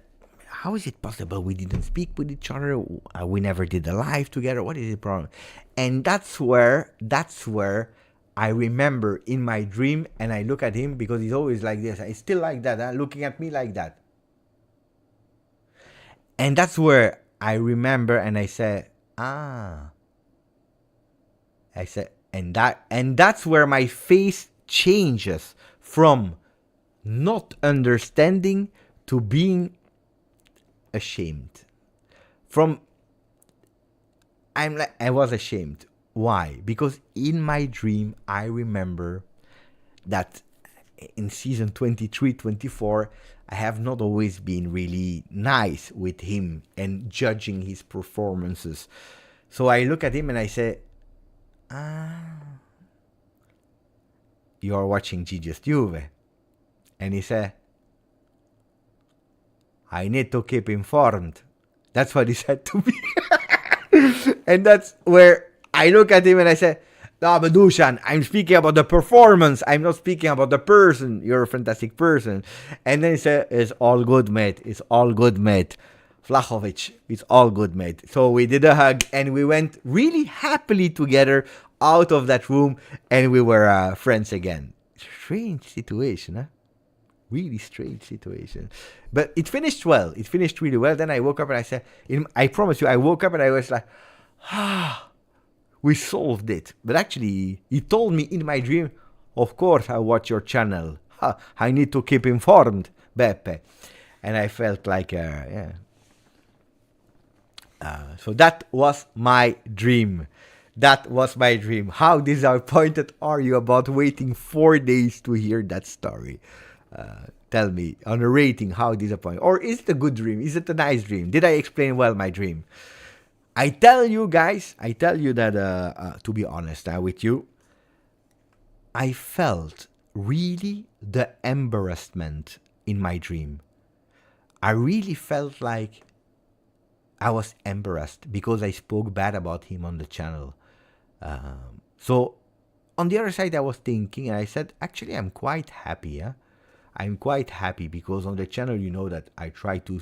how is it possible we didn't speak with each other? We never did a live together. What is the problem? And that's where I remember in my dream, and I look at him because he's always like this. He's still like that, looking at me like that. And that's where I remember, and I say, I said, and that's where my face changes from not understanding to being ashamed. I was ashamed. Why? Because in my dream I remember that in season 23-24 I have not always been really nice with him and judging his performances. So I look at him and I say, you are watching GJustjuve. And he said, I need to keep informed. That's what he said to me. And that's where I look at him and I say, no, but Dusan, I'm speaking about the performance. I'm not speaking about the person. You're a fantastic person. And then he said, it's all good, mate. It's all good, mate. Vlahovic, it's all good, mate. So we did a hug and we went really happily together out of that room and we were friends again. Strange situation, huh? Really strange situation. But it finished well. It finished really well. Then I woke up and I said, I promise you, I woke up and I was like, we solved it. But actually, he told me in my dream, of course I watch your channel. I need to keep informed, Beppe. And I felt like, yeah. So that was my dream. That was my dream. How disappointed are you about waiting 4 days to hear that story? Tell me on a rating, how disappointed. Or is it a good dream? Is it a nice dream? Did I explain well my dream? I tell you guys, that to be honest with you, I felt really the embarrassment in my dream. I really felt like I was embarrassed because I spoke bad about him on the channel. So on the other side, I was thinking, and I said, actually, I'm quite happy. I'm quite happy because on the channel, you know that I try to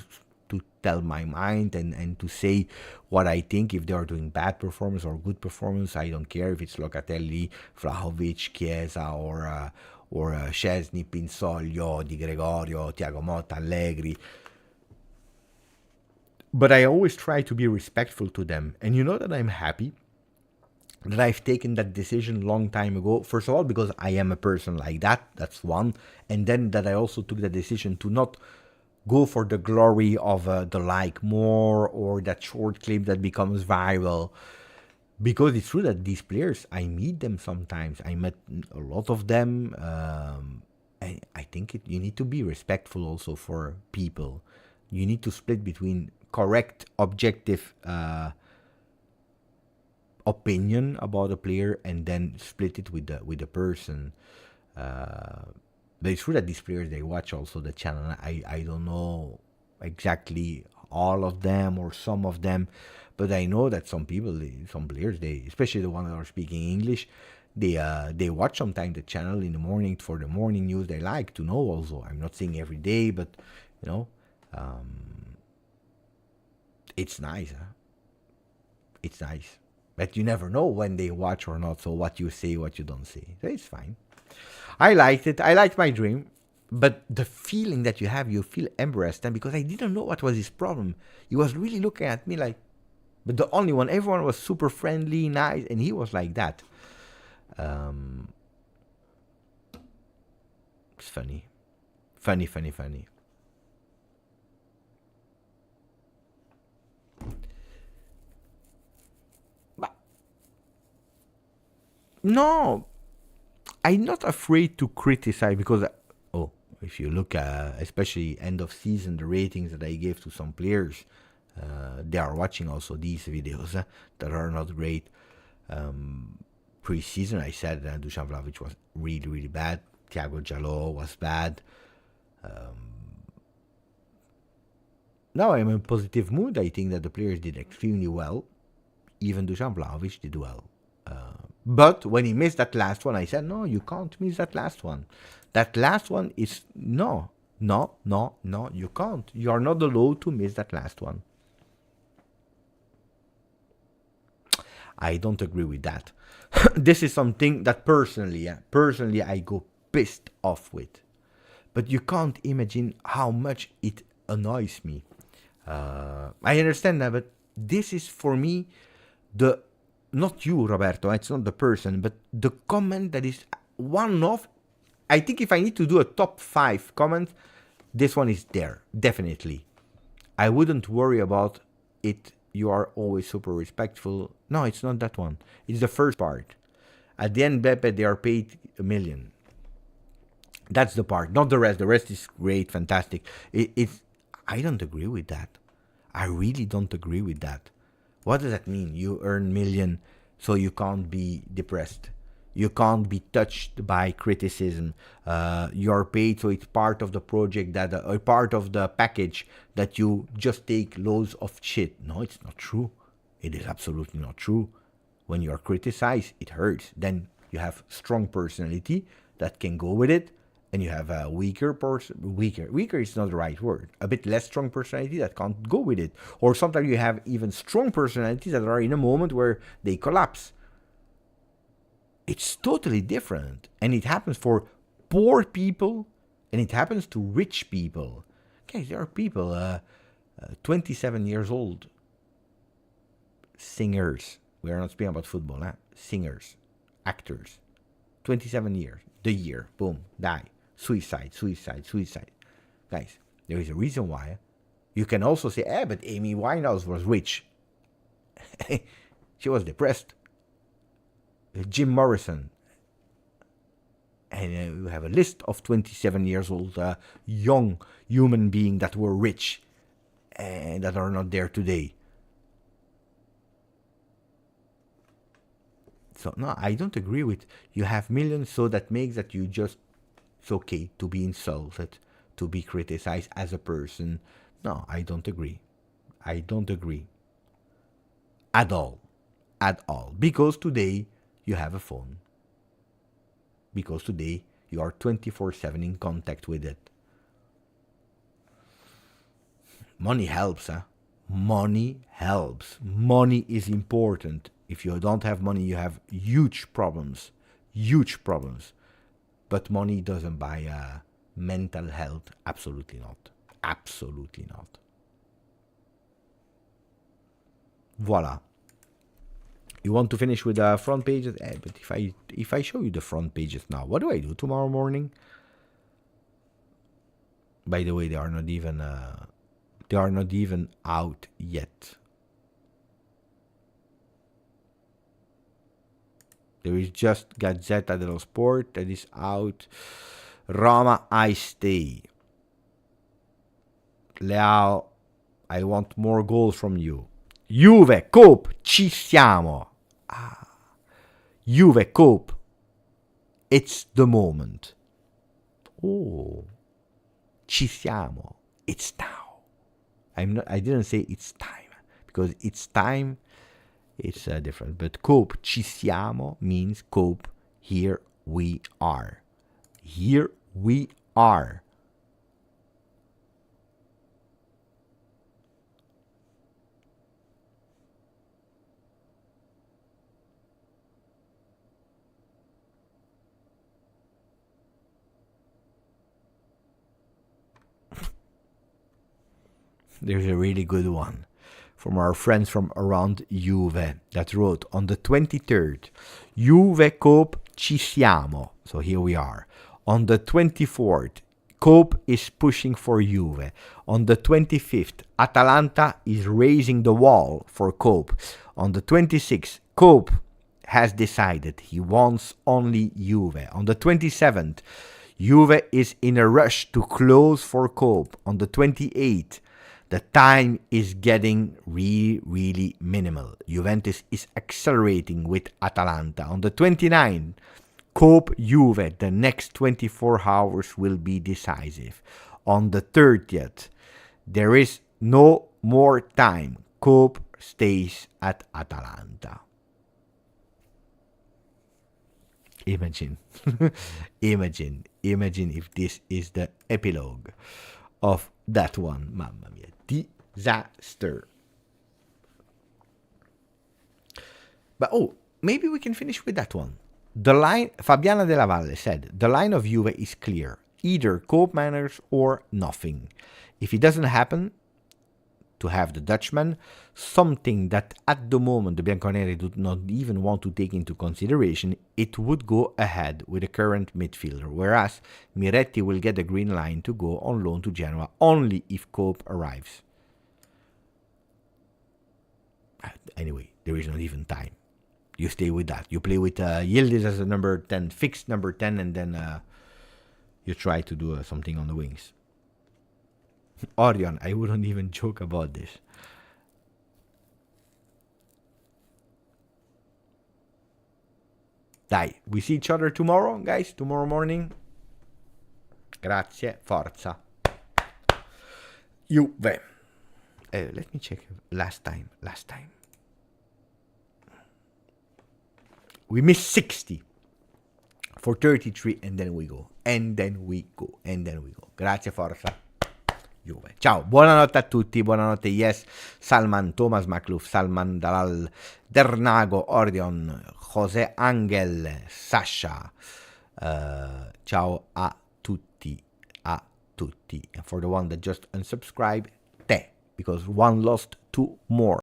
tell my mind and to say what I think. If they are doing bad performance or good performance, I don't care if it's Locatelli, Vlahovic, Chiesa, or Szczesny, Pinsoglio, Di Gregorio, Thiago Motta, Allegri. But I always try to be respectful to them. And you know that I'm happy that I've taken that decision long time ago. First of all, because I am a person like that. That's one. And then that I also took the decision to not go for the glory of the like more or that short clip that becomes viral. Because it's true that these players, I meet them sometimes. I met a lot of them. And I think you need to be respectful also for people. You need to split between correct, objective opinion about a player and then split it with the person. But it's true that these players, they watch also the channel. I don't know exactly all of them or some of them, but I know that some players, especially the ones that are speaking English, they watch sometimes the channel in the morning for the morning news. They like to know also. I'm not saying every day, but you know, it's nice. It's nice. But you never know when they watch or not, so what you say, what you don't say. So it's fine. I liked it. I liked my dream. But the feeling that you feel embarrassed. And because I didn't know what was his problem. He was really looking at me like, but the only one, everyone was super friendly, nice, and he was like that. It's funny. Funny. No, I'm not afraid to criticize because, if you look at, especially end of season, the ratings that I gave to some players, they are watching also these videos that are not great. Preseason, I said that Dusan Vlahovic was really, really bad. Thiago Jallo was bad. Now I'm in a positive mood. I think that the players did extremely well. Even Dusan Vlahovic did well. But when he missed that last one, I said, no, you can't miss that last one. That last one is, no, you can't. You are not allowed to miss that last one. I don't agree with that. This is something that personally I go pissed off with. But you can't imagine how much it annoys me. I understand that, but this is for me not you, Roberto, it's not the person, but the comment that is one of, I think if I need to do a top 5 comments, this one is there, definitely. I wouldn't worry about it. You are always super respectful. No, it's not that one. It's the first part. At the end, Beppe, they are paid $1 million. That's the part, not the rest. The rest is great, fantastic. I don't agree with that. I really don't agree with that. What does that mean? You earn $1 million, so you can't be depressed. You can't be touched by criticism. You're paid, so it's part of the project, that part of the package that you just take loads of shit. No, it's not true. It is absolutely not true. When you are criticized, it hurts. Then you have strong personality that can go with it, and you have a weaker is not the right word, a bit less strong personality that can't go with it. Or sometimes you have even strong personalities that are in a moment where they collapse. It's totally different. And it happens for poor people and it happens to rich people. Guys, there are people, 27 years old, singers. We are not speaking about football, singers, actors, 27 years, the year, boom, die. Suicide. Guys, there is a reason why. You can also say, but Amy Winehouse was rich. She was depressed. Jim Morrison. And you have a list of 27 years old young human beings that were rich and that are not there today. So, no, I don't agree with you have millions, so that makes that you just, it's okay to be insulted, to be criticized as a person. No, I don't agree. I don't agree. At all. At all. Because today you have a phone. Because today you are 24/7 in contact with it. Money helps, Money helps. Money is important. If you don't have money, you have huge problems. Huge problems. But money doesn't buy mental health. Absolutely not. Absolutely not. Voila. You want to finish with the front pages? But if I show you the front pages now, what do I do tomorrow morning? By the way, they are not even out yet. There is just Gazzetta dello Sport that is out. Roma, I stay. Leao, I want more goals from you. Juve, Coop, ci siamo. Juve, Coop. It's the moment. Oh, ci siamo. It's now. I didn't say it's time, because it's time. It's different. But Coop, ci siamo means Coop, here we are. Here we are. There's a really good one from our friends from around Juve that wrote on the 23rd, Juve, Coop, ci siamo. So here we are. On the 24th, Coop is pushing for Juve. On the 25th, Atalanta is raising the wall for Coop. On the 26th, Coop has decided he wants only Juve. On the 27th, Juve is in a rush to close for Coop. On the 28th, the time is getting really minimal. Juventus is accelerating with Atalanta. On the 29th, Coop Juve, the next 24 hours will be decisive. On the 30th, there is no more time. Coop stays at Atalanta. Imagine. Imagine if this is the epilogue of that one. Mamma mia. Disaster. But maybe we can finish with that one. The line, Fabiana Della Valle said, the line of Juve is clear. Either Koopmeiners or nothing. If it doesn't happen to have the Dutchman, something that at the moment the Bianconeri do not even want to take into consideration, it would go ahead with the current midfielder, whereas Miretti will get the green line to go on loan to Genoa only if Coop arrives. Anyway, there is not even time. You stay with that. You play with Yildiz as a number 10, fixed number 10, and then you try to do something on the wings. Orion, I wouldn't even joke about this. Dai, we see each other tomorrow, guys. Tomorrow morning. Grazie, forza. Juve. Let me check last time. We missed 60 for 33, and then we go. Grazie, forza Juve. Ciao, buonanotte a tutti, buonanotte Yes, Salman, Thomas Macluf, Salman Dalal, Dernago, Orion, José Angel, Sasha. Ciao a tutti, and for the one that just unsubscribed, te, because one lost, two more.